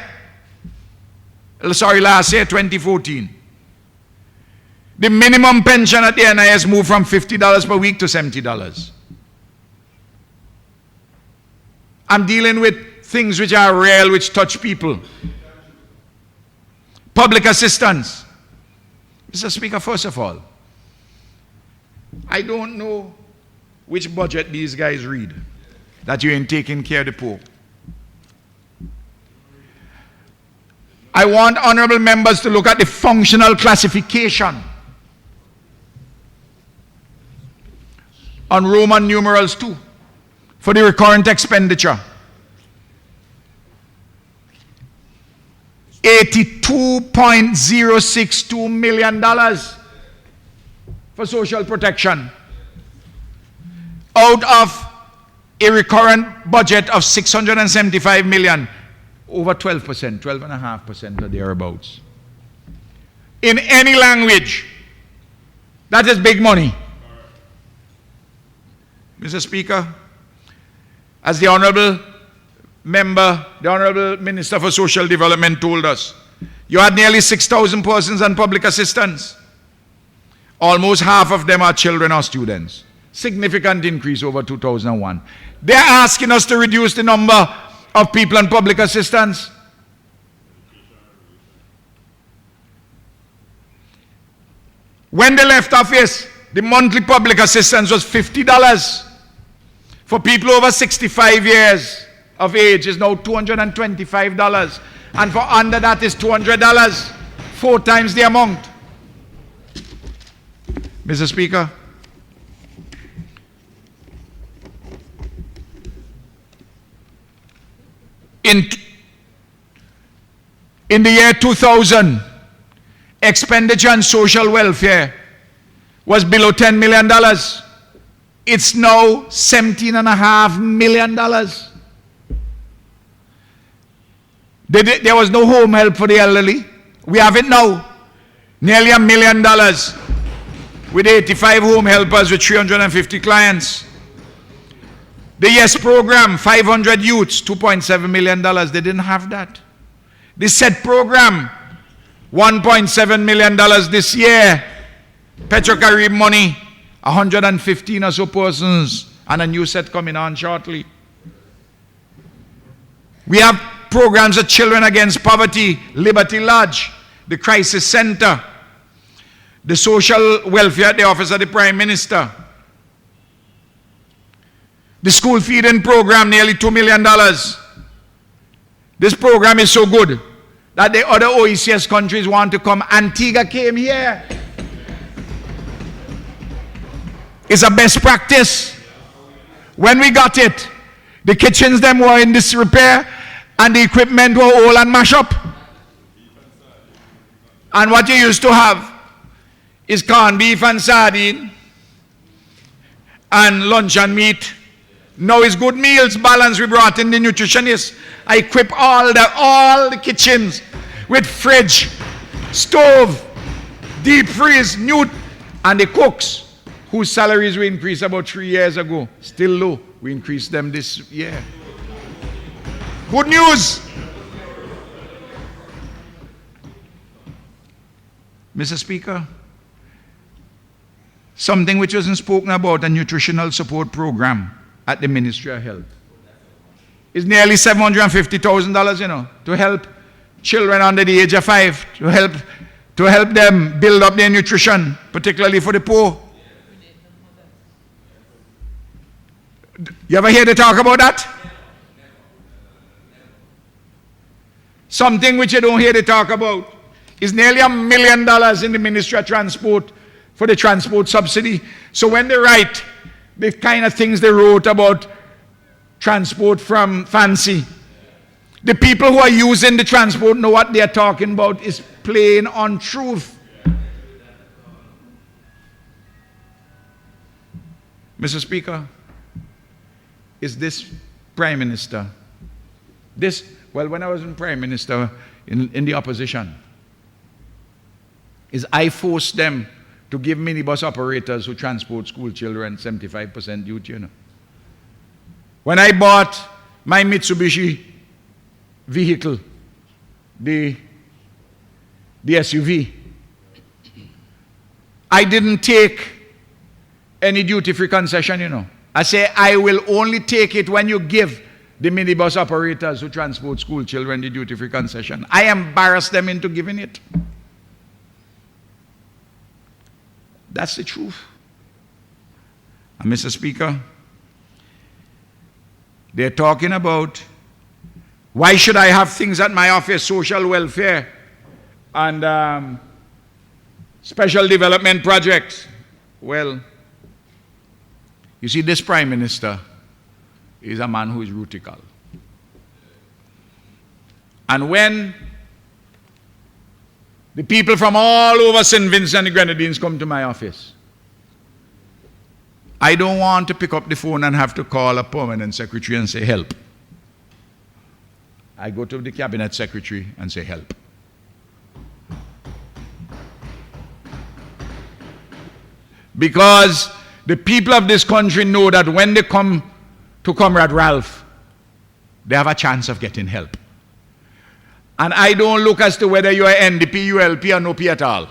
last year, 2014. The minimum pension at the NIS moved from $50 per week to $70. I'm dealing with things which are real, which touch people. Public assistance. Mr. Speaker, first of all, I don't know which budget these guys read, that you ain't taking care of the poor. I want honorable members to look at the functional classification on Roman numerals 2 for the recurrent expenditure. $82.062 million for social protection out of a recurrent budget of $675 million, over 12%, 12.5% or thereabouts. In any language, that is big money. Mr. Speaker, as the Honorable Member, the Honorable Minister for Social Development told us, you had nearly 6,000 persons on public assistance. Almost half of them are children or students. Significant increase over 2001. They're asking us to reduce the number of people on public assistance. When they left office, the monthly public assistance was $50. For people over 65 years of age is now $225. And for under that is $200. 4 times the amount. Mr. Speaker, in the year 2000, expenditure on social welfare was below $10 million. It's now $17.5 million. There was no home help for the elderly. We have it now. Nearly $1 million with 85 home helpers with 350 clients. The YES program, 500 youths, $2.7 million. They didn't have that. The SET program, $1.7 million this year. Petro-Carib money, 115 or so persons, and a new set coming on shortly. We have programs of Children Against Poverty, Liberty Lodge, the Crisis Center, the Social Welfare at the Office of the Prime Minister, the school feeding program, nearly $2 million. This program is so good that the other OECS countries want to come. Antigua came here. It's a best practice. When we got it, the kitchens them were in disrepair and the equipment were old and mash up. And what you used to have is corned beef and sardine and lunch and meat. Now it's good meals, balance. We brought in the nutritionists. I equip all the kitchens with fridge, stove, deep freeze, new, and the cooks whose salaries we increased about 3 years ago, still low. We increased them this year. Good news. Mr. Speaker, something which wasn't spoken about, a nutritional support program at the Ministry of Health. It's nearly $750,000, to help children under the age of 5, to help them build up their nutrition, particularly for the poor. You ever hear they talk about that? Something which you don't hear they talk about is nearly $1 million in the Ministry of Transport for the transport subsidy. So when they write the kind of things they wrote about transport from fancy, the people who are using the transport know what they are talking about is plain untruth. Mr. Speaker, is this Prime Minister, when I was in Prime Minister in the opposition, is I forced them to give minibus operators who transport school children 75% duty, you know. When I bought my Mitsubishi vehicle, the SUV, I didn't take any duty-free concession, you know. I say, I will only take it when you give the minibus operators who transport school children the duty-free concession. I embarrassed them into giving it. That's the truth. And Mr. Speaker, they're talking about, why should I have things at my office, social welfare and special development projects? Well, you see, this Prime Minister is a man who is rutical. And when the people from all over St. Vincent and the Grenadines come to my office, I don't want to pick up the phone and have to call a permanent secretary and say, help. I go to the cabinet secretary and say, help. Because the people of this country know that when they come to Comrade Ralph, they have a chance of getting help. And I don't look as to whether you are NDP, ULP, or no P at all.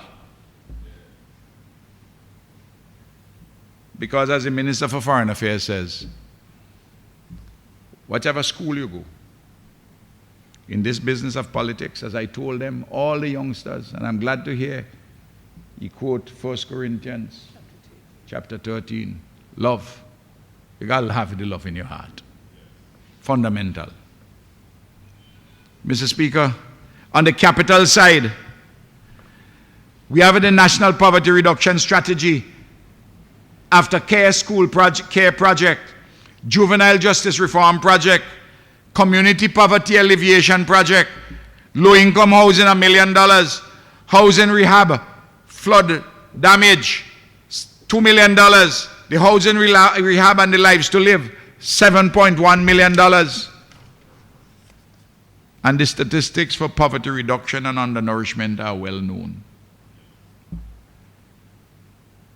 Because as the Minister for Foreign Affairs says, whatever school you go, in this business of politics, as I told them, all the youngsters, and I'm glad to hear, he quote 1 Corinthians chapter 13, love. You got to have the love in your heart. Fundamental. Mr. Speaker, on the capital side, we have the National Poverty Reduction Strategy, Aftercare School Care Project, Juvenile Justice Reform Project, Community Poverty Alleviation Project, Low-Income Housing $1 million, Housing Rehab, Flood Damage, $2 million, the Housing Rehab and the Lives to Live, $7.1 million. And the statistics for poverty reduction and undernourishment are well known.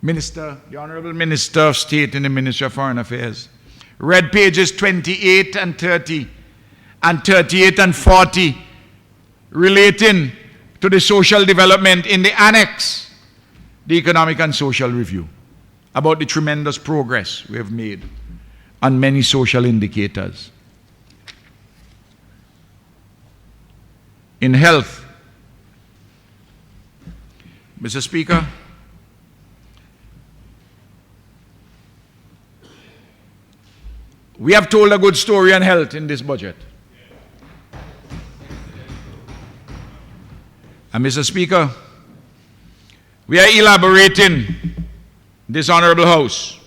Minister, the Honorable Minister of State in the Ministry of Foreign Affairs, read pages 28 and 30 and 38 and 40 relating to the social development in the annex, the Economic and Social Review, about the tremendous progress we have made on many social indicators. In health, Mr. Speaker, we have told a good story on health in this budget. And Mr. Speaker, we are elaborating this Honorable House.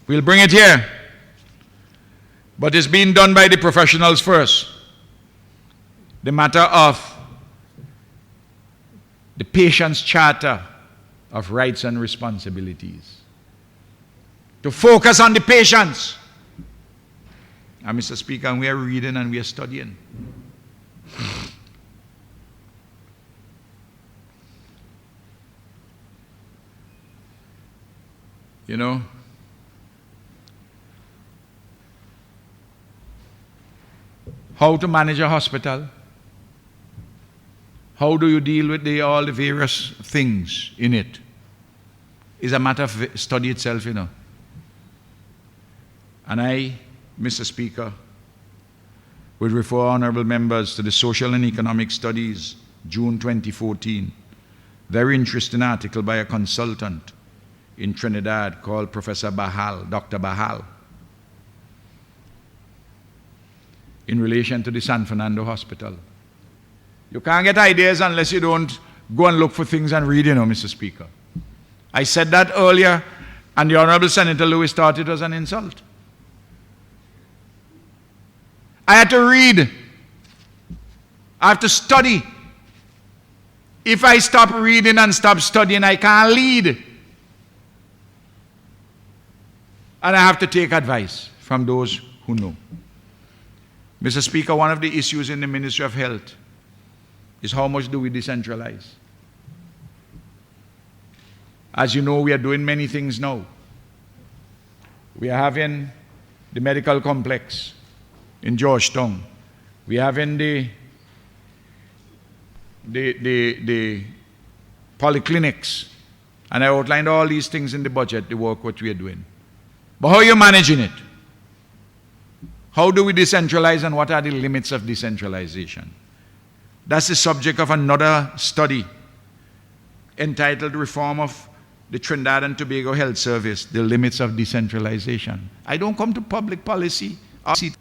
We'll bring it here, but it's being done by the professionals first. The matter of the Patient's Charter of Rights and Responsibilities. To focus on the patients. And Mr. Speaker, we are reading and we are studying. You know, how to manage a hospital. How do you deal with all the various things in it? Is a matter of study itself, you know. And I, Mr. Speaker, would refer honorable members to the Social and Economic Studies, June 2014. Very interesting article by a consultant in Trinidad called Professor Bahal, Dr. Bahal, in relation to the San Fernando Hospital. You can't get ideas unless you don't go and look for things and read, you know, Mr. Speaker. I said that earlier, and the Honorable Senator Lewis thought it was an insult. I had to read. I have to study. If I stop reading and stop studying, I can't lead. And I have to take advice from those who know. Mr. Speaker, one of the issues in the Ministry of Health is how much do we decentralize? As you know, we are doing many things now. We are having the medical complex in Georgetown. We are having the polyclinics. And I outlined all these things in the budget, the work what we are doing. But how are you managing it? How do we decentralize, and what are the limits of decentralization? That's the subject of another study entitled Reform of the Trinidad and Tobago Health Service, the Limits of Decentralization. I don't come to public policy.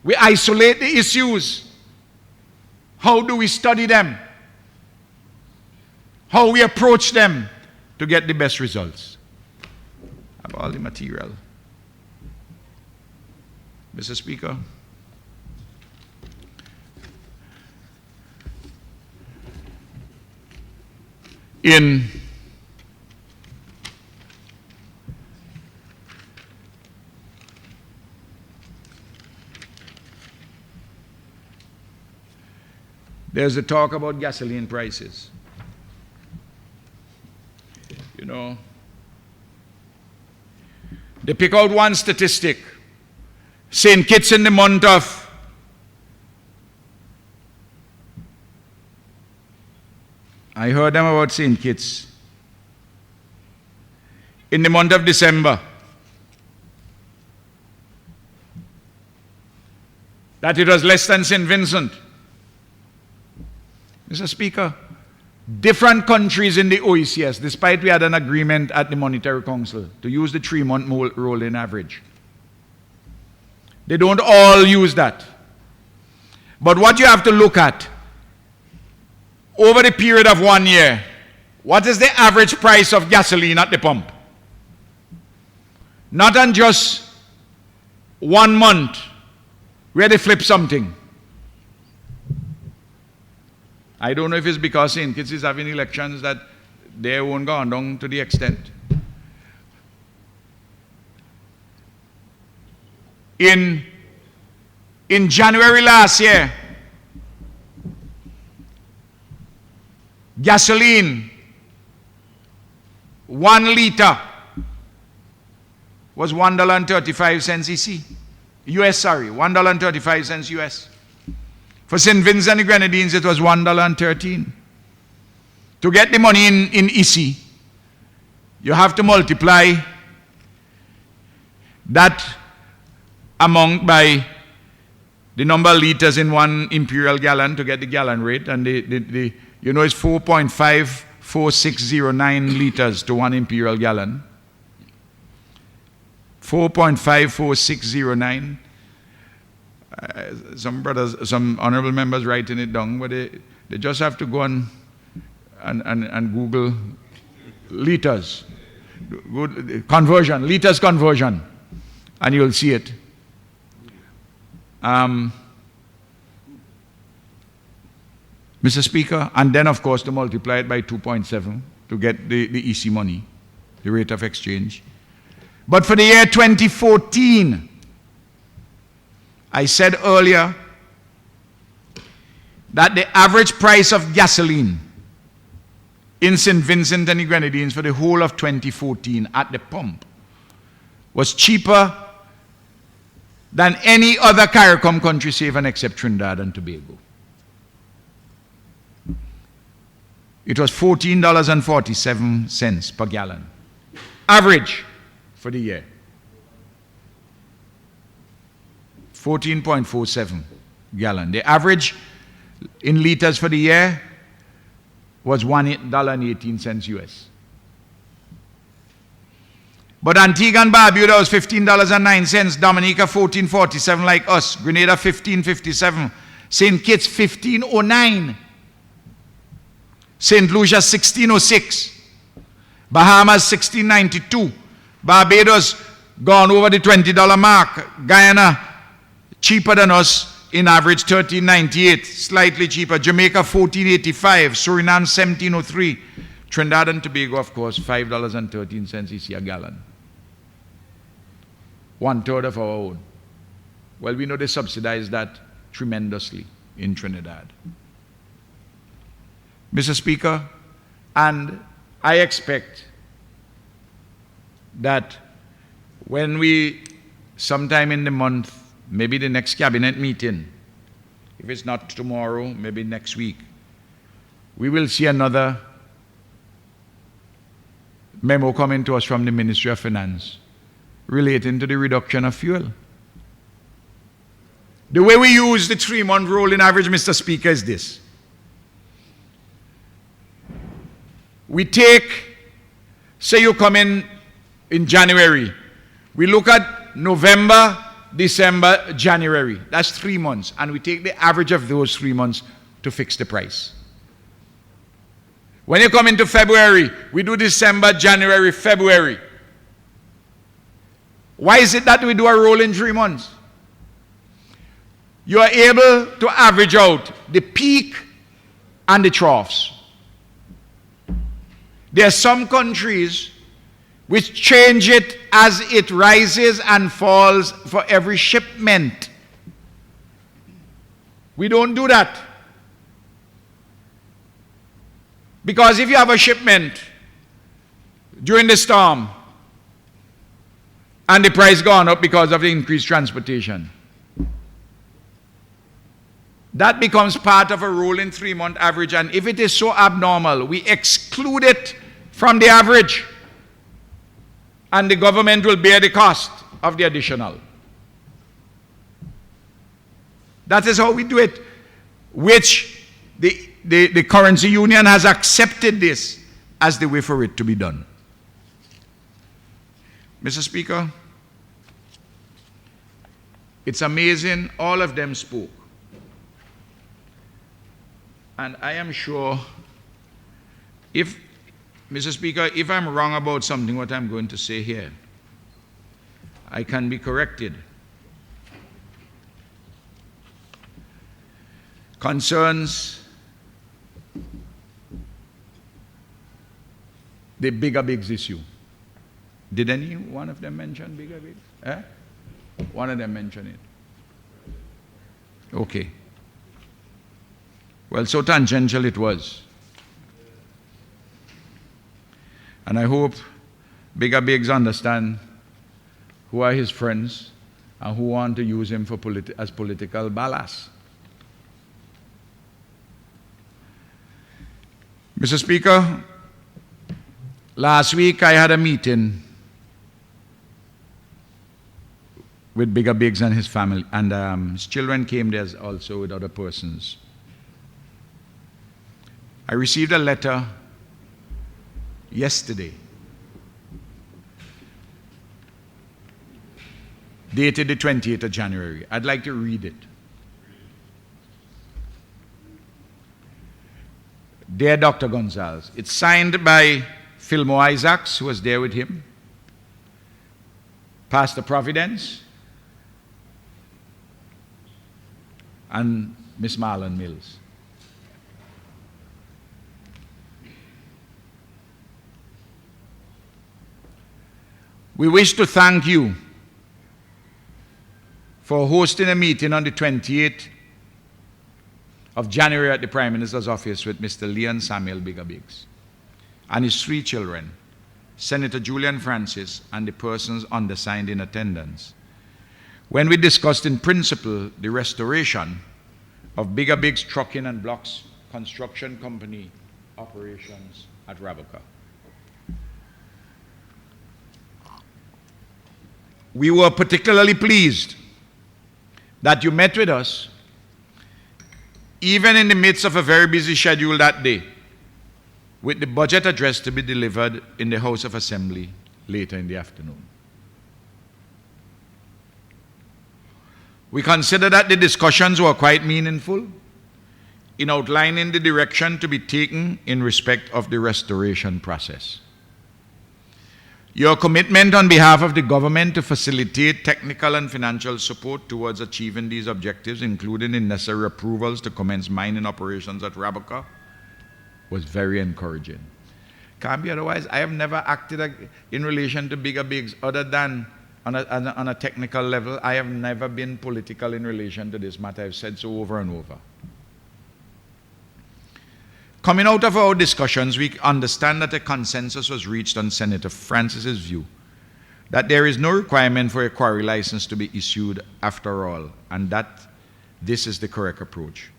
We isolate the issues. How do we study them? How we approach them to get the best results? I have all the material. Mr. Speaker, there's a talk about gasoline prices. You know, they pick out one statistic. St. Kitts in the month of I heard them about St. Kitts. In the month of December, that it was less than St. Vincent. Mr. Speaker, different countries in the OECS, despite we had an agreement at the Monetary Council to use the 3-month rolling average, they don't all use that. But what you have to look at, over the period of 1 year, what is the average price of gasoline at the pump? Not on just 1 month where they flip something. I don't know if it's because St. Kitts is having elections that they won't go down to the extent. In January last year, gasoline, 1 liter was $1.35 EC. US, sorry, $1.35 US. For St. Vincent and the Grenadines, it was $1.13. To get the money in EC, you have to multiply that amount by the number of liters in 1 imperial gallon to get the gallon rate, and you know it's 4.54609 liters to 1 imperial gallon. 4.54609. Some brothers, some honorable members writing it down, but they just have to go and Google liters. Good conversion, liters conversion, and you'll see it. Mr. Speaker, and then of course to multiply it by 2.7 to get the EC money, the rate of exchange. But for the year 2014, I said earlier that the average price of gasoline in St. Vincent and the Grenadines for the whole of 2014 at the pump was cheaper than any other CARICOM country save and except Trinidad and Tobago. It was $14.47 per gallon. Average for the year. 14.47 gallon. The average in liters for the year was $1.18 US. But Antigua and Barbuda was $15.09, Dominica $14.47 like us, Grenada $15.57, St. Kitts $15.09, St. Lucia $16.06, Bahamas $16.92, Barbados gone over the $20 mark, Guyana cheaper than us in average $13.98, slightly cheaper, Jamaica $14.85, Suriname $17.03, Trinidad and Tobago, of course, $5.13 EC a gallon. 1/3 of our own. Well, we know they subsidize that tremendously in Trinidad. Mr. Speaker, and I expect that when we, sometime in the month, maybe the next cabinet meeting, if it's not tomorrow, maybe next week, we will see another memo coming to us from the Ministry of Finance relating to the reduction of fuel. The way we use the 3-month rolling average, Mr. Speaker, is this. We take, say you come in January, we look at November, December, January. That's 3 months. And we take the average of those 3 months to fix the price. When you come into February, we do December, January, February. Why is it that we do a roll in 3 months? You are able to average out the peak and the troughs. There are some countries which change it as it rises and falls for every shipment. We don't do that. Because if you have a shipment during the storm and the price gone up because of the increased transportation, that becomes part of a rolling 3-month average, and if it is so abnormal, we exclude it from the average, and the government will bear the cost of the additional. That is how we do it, which the currency union has accepted this as the way for it to be done. Mr. Speaker, it's amazing, all of them spoke. And I am sure, Mr. Speaker, if I'm wrong about something, what I'm going to say here, I can be corrected. Concerns the bigger bigs issue. Did any one of them mention bigger bigs? Eh? One of them mentioned it. Okay. Well, so tangential it was. And I hope bigger bigs understand who are his friends and who want to use him for as political ballast. Mr. Speaker, last week I had a meeting with Bigger Biggs and his family, and his children came there also with other persons. I received a letter yesterday dated the 28th of January. I'd like to read it. Dear Dr. Gonsalves, it's signed by Fillmore Isaacs, who was there with him, Pastor Providence, and Miss Marlon Mills. We wish to thank you for hosting a meeting on the 28th of January at the Prime Minister's office with Mr. Leon Samuel Bigger Biggs and his 3 children, Senator Julian Francis, and the persons undersigned in attendance, when we discussed in principle the restoration of Bigger Biggs Trucking and Blocks Construction Company operations at Raboka. We were particularly pleased that you met with us even in the midst of a very busy schedule that day, with the budget address to be delivered in the House of Assembly later in the afternoon. We consider that the discussions were quite meaningful in outlining the direction to be taken in respect of the restoration process. Your commitment on behalf of the government to facilitate technical and financial support towards achieving these objectives, including the necessary approvals to commence mining operations at Raboka, was very encouraging. Can't be otherwise. I have never acted in relation to Bigger Bigs other than on a technical level. I have never been political in relation to this matter. I've said so over and over. Coming out of our discussions, we understand that a consensus was reached on Senator Francis's view that there is no requirement for a quarry license to be issued after all, and that this is the correct approach.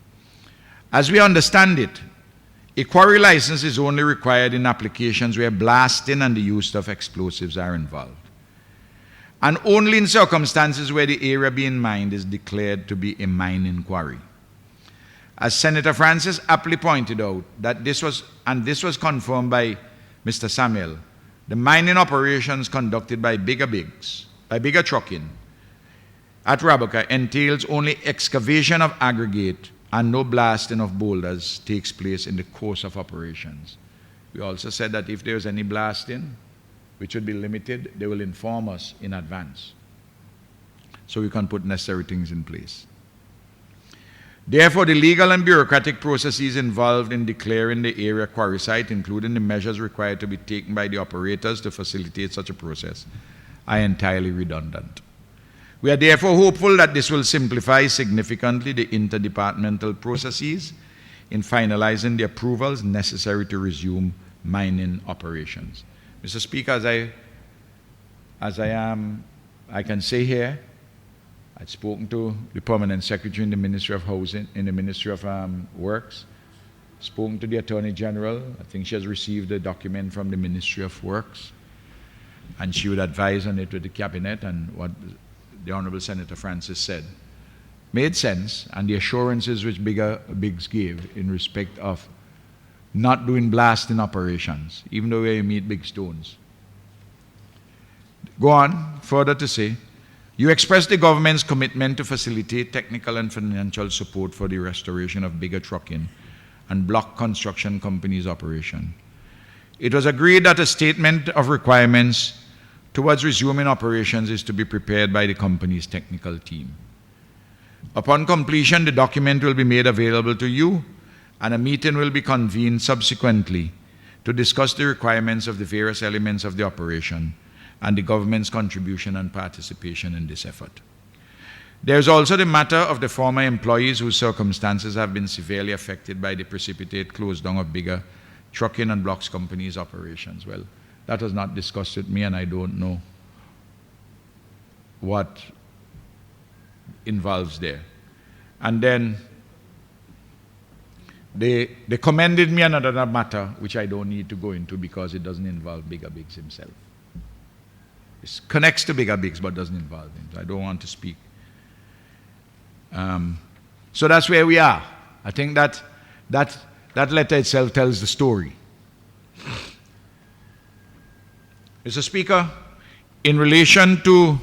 As we understand it, a quarry license is only required in applications where blasting and the use of explosives are involved, and only in circumstances where the area being mined is declared to be a mining quarry. As Senator Francis aptly pointed out, this was confirmed by Mr. Samuel, the mining operations conducted by Bigger Trucking at Raboka entails only excavation of aggregate, and no blasting of boulders takes place in the course of operations. We also said that if there's any blasting, which would be limited, they will inform us in advance, so we can put necessary things in place. Therefore, the legal and bureaucratic processes involved in declaring the area quarry site, including the measures required to be taken by the operators to facilitate such a process, are entirely redundant. We are therefore hopeful that this will simplify significantly the interdepartmental processes in finalizing the approvals necessary to resume mining operations. Mr. Speaker, I can say here, I'd spoken to the Permanent Secretary in the Ministry of Housing, in the Ministry of Works, spoken to the Attorney General. I think she has received a document from the Ministry of Works, and she would advise on it with the Cabinet, and what the Honorable Senator Francis said made sense, and the assurances which Biggs gave in respect of not doing blasting operations, even though we meet big stones. Go on, further to say, you expressed the government's commitment to facilitate technical and financial support for the restoration of Bigger Trucking and block construction companies' operation. It was agreed that a statement of requirements towards resuming operations is to be prepared by the company's technical team. Upon completion, the document will be made available to you, and a meeting will be convened subsequently to discuss the requirements of the various elements of the operation and the government's contribution and participation in this effort. There is also the matter of the former employees whose circumstances have been severely affected by the precipitate close down of Bigger Trucking and Blocks Companies' operations. Well, that was not discussed with me, and I don't know what involves there. And then they commended me on another matter, which I don't need to go into because it doesn't involve Bigger Biggs himself. It connects to Bigger Biggs, but doesn't involve him. So I don't want to speak. So that's where we are. I think that letter itself tells the story. Mr. Speaker, in relation to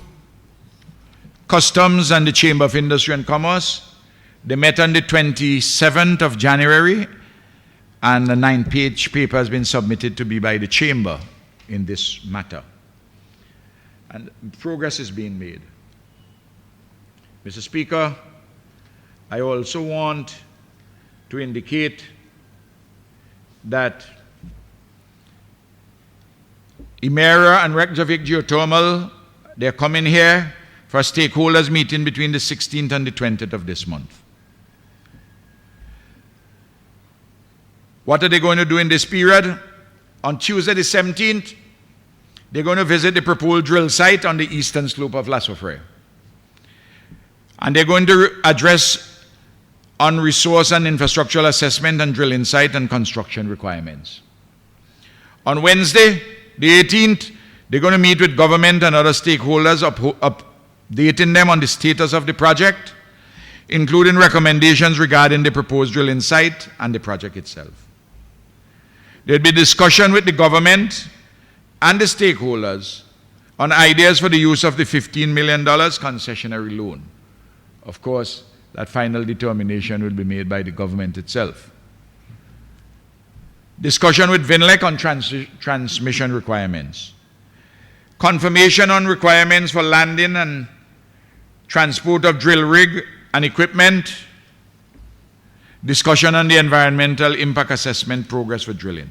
Customs and the Chamber of Industry and Commerce, they met on the 27th of January, and a 9-page paper has been submitted to be by the Chamber in this matter. And progress is being made. Mr. Speaker, I also want to indicate that Emera and Reykjavik Geothermal, they're coming here for a stakeholders meeting between the 16th and the 20th of this month. What are they going to do in this period? On Tuesday the 17th, they're going to visit the proposed drill site on the eastern slope of La Soufrière. And they're going to address on resource and infrastructural assessment and drilling site and construction requirements. On Wednesday, the 18th, they're going to meet with government and other stakeholders, updating them on the status of the project, including recommendations regarding the proposed drilling site and the project itself. There'll be discussion with the government and the stakeholders on ideas for the use of the $15 million concessionary loan. Of course, that final determination will be made by the government itself. Discussion with VINLEC on transmission requirements. Confirmation on requirements for landing and transport of drill rig and equipment. Discussion on the environmental impact assessment progress for drilling.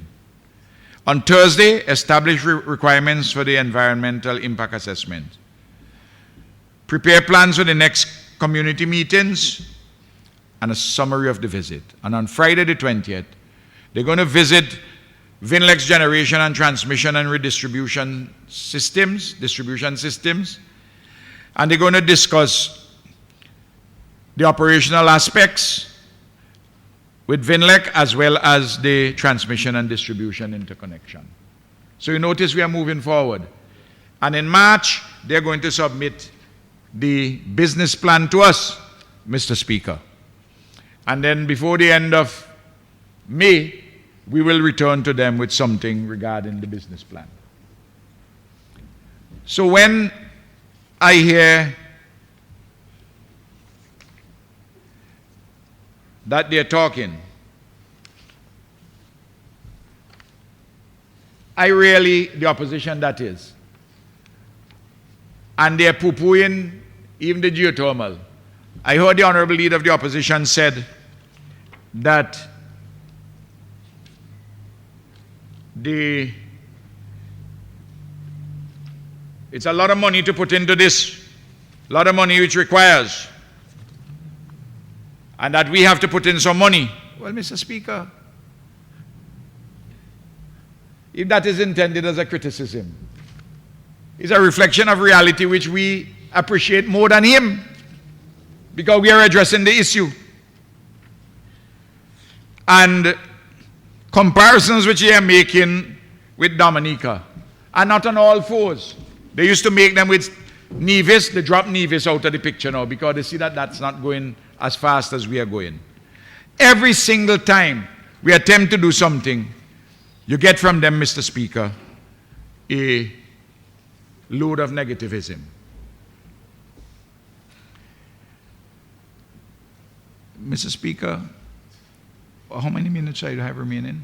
On Thursday, establish requirements for the environmental impact assessment. Prepare plans for the next community meetings and a summary of the visit. And on Friday the 20th, they're going to visit Vinlec's generation and transmission and redistribution distribution systems. And they're going to discuss the operational aspects with Vinlec as well as the transmission and distribution interconnection. So you notice we are moving forward. And in March, they're going to submit the business plan to us, Mr. Speaker. And then before the end of May, we will return to them with something regarding the business plan. So when I hear that they're talking, the opposition that is, and they're poo-pooing even the geothermal. I heard the Honorable Leader of the Opposition said that it's a lot of money to put into this, a lot of money which requires, and that we have to put in some money. Well, Mr. Speaker, if that is intended as a criticism, it's a reflection of reality which we appreciate more than him, because we are addressing the issue. And comparisons which they are making with Dominica are not on all fours. They used to make them with Nevis. They dropped Nevis out of the picture now because they see that that's not going as fast as we are going. Every single time we attempt to do something, you get from them, Mr. Speaker, a load of negativism. Mr. Speaker, how many minutes I have remaining?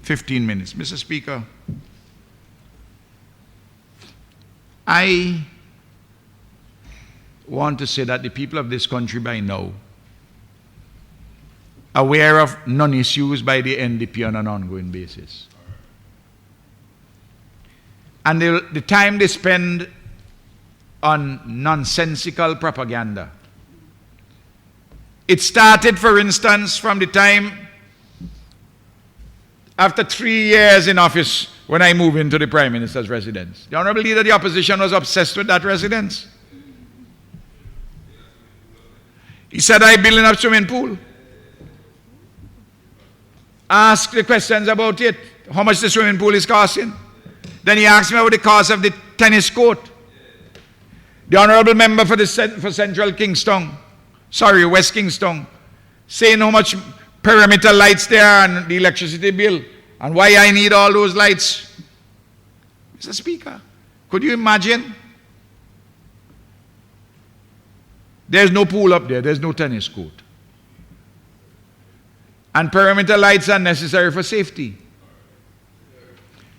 15 minutes. Mr. Speaker, I want to say that the people of this country by now are aware of non-issues by the NDP on an ongoing basis. And the time they spend on nonsensical propaganda. It started, for instance, from the time after 3 years in office when I moved into the Prime Minister's residence. The Honorable Leader of the Opposition was obsessed with that residence. He said, I'm building a swimming pool. Ask the questions about it. How much the swimming pool is costing. Then he asked me about the cost of the tennis court. The Honorable Member for Central Kingston, West Kingston, saying how much perimeter lights there are and the electricity bill and why I need all those lights. Mr. Speaker, could you imagine? There's no pool up there, there's no tennis court. And perimeter lights are necessary for safety.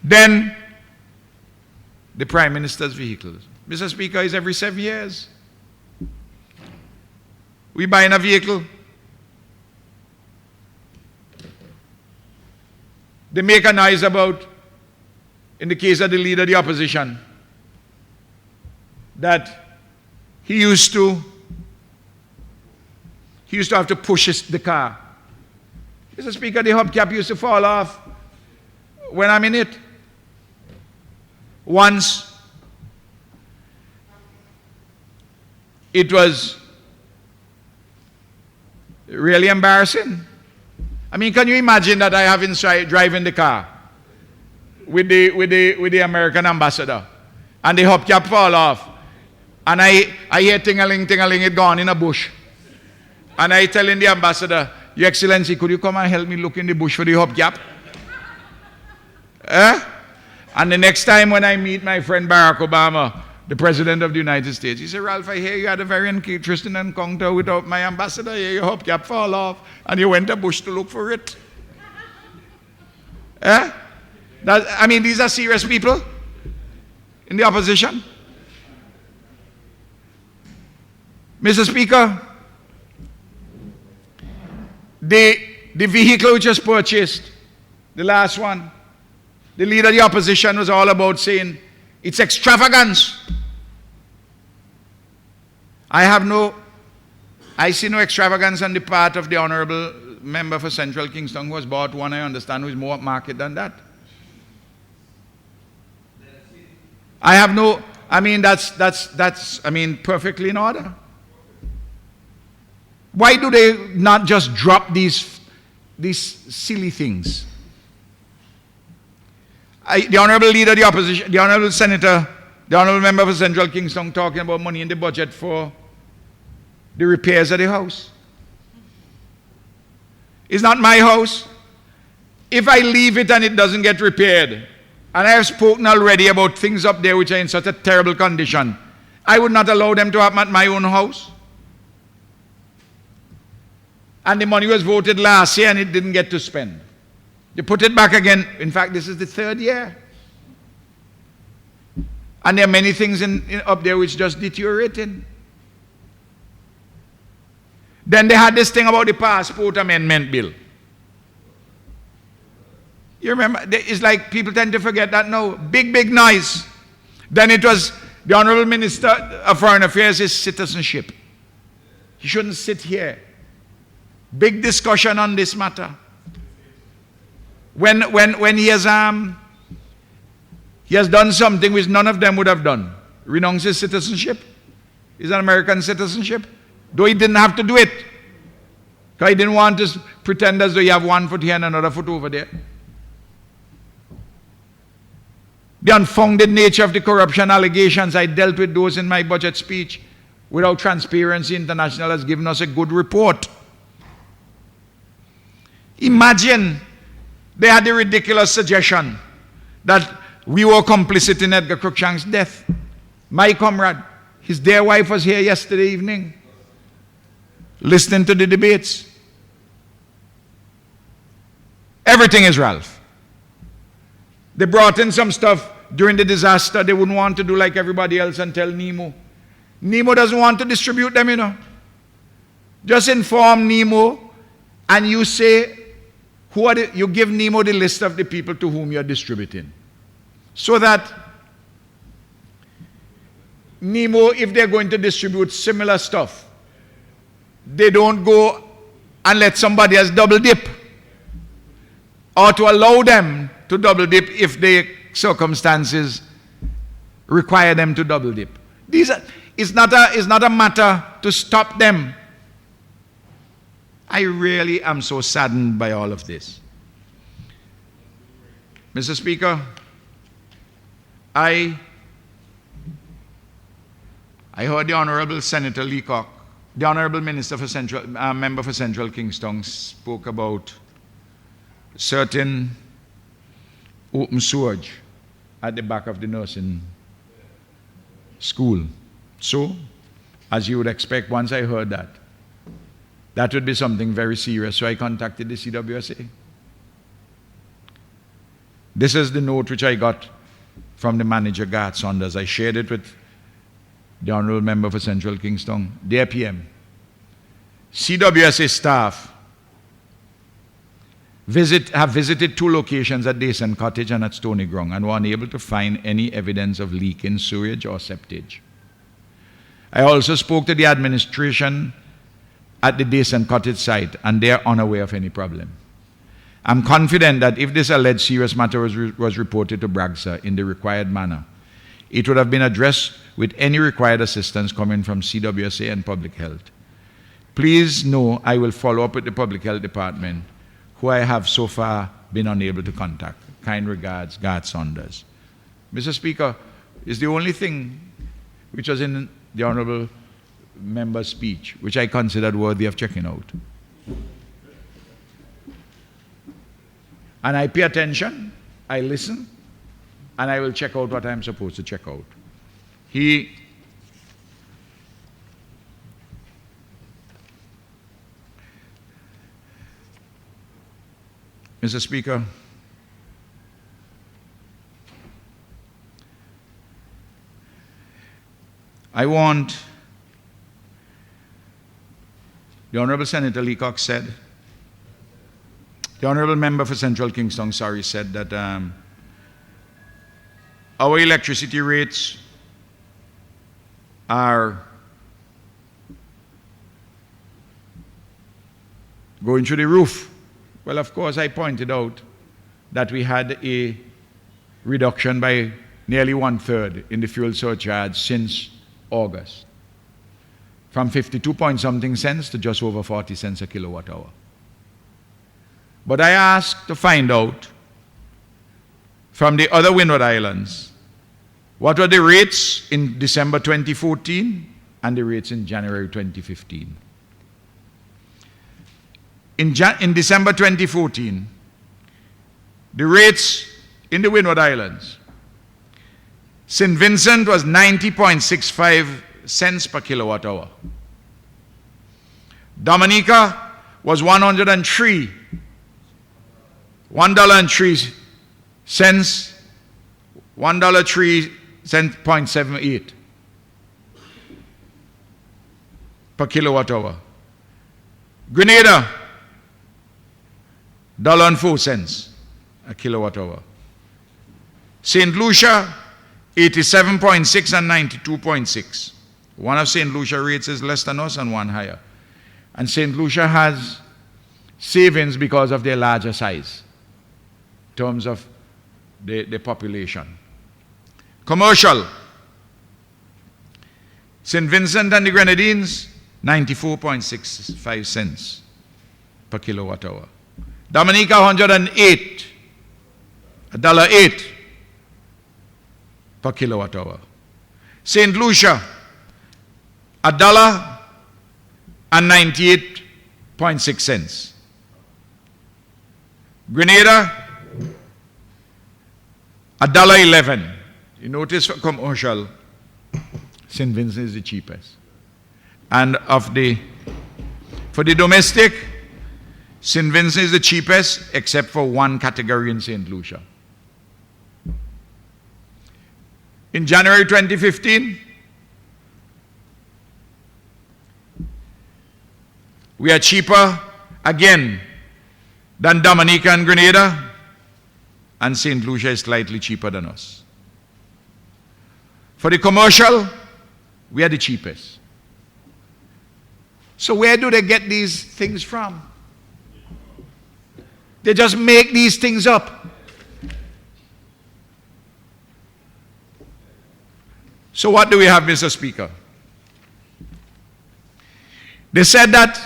Then, the Prime Minister's vehicles. Mr. Speaker, is every 7 years. We buying a vehicle. They make a noise about, in the case of the Leader of the Opposition, that he used to have to push the car. Mr. Speaker, the hubcap used to fall off when I'm in it. Once, it was really embarrassing. I mean, can you imagine that I have inside driving the car with the American ambassador and the hubcap fall off and I hear ting-a-ling, ting-a-ling, it gone in a bush. And I telling the ambassador, Your Excellency, could you come and help me look in the bush for the hubcap? And the next time when I meet my friend Barack Obama, the President of the United States, he said, Ralph, I hear you had a very interesting encounter with my ambassador. Your hubcap fall off and you went to bush to look for it. I mean, these are serious people in the opposition. Mr. Speaker, the vehicle which was purchased, the last one, the Leader of the Opposition was all about saying, it's extravagance. I see no extravagance on the part of the Honorable member for Central Kingston who has bought one, I understand, who is more upmarket than that. I have no, I mean, that's, I mean, perfectly in order. Why do they not just drop these silly things? The Honorable Leader of the Opposition, the Honorable Senator, the Honorable Member for Central Kingston talking about money in the budget for the repairs of the house. It's not my house. If I leave it and it doesn't get repaired, and I have spoken already about things up there which are in such a terrible condition, I would not allow them to happen at my own house. And the money was voted last year and it didn't get to spend. They put it back again. In fact, this is the third year. And there are many things up there which just deteriorating. Then they had this thing about the passport amendment bill. You remember, it's like people tend to forget that now. Big noise. Then it was the Honorable Minister of Foreign Affairs' citizenship. He shouldn't sit here. Big discussion on this matter. When he has done something which none of them would have done. Renounce his citizenship. He's an American citizenship. Though he didn't have to do it. Because he didn't want to pretend as though you have one foot here and another foot over there. The unfounded nature of the corruption allegations, I dealt with those in my budget speech. Without Transparency International has given us a good report. Imagine they had the ridiculous suggestion that we were complicit in Edgar Cruikshank's death. My comrade, his dear wife was here yesterday evening, listening to the debates. Everything is Ralph. They brought in some stuff during the disaster they wouldn't want to do like everybody else and tell Nemo. Nemo doesn't want to distribute them, you know. Just inform Nemo and you say, you give Nemo the list of the people to whom you're distributing. So that Nemo, if they're going to distribute similar stuff, they don't go and let somebody else double dip. Or to allow them to double dip if the circumstances require them to double dip. It's not a matter to stop them. I really am so saddened by all of this. Mr. Speaker, I heard the Honorable Senator Leacock, the Honorable Minister for Central, Member for Central Kingston, spoke about certain open sewage at the back of the nursing school. So, as you would expect, once I heard that, that would be something very serious. So I contacted the CWSA. This is the note which I got from the manager, Garth Saunders. I shared it with the Honorable Member for Central Kingston. Dear PM, CWSA staff have visited 2 locations at Dason Cottage and at Stony Ground and were unable to find any evidence of leak in sewage or septage. I also spoke to the administration at the Dason Cottage site and they are unaware of any problem. I'm confident that if this alleged serious matter was reported to BRAGSA in the required manner, it would have been addressed with any required assistance coming from CWSA and Public Health. Please know I will follow up with the Public Health Department, who I have so far been unable to contact. Kind regards, Garth Saunders. Mr. Speaker, it's the only thing which was in the Honorable Member's speech which I considered worthy of checking out. And I pay attention, I listen, and I will check out what I'm supposed to check out. Mr. Speaker, I want, the Honorable Senator Leacock said, the Honorable Member for Central Kingston, said that our electricity rates are going through the roof. Well, of course, I pointed out that we had a reduction by nearly 1/3 in the fuel surcharge since August, from 52 point something cents to just over 40 cents a kilowatt hour. But I asked to find out from the other Windward Islands what were the rates in December 2014 and the rates in January 2015. In December 2014, the rates in the Windward Islands, St. Vincent was 90.65 cents per kilowatt hour. Dominica was $103, $1.03, $1.03.78 per kilowatt hour. Grenada, $1.04 a kilowatt hour. St. Lucia, 87.6 and 92.6. One of St. Lucia rates is less than us and one higher. And St. Lucia has savings because of their larger size in terms of the population. Commercial, St. Vincent and the Grenadines, 94.65 cents per kilowatt hour. Dominica, 108, $1.08 per kilowatt hour. St. Lucia, $1.98.6. Grenada, $1.11. You notice for commercial, St. Vincent is the cheapest. And for the domestic, St. Vincent is the cheapest except for one category in St. Lucia. In January 2015, we are cheaper again than Dominica and Grenada, and St. Lucia is slightly cheaper than us. For the commercial, we are the cheapest. So where do they get these things from? They just make these things up. So what do we have, Mr. Speaker? They said that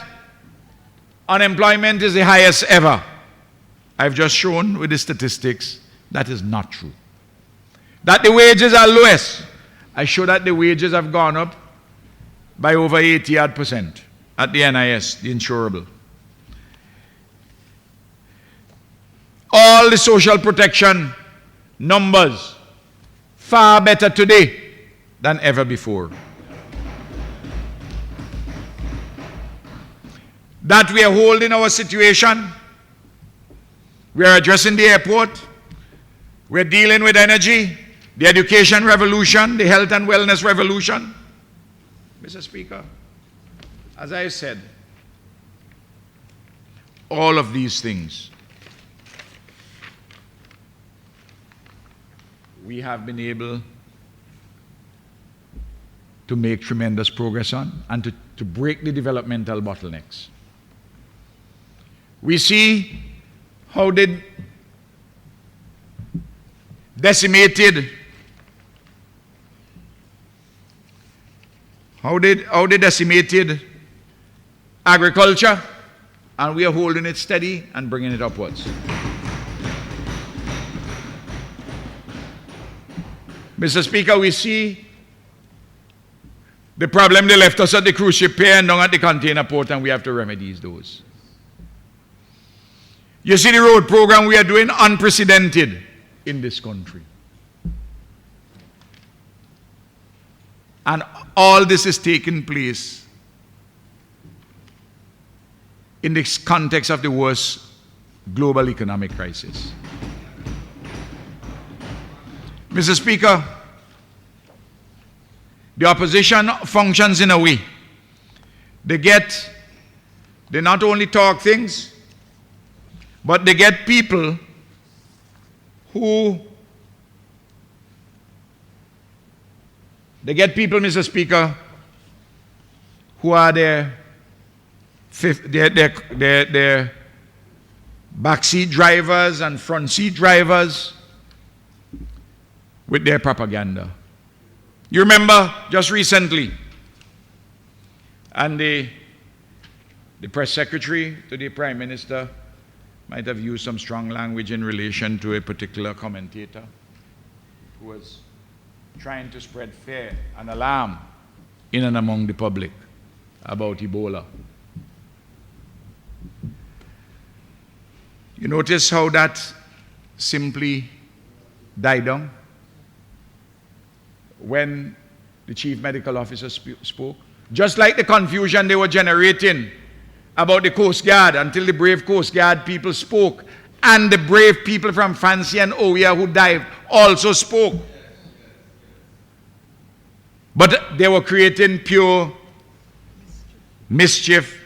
unemployment is the highest ever. I've just shown with the statistics that is not true. That the wages are lowest. I show that the wages have gone up by over 80% at the NIS, the insurable. All the social protection numbers far better today than ever before. That we are holding our situation. We are addressing the airport. We are dealing with energy, the education revolution, the health and wellness revolution. Mr. Speaker, as I said, all of these things we have been able to make tremendous progress on and to break the developmental bottlenecks. We see how they decimated agriculture, and we are holding it steady and bringing it upwards. Mr. Speaker, we see the problem they left us at the cruise ship pier and down at the container port, and we have to remedy those. You see the road program we are doing, unprecedented in this country. And all this is taking place in the context of the worst global economic crisis. Mr. Speaker, the opposition functions in a way. They not only talk things, but they get people Mr. Speaker, who are there their backseat drivers and front seat drivers with their propaganda. You remember just recently, and the press secretary to the Prime Minister might have used some strong language in relation to a particular commentator who was trying to spread fear and alarm in and among the public about Ebola. You notice how that simply died down when the chief medical officer spoke? Just like the confusion they were generating about the Coast Guard until the brave Coast Guard people spoke, and the brave people from Fancy and Oya who dived also spoke. But they were creating pure mischief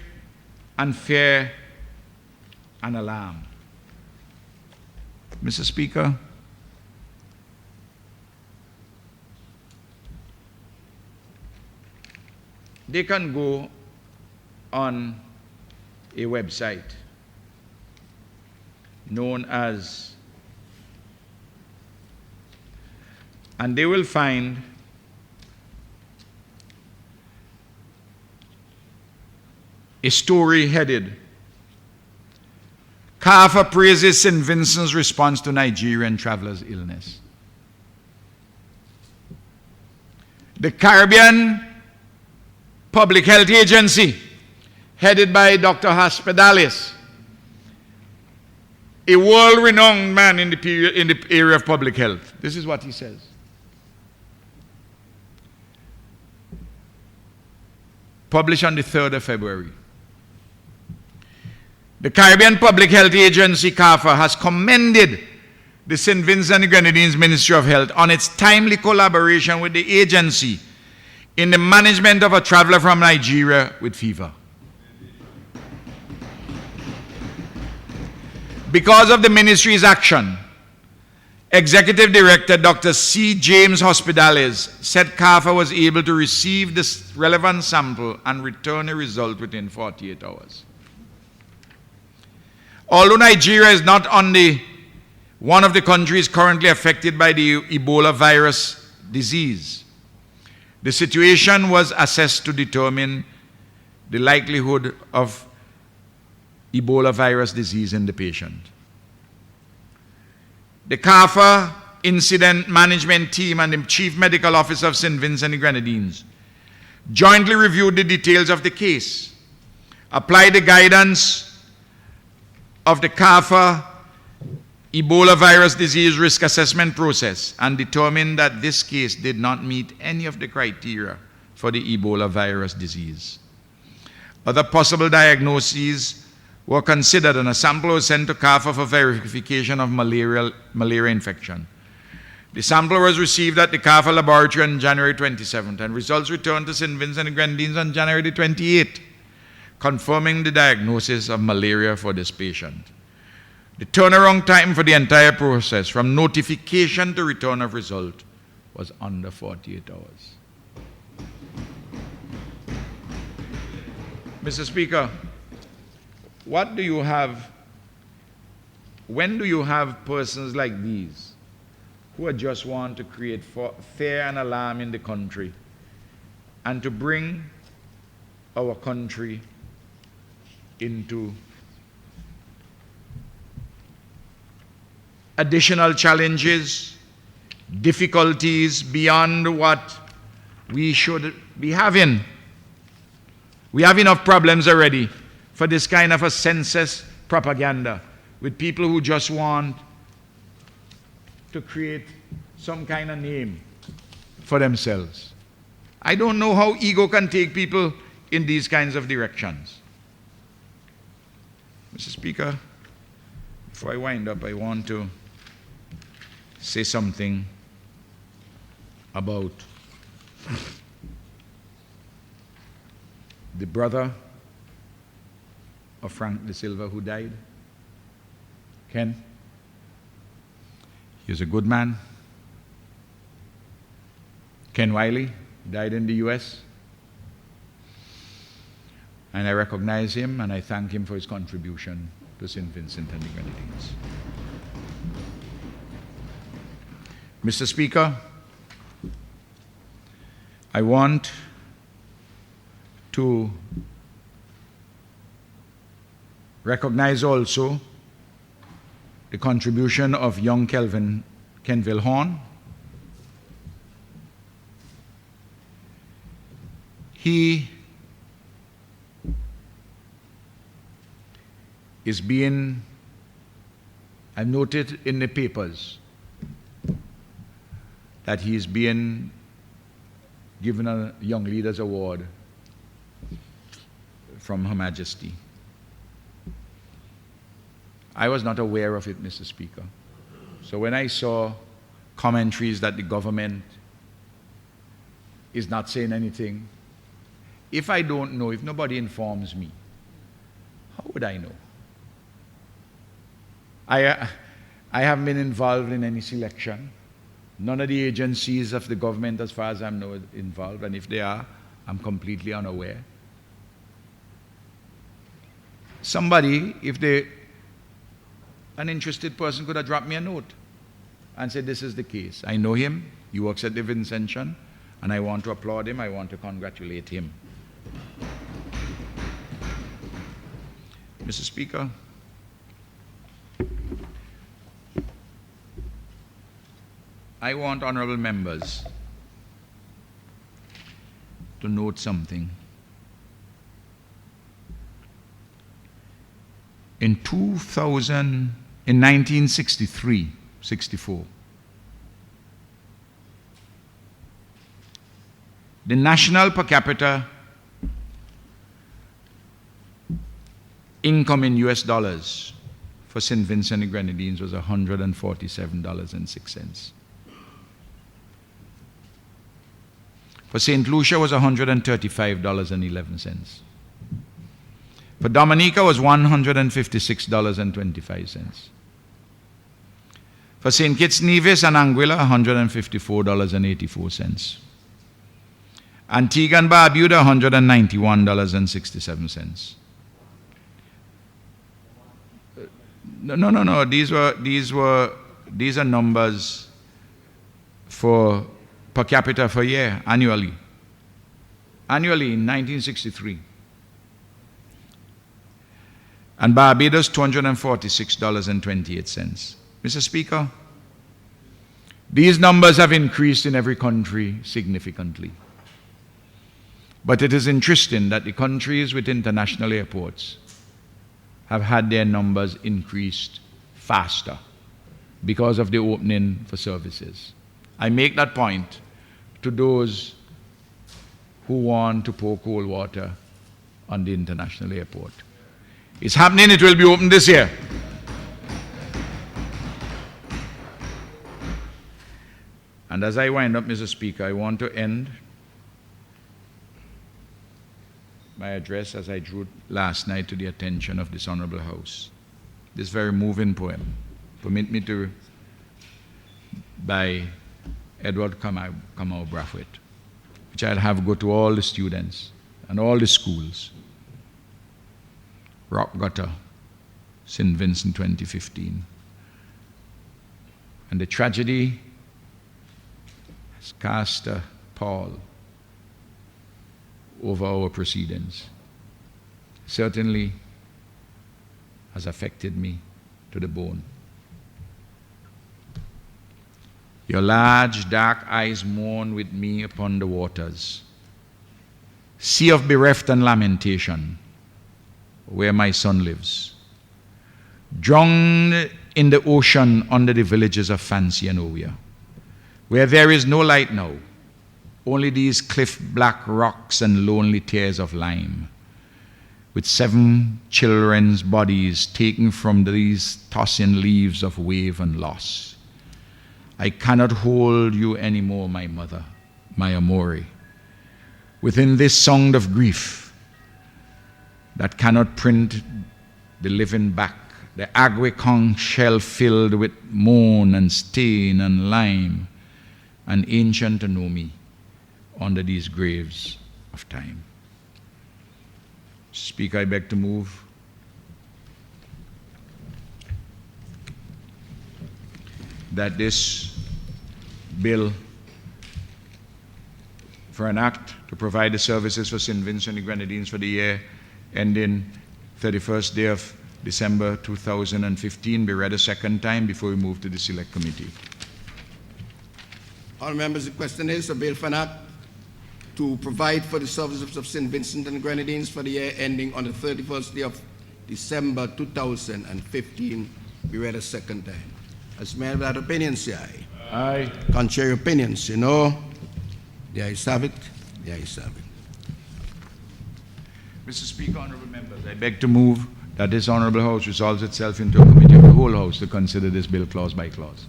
and fear and alarm. Mr. Speaker, they can go on a website known as, and they will find a story headed, CARFA praises St. Vincent's response to Nigerian traveler's illness. The Caribbean Public Health Agency, headed by Dr. Hospitalis, a world-renowned man in the area of public health. This is what he says. Published on the 3rd of February. The Caribbean Public Health Agency, CARFA, has commended the St. Vincent and the Grenadines Ministry of Health on its timely collaboration with the agency in the management of a traveler from Nigeria with fever. Because of the ministry's action, Executive Director Dr. C. James Hospitalis said CARFA was able to receive this relevant sample and return a result within 48 hours. Although Nigeria is not only one of the countries currently affected by the Ebola virus disease, the situation was assessed to determine the likelihood of Ebola virus disease in the patient. The CARFA Incident Management Team and the Chief Medical Officer of St. Vincent and the Grenadines jointly reviewed the details of the case, applied the guidance of the CARFA Ebola virus disease risk assessment process, and determined that this case did not meet any of the criteria for the Ebola virus disease. Other possible diagnoses were considered, and a sample was sent to CARFA for verification of malaria infection. The sample was received at the CARFA laboratory on January 27th, and results returned to St. Vincent and the Grenadines on January 28th, confirming the diagnosis of malaria for this patient. The turnaround time for the entire process, from notification to return of result, was under 48 hours. Mr. Speaker, what do you have, when do you have persons like these who just want to create fear and alarm in the country and to bring our country into additional challenges, difficulties beyond what we should be having? We have enough problems already for this kind of a senseless propaganda with people who just want to create some kind of name for themselves. I don't know how ego can take people in these kinds of directions. Mr. Speaker, before I wind up, I want to say something about the brother of Frank De Silva who died, Ken. He was a good man. Ken Wiley died in the US. And I recognize him and I thank him for his contribution to St. Vincent and the Grenadines. Mr. Speaker, I want to recognize also the contribution of young Kenville Horn. He is being, I've noted in the papers that he is being given a Young Leaders Award from Her Majesty. I was not aware of it, Mr. Speaker. So when I saw commentaries that the government is not saying anything, if I don't know, if nobody informs me, how would I know? I haven't been involved in any selection. None of the agencies of the government, as far as I know, involved, and if they are, I'm completely unaware. Somebody, an interested person could have dropped me a note and said, this is the case. I know him, he works at the Vincentian, and I want to applaud him, I want to congratulate him. Mr. Speaker, I want honorable members to note something. In 1963-64, the national per capita income in US dollars for St. Vincent and Grenadines was $147.06. For St. Lucia was $135.11. For Dominica was $156.25. For St. Kitts, Nevis and Anguilla, $154.84. Antigua and Barbuda, $191.67. No. These are numbers for per capita for a year, annually. Annually in 1963. And Barbados, $246.28. Mr. Speaker, these numbers have increased in every country significantly. But it is interesting that the countries with international airports have had their numbers increased faster because of the opening for services. I make that point to those who want to pour cold water on the international airport. It's happening, it will be open this year. And as I wind up, Mr. Speaker, I want to end my address as I drew last night to the attention of this Honorable House. This very moving poem, permit me to, by Edward Kamau Brathwaite, which I'll have go to all the students and all the schools. Rock Gutter, St. Vincent 2015. And the tragedy has cast a pall over our proceedings. Certainly has affected me to the bone. Your large dark eyes mourn with me upon the waters. Sea of bereft and lamentation, where my son lives. Drowned in the ocean under the villages of Fancy and Owia, where there is no light now, only these cliff black rocks and lonely tears of lime, with 7 children's bodies taken from these tossing leaves of wave and loss. I cannot hold you anymore, my mother, my amore, within this song of grief that cannot print the living back, the ague conch shell filled with moan and stain and lime, and ancient anomie under these graves of time. Speaker, I beg to move that this bill for an act to provide the services for St. Vincent and the Grenadines for the year ending 31st day of December 2015 be read a second time before we move to the Select Committee. All members, the question is a bill for an act to provide for the services of St. Vincent and the Grenadines for the year ending on the 31st day of December 2015 be read a second time. As may have that opinion, say aye. Aye. Contrary opinions, say no. The ayes have it. The ayes have it. Mr. Speaker, honorable members, I beg to move that this honorable House resolves itself into a committee of the whole House to consider this bill clause by clause.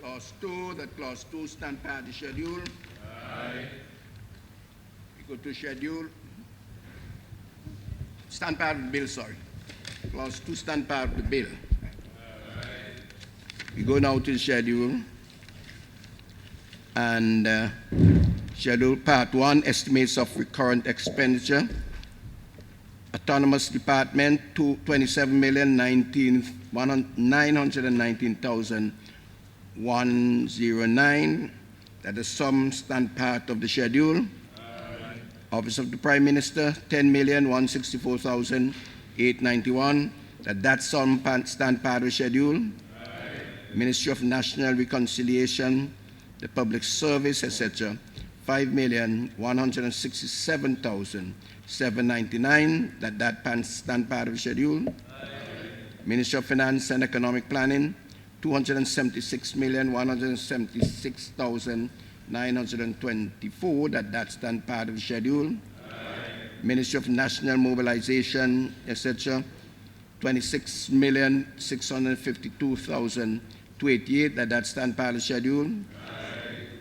Clause 2, that clause 2 stand part of the schedule. Aye. We go to schedule. Stand part of the bill, sorry. Clause 2 stand part of the bill. Aye. We go now to the schedule. And schedule part 1, estimates of recurrent expenditure. Autonomous Department, 27,919,109. That the sum stand part of the schedule. Aye. Office of the Prime Minister, 10,164,891. That sum stand part of the schedule. Aye. Ministry of National Reconciliation, the Public Service, etc. 5,167,799. That stand part of the schedule. Aye. Ministry of Finance and Economic Planning, 276,176,924. That stand part of the schedule. Aye. Ministry of National Mobilization, etc. 26,652,288. That stand part of the schedule. Aye.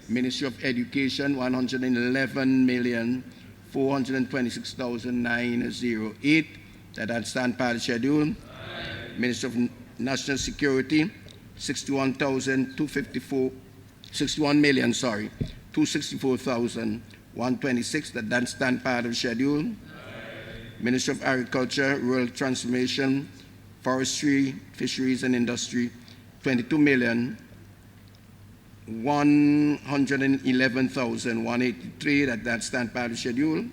Ministry of Education, 111,426,908. That stand part of the schedule. Aye. Ministry of National Security, 61,264,126. That stand part of the schedule. Aye. Ministry of Agriculture, Rural Transformation, Forestry, Fisheries and Industry, 22,111,183. That stand part of the schedule. Aye.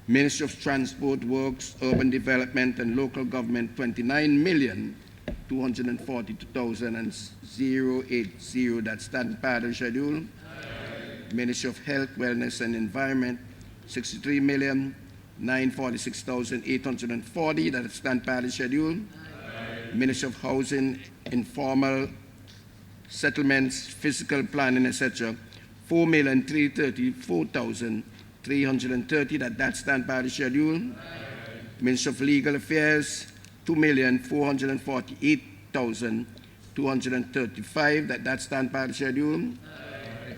Ministry of Transport, Works, Urban Development and Local Government, 29,242,080. That stand part of the schedule. Aye. Ministry of Health, Wellness and Environment, 63,946,840. That stand part of the schedule. Aye. Ministry of Housing, Informal Settlements, Physical Planning, etc. 4,334,330. That stand part of the schedule. Aye. Ministry of Legal Affairs, 2,448,235. That stand part of the schedule. Aye.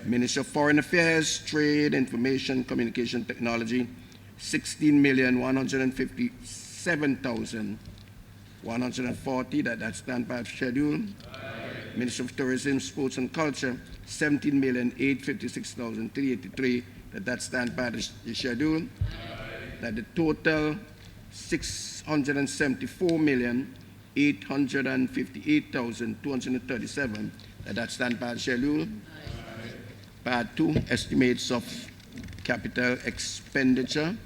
Ministry of Foreign Affairs, Trade, Information, Communication Technology, 16,157,140. That stand part of the schedule. Aye. Ministry of Tourism, Sports and Culture, 17,856,383. That stand part of the schedule. Aye. That the total 674,858,237. That stand part of the schedule. Aye. Part 2, estimates of capital expenditure.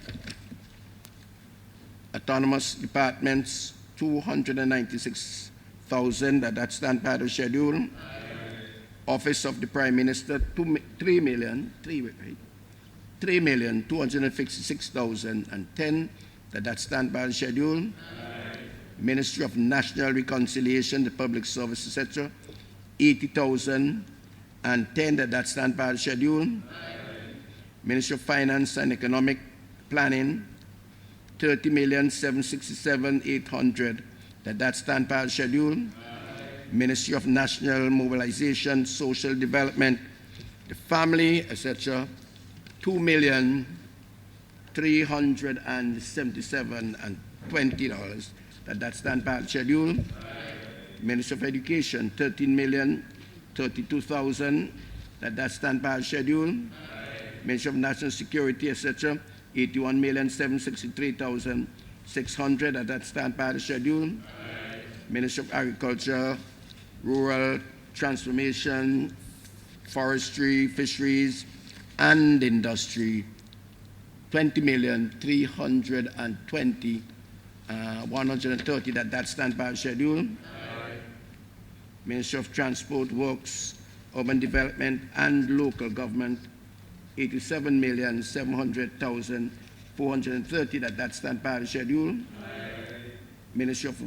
Autonomous Departments, 296,000. That stand part of the schedule. Aye. Office of the Prime Minister, 3,256,010. That stand part of the schedule. Aye. Ministry of National Reconciliation, the Public Service, etc. 80,010. That stand part of the schedule. Aye. Ministry of Finance and Economic Planning, 30,767,800. That stand part of the schedule. Aye. Ministry of National Mobilization, Social Development, the family, etc., $2,377,020 that stand part schedule. Ministry of Education, $13,032,000 that stand part schedule. Ministry of National Security, etc., $81,763,600 that stand part schedule. Ministry of Agriculture, Rural Transformation, Forestry, Fisheries, and Industry, $20,320,130 that stand by schedule. Ministry of Transport, Works, Urban Development, and Local Government, $87,700,430 that stand by schedule. Ministry of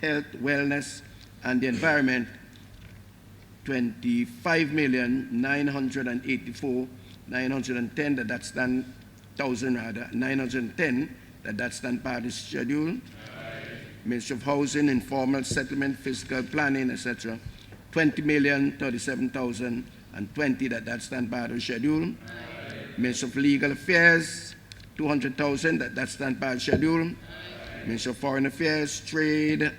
Health, Wellness, and the Environment, $25,984,910 that stand that stand part of the schedule. Ministry of Housing, Informal Settlement, Fiscal Planning, etc., $20,037,020 that stand part of the schedule. Ministry of Legal Affairs, $200,000 that stand part of the schedule. Ministry of Foreign Affairs, Trade,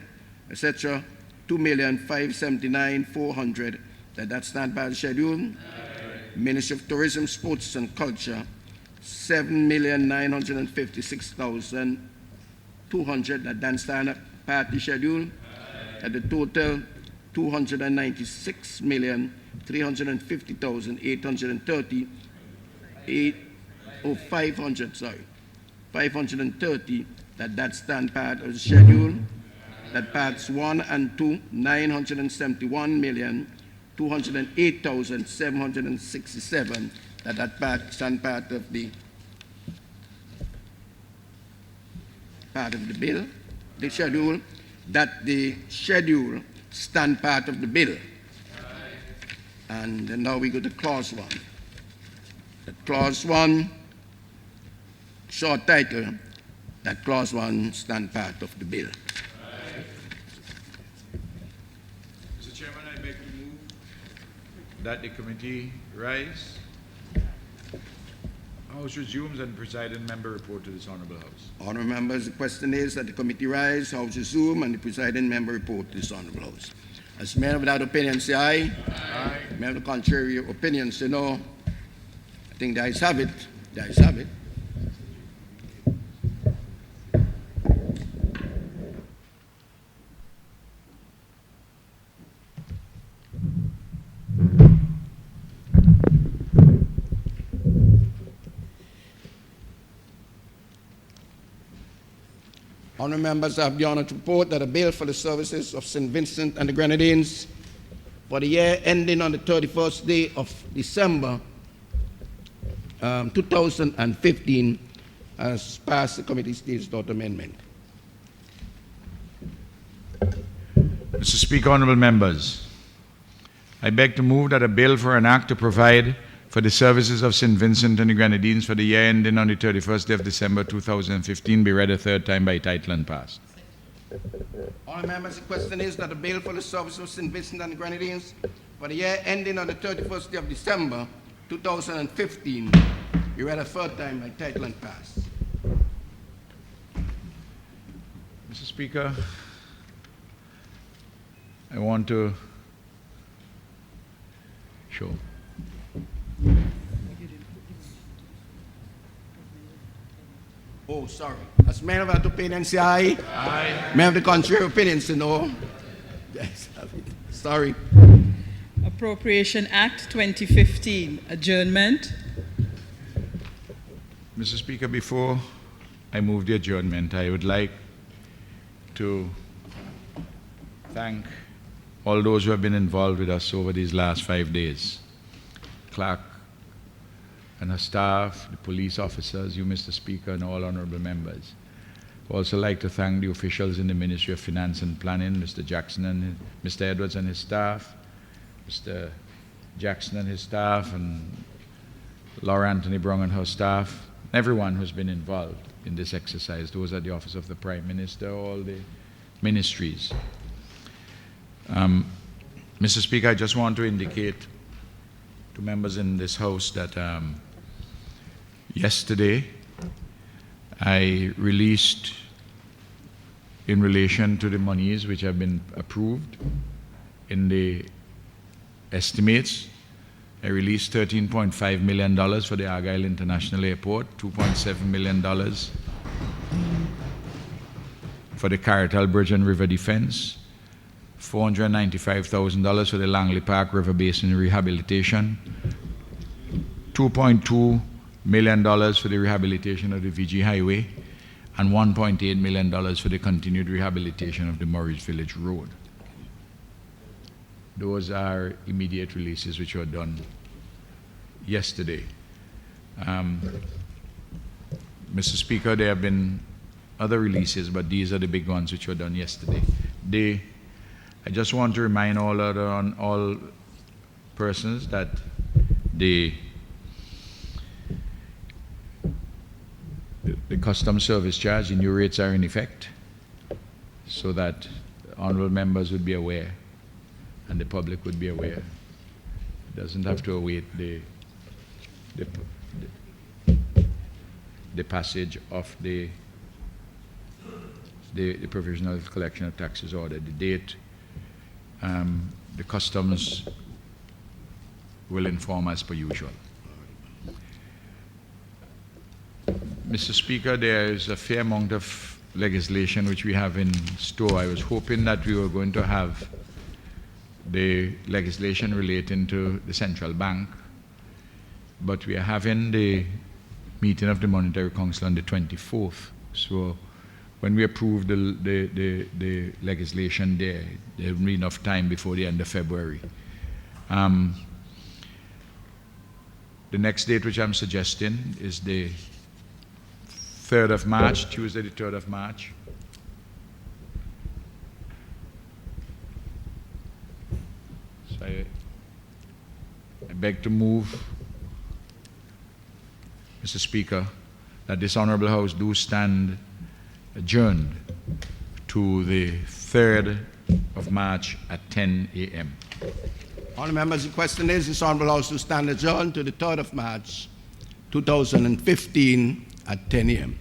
etc., $2,579,400 that stand by the schedule. Ministry of Tourism, Sports and Culture, $7,956,200 that stand part of the schedule. At the total, $296,350,830, 530 that stand part of the schedule. That parts 1 and 2, $971,208,767 that part stand part of the bill, the schedule, that the schedule stand part of the bill. And now we go to clause 1. The clause 1, short title, that clause 1 stand part of the bill. Mr. Chairman, I beg to move that the committee rise. House resumes and presiding member report to this honorable House. Honourable members, the question is that the committee rise, House resume, and the presiding member report to this honourable House. As men of that opinion say aye. Aye. Men of the contrary opinion say no. I think the ayes have it. The ayes have it. Honourable members, I have the honour to report that a bill for the services of St. Vincent and the Grenadines for the year ending on the 31st day of December 2015 has passed the committee stage without amendment. Mr. Speaker, honorable members, I beg to move that a bill for an act to provide for the services of St. Vincent and the Grenadines for the year ending on the 31st day of December 2015 be read a third time by title and passed. Honourable members, the question is that the bill for the service of St. Vincent and the Grenadines for the year ending on the 31st day of December 2015 be read a third time by title and passed. Mr. Speaker, I want to show. Oh, sorry. As men of that opinion say aye. Aye. Men of the contrary opinion say no. Yes, sorry. Appropriation Act 2015, adjournment. Mr. Speaker, before I move the adjournment, I would like to thank all those who have been involved with us over these last 5 days. Clerk and her staff, the police officers, you, Mr. Speaker, and all honorable members. I'd also like to thank the officials in the Ministry of Finance and Planning, Mr. Jackson and Mr. Edwards and his staff, Mr. Jackson and his staff, and Laura Anthony Brown and her staff, everyone who's been involved in this exercise, those at the Office of the Prime Minister, all the ministries. Mr. Speaker, I just want to indicate to members in this House that yesterday I released, in relation to the monies which have been approved in the estimates, I released $13.5 million for the Argyle International Airport, $2.7 million for the Caratal Bridge and River Defense, $495,000 for the Langley Park River Basin Rehabilitation, $2.2 million for the rehabilitation of the VG Highway, and $1.8 million for the continued rehabilitation of the Morris Village Road. Those are immediate releases which were done yesterday. Mr. Speaker, there have been other releases, but these are the big ones which were done yesterday. I just want to remind all persons that the customs service charge, the new rates are in effect, so that honorable members would be aware and the public would be aware. It doesn't have to await the passage of the provisional collection of taxes order. The date, the customs will inform as per usual. Mr. Speaker, there is a fair amount of legislation which we have in store. I was hoping that we were going to have the legislation relating to the central bank, but we are having the meeting of the Monetary Council on the 24th. So when we approve the legislation there will be enough time before the end of February. The next date which I'm suggesting is the 3rd of March, Tuesday the 3rd of March. So I beg to move, Mr. Speaker, that this Honorable House do stand adjourned to the 3rd of March at 10 a.m. Honourable members, the question is this Honourable House to stand adjourned to the 3rd of March 2015 at 10 a.m.